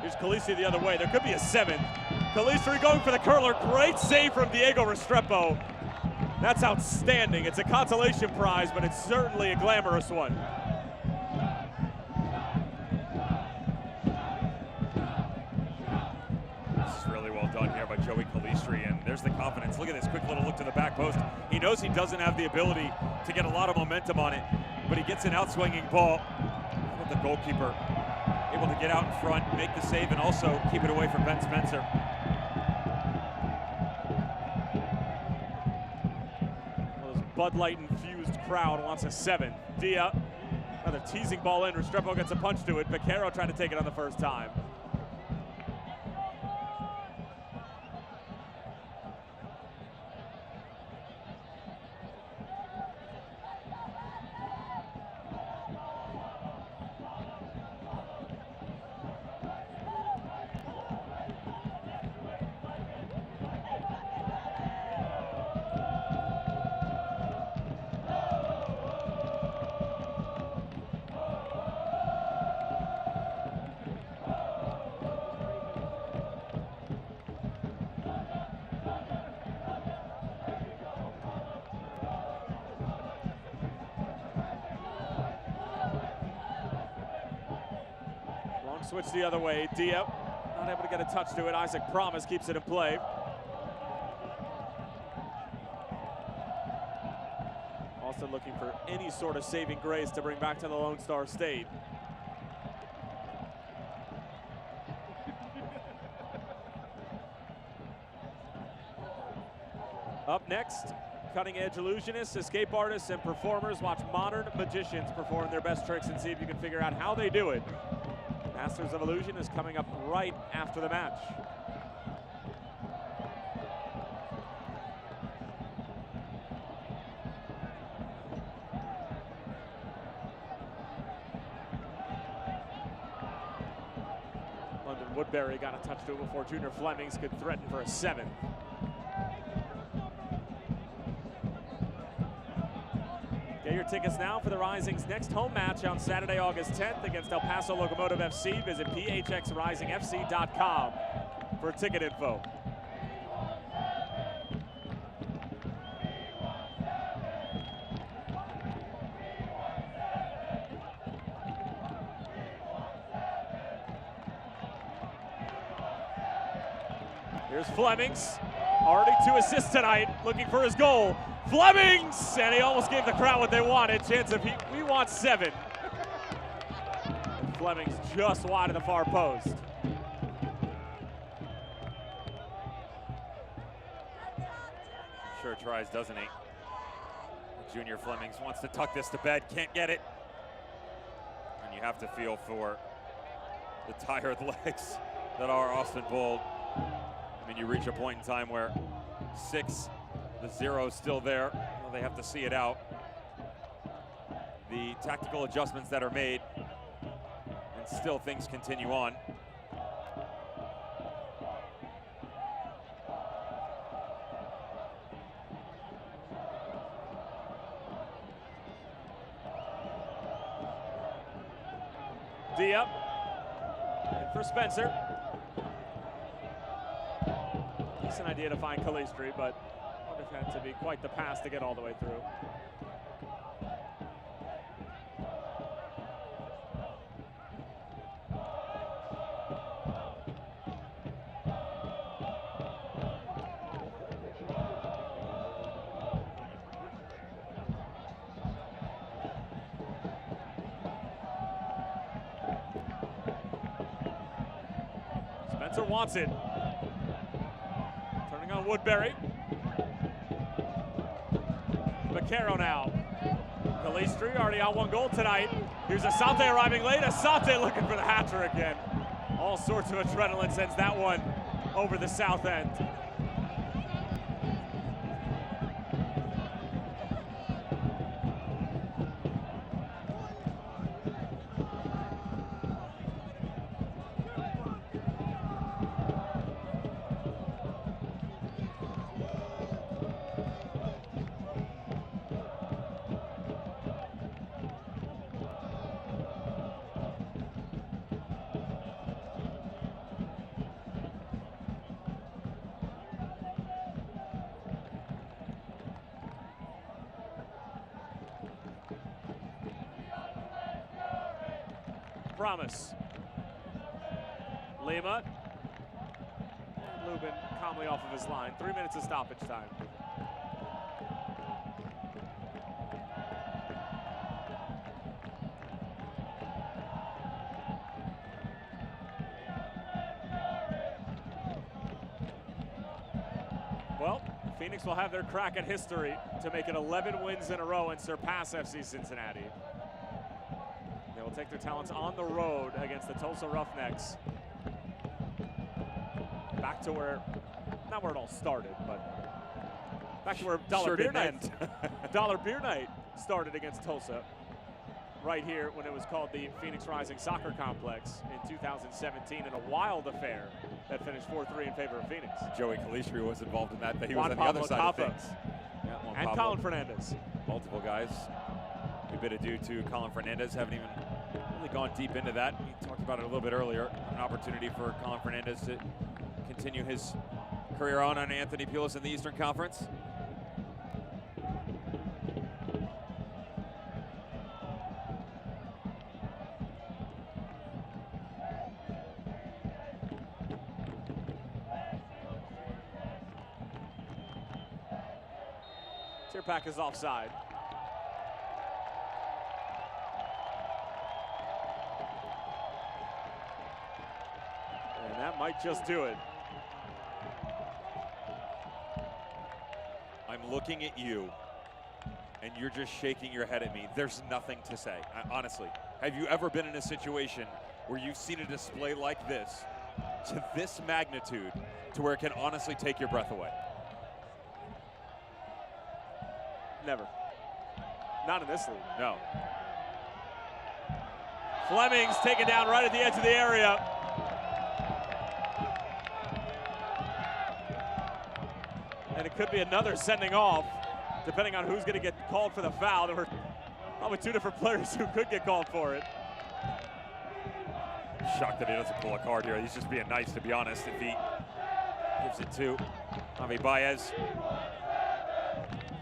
Here's Calistri the other way. There could be a 7th. Calistri going for the curler. Great save from Diego Restrepo. That's outstanding. It's a consolation prize, but it's certainly a glamorous one. This is really well done here by Joey Calistri, and there's the confidence. Look at this quick little look to the back post. He knows he doesn't have the ability to get a lot of momentum on it, but he gets an outswinging ball. With the goalkeeper able to get out in front, make the save, and also keep it away from Ben Spencer. Well, this Bud Light infused crowd wants a 7th. Dia, another teasing ball in. Restrepo gets a punch to it. Baccaro trying to take it on the first time. switch the other way. Diep not able to get a touch to it. Isaac Promise keeps it in play. Austin looking for any sort of saving grace to bring back to the Lone Star State. Up next, cutting-edge illusionists, escape artists, and performers. Watch modern magicians perform their best tricks and see if you can figure out how they do it. Masters of Illusion is coming up right after the match. London Woodbury got a touch to it before Junior Flemings could threaten for a 7th. Get your tickets now for the Rising's next home match on Saturday, August 10th against El Paso Locomotive FC. Visit phxrisingfc.com for ticket info. Here's Flemings, already 2 assists tonight, looking for his goal. Flemings, and he almost gave the crowd what they wanted. Chance of we want 7. And Flemings just wide of the far post. Sure tries, doesn't he? Junior Flemings wants to tuck this to bed, can't get it. And you have to feel for the tired legs that are Austin Bold. I mean, you reach a point in time where 6, the 0 is still there. Well, they have to see it out. The tactical adjustments that are made, and still things continue on. Diep, and for Spencer. Decent idea to find Calistri, but would have had to be quite the pass to get all the way through. Spencer wants it. Turning on Woodbury. Vaquero now. Calistri already on 1 goal tonight. Here's Asante arriving late. Asante looking for the hat-trick again. All sorts of adrenaline sends that one over the south end. Promise. Lima. Lubin calmly off of his line. 3 minutes of stoppage time. Well, Phoenix will have their crack at history to make it 11 wins in a row and surpass FC Cincinnati. They will take their talents on the road against the Tulsa Roughnecks. Back to where, not where it all started, but back to where Dollar Beer Night started against Tulsa. Right here when it was called the Phoenix Rising Soccer Complex in 2017 in a wild affair that finished 4-3 in favor of Phoenix. Joey Calistri was involved in that, he was on the other side of things. Yeah, and Colin Fernandez. Multiple guys. A bit adieu to Colin Fernandez, haven't even really gone deep into that. We talked about it a little bit earlier. An opportunity for Colin Fernandez to continue his career on Anthony Pulis in the Eastern Conference. Clear pack is offside. And that might just do it. I'm looking at you, and you're just shaking your head at me. There's nothing to say, honestly. Have you ever been in a situation where you've seen a display like this, to this magnitude, to where it can honestly take your breath away? Never. Not in this league. No. Fleming's taken down right at the edge of the area. And it could be another sending off, depending on who's going to get called for the foul. There were probably two different players who could get called for it. Shocked that he doesn't pull a card here. He's just being nice, to be honest. If he gives it to Javi Baez,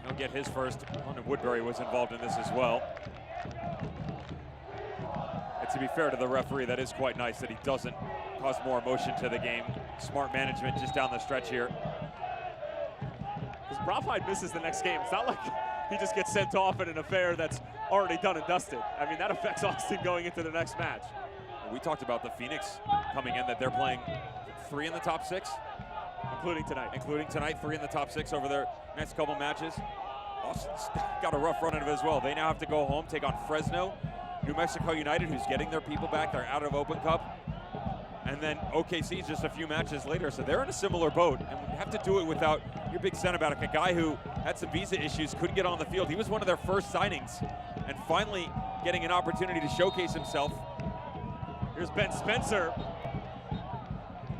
he'll get his first. London Woodbury was involved in this as well. And to be fair to the referee, that is quite nice that he doesn't cause more emotion to the game. Smart management just down the stretch here. Because Brophyde misses the next game. It's not like he just gets sent off in an affair that's already done and dusted. I mean, that affects Austin going into the next match. We talked about the Phoenix coming in, that they're playing 3 in the top 6. Including tonight. Including tonight, 3 in the top 6 over their next couple matches. Austin's got a rough run of it as well. They now have to go home, take on Fresno, New Mexico United, who's getting their people back. They're out of Open Cup. And then OKC just a few matches later. So they're in a similar boat. And we have to do it without your big center back, a guy who had some visa issues, couldn't get on the field. He was one of their first signings. And finally getting an opportunity to showcase himself. Here's Ben Spencer.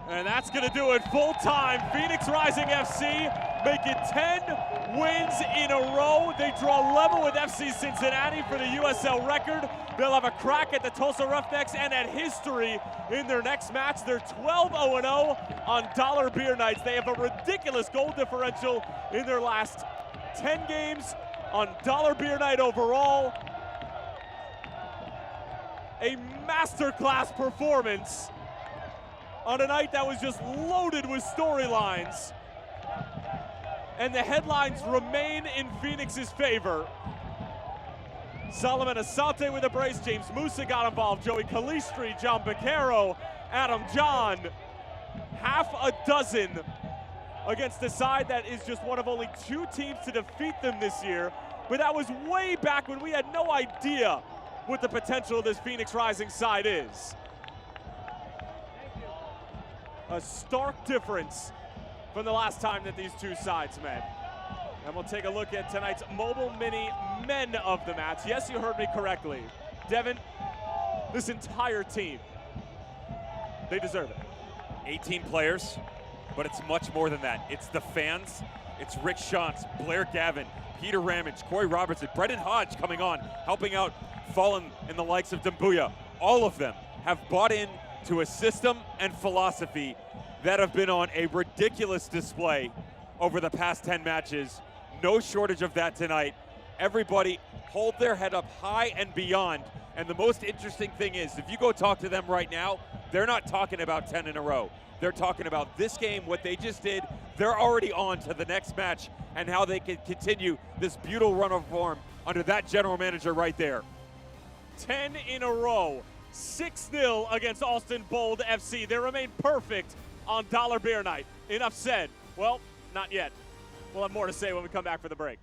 And that's going to do it full time. Phoenix Rising FC make it 10 wins in a row. They draw level with FC Cincinnati for the USL record. They'll have a crack at the Tulsa Roughnecks and at history in their next match. They're 12-0-0 on dollar beer nights. They have a ridiculous goal differential in their last 10 games on dollar beer night overall. A masterclass performance on a night that was just loaded with storylines. And the headlines remain in Phoenix's favor. Solomon Asante with a brace, James Musa got involved, Joey Calistri, John Beccaro, Adam John. Half a dozen against a side that is just one of only 2 teams to defeat them this year. But that was way back when we had no idea what the potential of this Phoenix Rising side is. A stark difference from the last time that these two sides met. And we'll take a look at tonight's Mobile Mini men of the match. Yes, you heard me correctly. Devin, this entire team, they deserve it. 18 players, but it's much more than that. It's the fans, it's Rick Shantz, Blair Gavin, Peter Ramage, Corey Robertson, Brendan Hodge coming on, helping out Fallen and the likes of Dumbuya. All of them have bought in to a system and philosophy that have been on a ridiculous display over the past 10 matches. No shortage of that tonight. Everybody hold their head up high and beyond. And the most interesting thing is, if you go talk to them right now, they're not talking about 10 in a row. They're talking about this game, what they just did. They're already on to the next match and how they can continue this beautiful run of form under that general manager right there. 10 in a row. 6-0 against Austin Bold FC. They remain perfect on Dollar Beer Night. Enough said. Well, not yet. We'll have more to say when we come back for the break.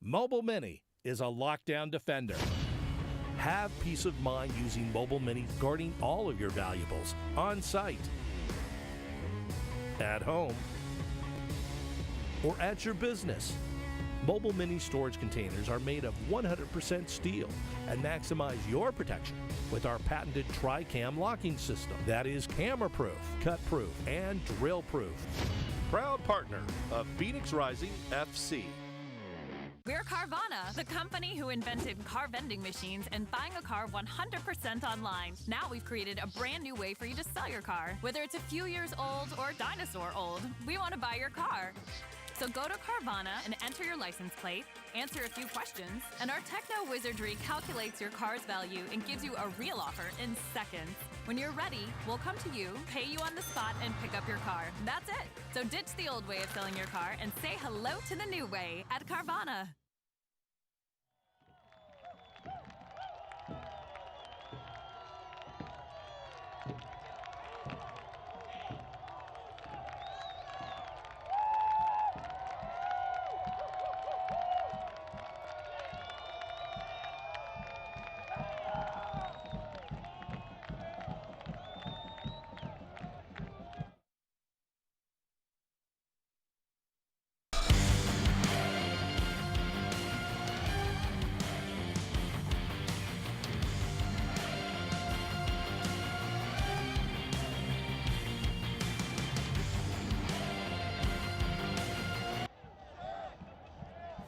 Mobile Mini is a lockdown defender. Have peace of mind using Mobile Mini, guarding all of your valuables on site, at home, or at your business. Mobile Mini storage containers are made of 100% steel and maximize your protection with our patented Tri-Cam locking system that is camera-proof, cut-proof, and drill-proof. Proud partner of Phoenix Rising FC. We're Carvana, the company who invented car vending machines and buying a car 100% online. Now we've created a brand new way for you to sell your car. Whether it's a few years old or dinosaur old, we want to buy your car. So go to Carvana and enter your license plate, answer a few questions, and our techno wizardry calculates your car's value and gives you a real offer in seconds. When you're ready, we'll come to you, pay you on the spot, and pick up your car. That's it. So ditch the old way of selling your car and say hello to the new way at Carvana.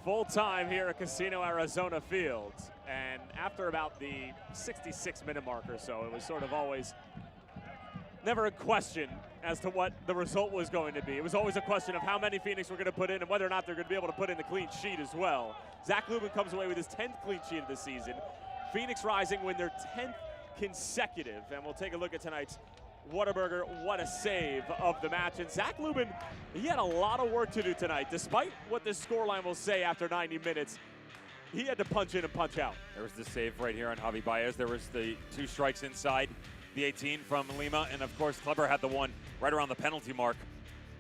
Full time here at Casino Arizona Field. And after about the 66-minute mark or so, it was sort of always never a question as to what the result was going to be. It was always a question of how many Phoenix were going to put in and whether or not they're going to be able to put in the clean sheet as well. Zach Lubin comes away with his 10th clean sheet of the season. Phoenix Rising win their 10th consecutive. And we'll take a look at tonight's Whataburger, what a save of the match. And Zach Lubin, he had a lot of work to do tonight. Despite what this scoreline will say after 90 minutes, he had to punch in and punch out. There was the save right here on Javi Baez. There was the 2 strikes inside the 18 from Lima. And of course, Kleber had the one right around the penalty mark.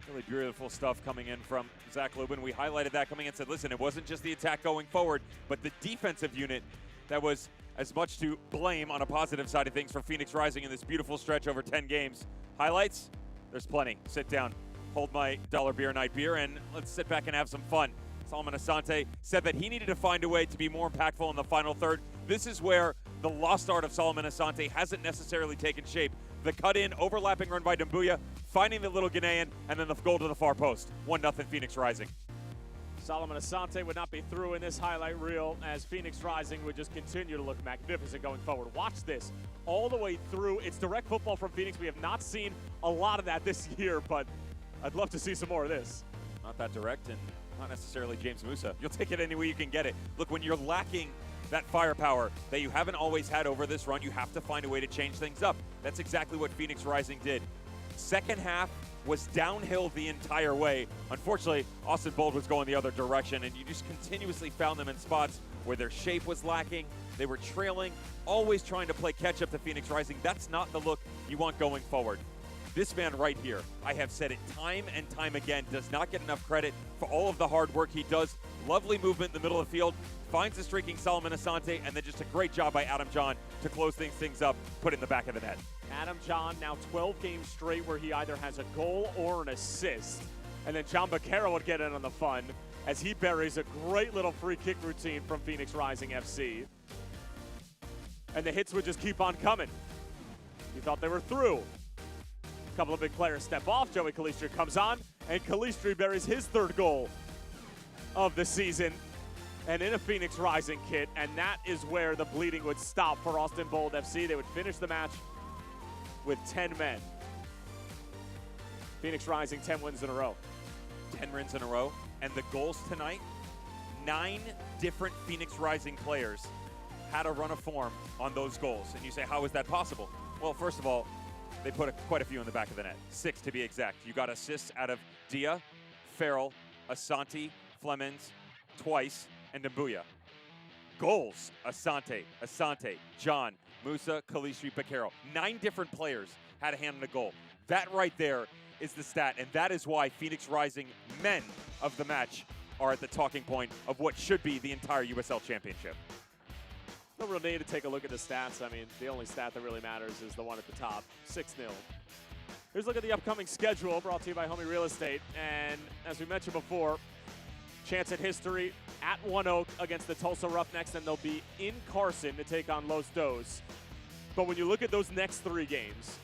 Really beautiful stuff coming in from Zach Lubin. We highlighted that coming in and said, listen, it wasn't just the attack going forward, but the defensive unit that was as much to blame on a positive side of things for Phoenix Rising in this beautiful stretch over 10 games. Highlights? There's plenty. Sit down, hold my dollar beer night beer, and let's sit back and have some fun. Solomon Asante said that he needed to find a way to be more impactful in the final third. This is where the lost art of Solomon Asante hasn't necessarily taken shape. The cut-in, overlapping run by Dumbuya, finding the little Ghanaian, and then the goal to the far post. 1-0 Phoenix Rising. Solomon Asante would not be through in this highlight reel as Phoenix Rising would just continue to look magnificent going forward. Watch this all the way through. It's direct football from Phoenix. We have not seen a lot of that this year, but I'd love to see some more of this. Not that direct and not necessarily James Musa. You'll take it any way you can get it. Look, when you're lacking that firepower that you haven't always had over this run, you have to find a way to change things up. That's exactly what Phoenix Rising did. Second half was downhill the entire way. Unfortunately, Austin Bold was going the other direction, and you just continuously found them in spots where their shape was lacking. They were trailing, always trying to play catch-up to Phoenix Rising. That's not the look you want going forward. This man right here, I have said it time and time again, does not get enough credit for all of the hard work he does. Lovely movement in the middle of the field, finds the streaking Solomon Asante, and then just a great job by Adam John to close things up, put it in the back of the net. Adam John now 12 games straight where he either has a goal or an assist. And then John Baquero would get in on the fun as he buries a great little free kick routine from Phoenix Rising FC. And the hits would just keep on coming. You thought they were through. A couple of big players step off. Joey Calistri comes on, and Calistri buries his 3rd goal of the season. And in a Phoenix Rising kit, and that is where the bleeding would stop for Austin Bold FC. They would finish the match with 10 men. Phoenix Rising, 10 wins in a row. 10 wins in a row. And the goals tonight, 9 different Phoenix Rising players had a run of form on those goals. And you say, how is that possible? Well, first of all, they put quite a few in the back of the net. 6 to be exact. You got assists out of Dia, Farrell, Asante, Flemings, twice, and Dumbuya. Goals, Asante, John, Musa, Calistri, Baquero. 9 different players had a hand in a goal. That right there is the stat, and that is why Phoenix Rising men of the match are at the talking point of what should be the entire USL Championship. No real need to take a look at the stats. I mean, the only stat that really matters is the one at the top, 6-0. Here's a look at the upcoming schedule brought to you by Homie Real Estate. And as we mentioned before, chance at history at One Oak against the Tulsa Roughnecks, and they'll be in Carson to take on Los Dos. But when you look at those next 3 games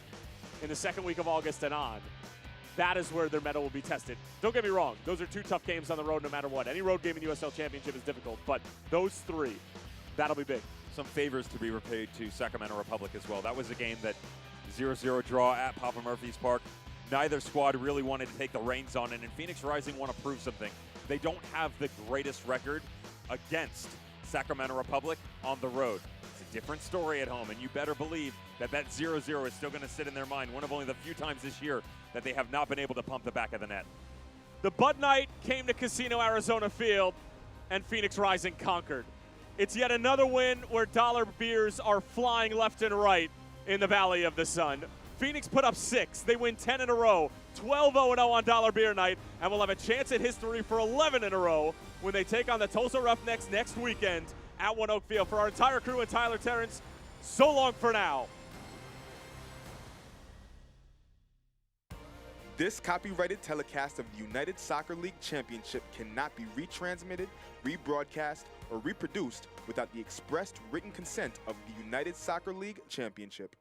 in the second week of August and on, that is where their mettle will be tested. Don't get me wrong, those are 2 tough games on the road no matter what. Any road game in the USL Championship is difficult, but those 3, that'll be big. Some favors to be repaid to Sacramento Republic as well. That was a game that 0-0 draw at Papa Murphy's Park. neither squad really wanted to take the reins on it, and Phoenix Rising want to prove something. They don't have the greatest record against Sacramento Republic on the road. It's a different story at home, and you better believe that that 0-0 is still going to sit in their mind. One of only the few times this year that they have not been able to pump the back of the net. The Bud Night came to Casino Arizona Field, and Phoenix Rising conquered. It's yet another win where dollar beers are flying left and right in the Valley of the Sun. Phoenix put up 6. They win 10 in a row, 12-0-0 on Dollar Beer Night, and will have a chance at history for 11 in a row when they take on the Tulsa Roughnecks next weekend at One Oak Field. For our entire crew and Tyler Terrence, so long for now. This copyrighted telecast of the United Soccer League Championship cannot be retransmitted, rebroadcast, or reproduced without the expressed written consent of the United Soccer League Championship.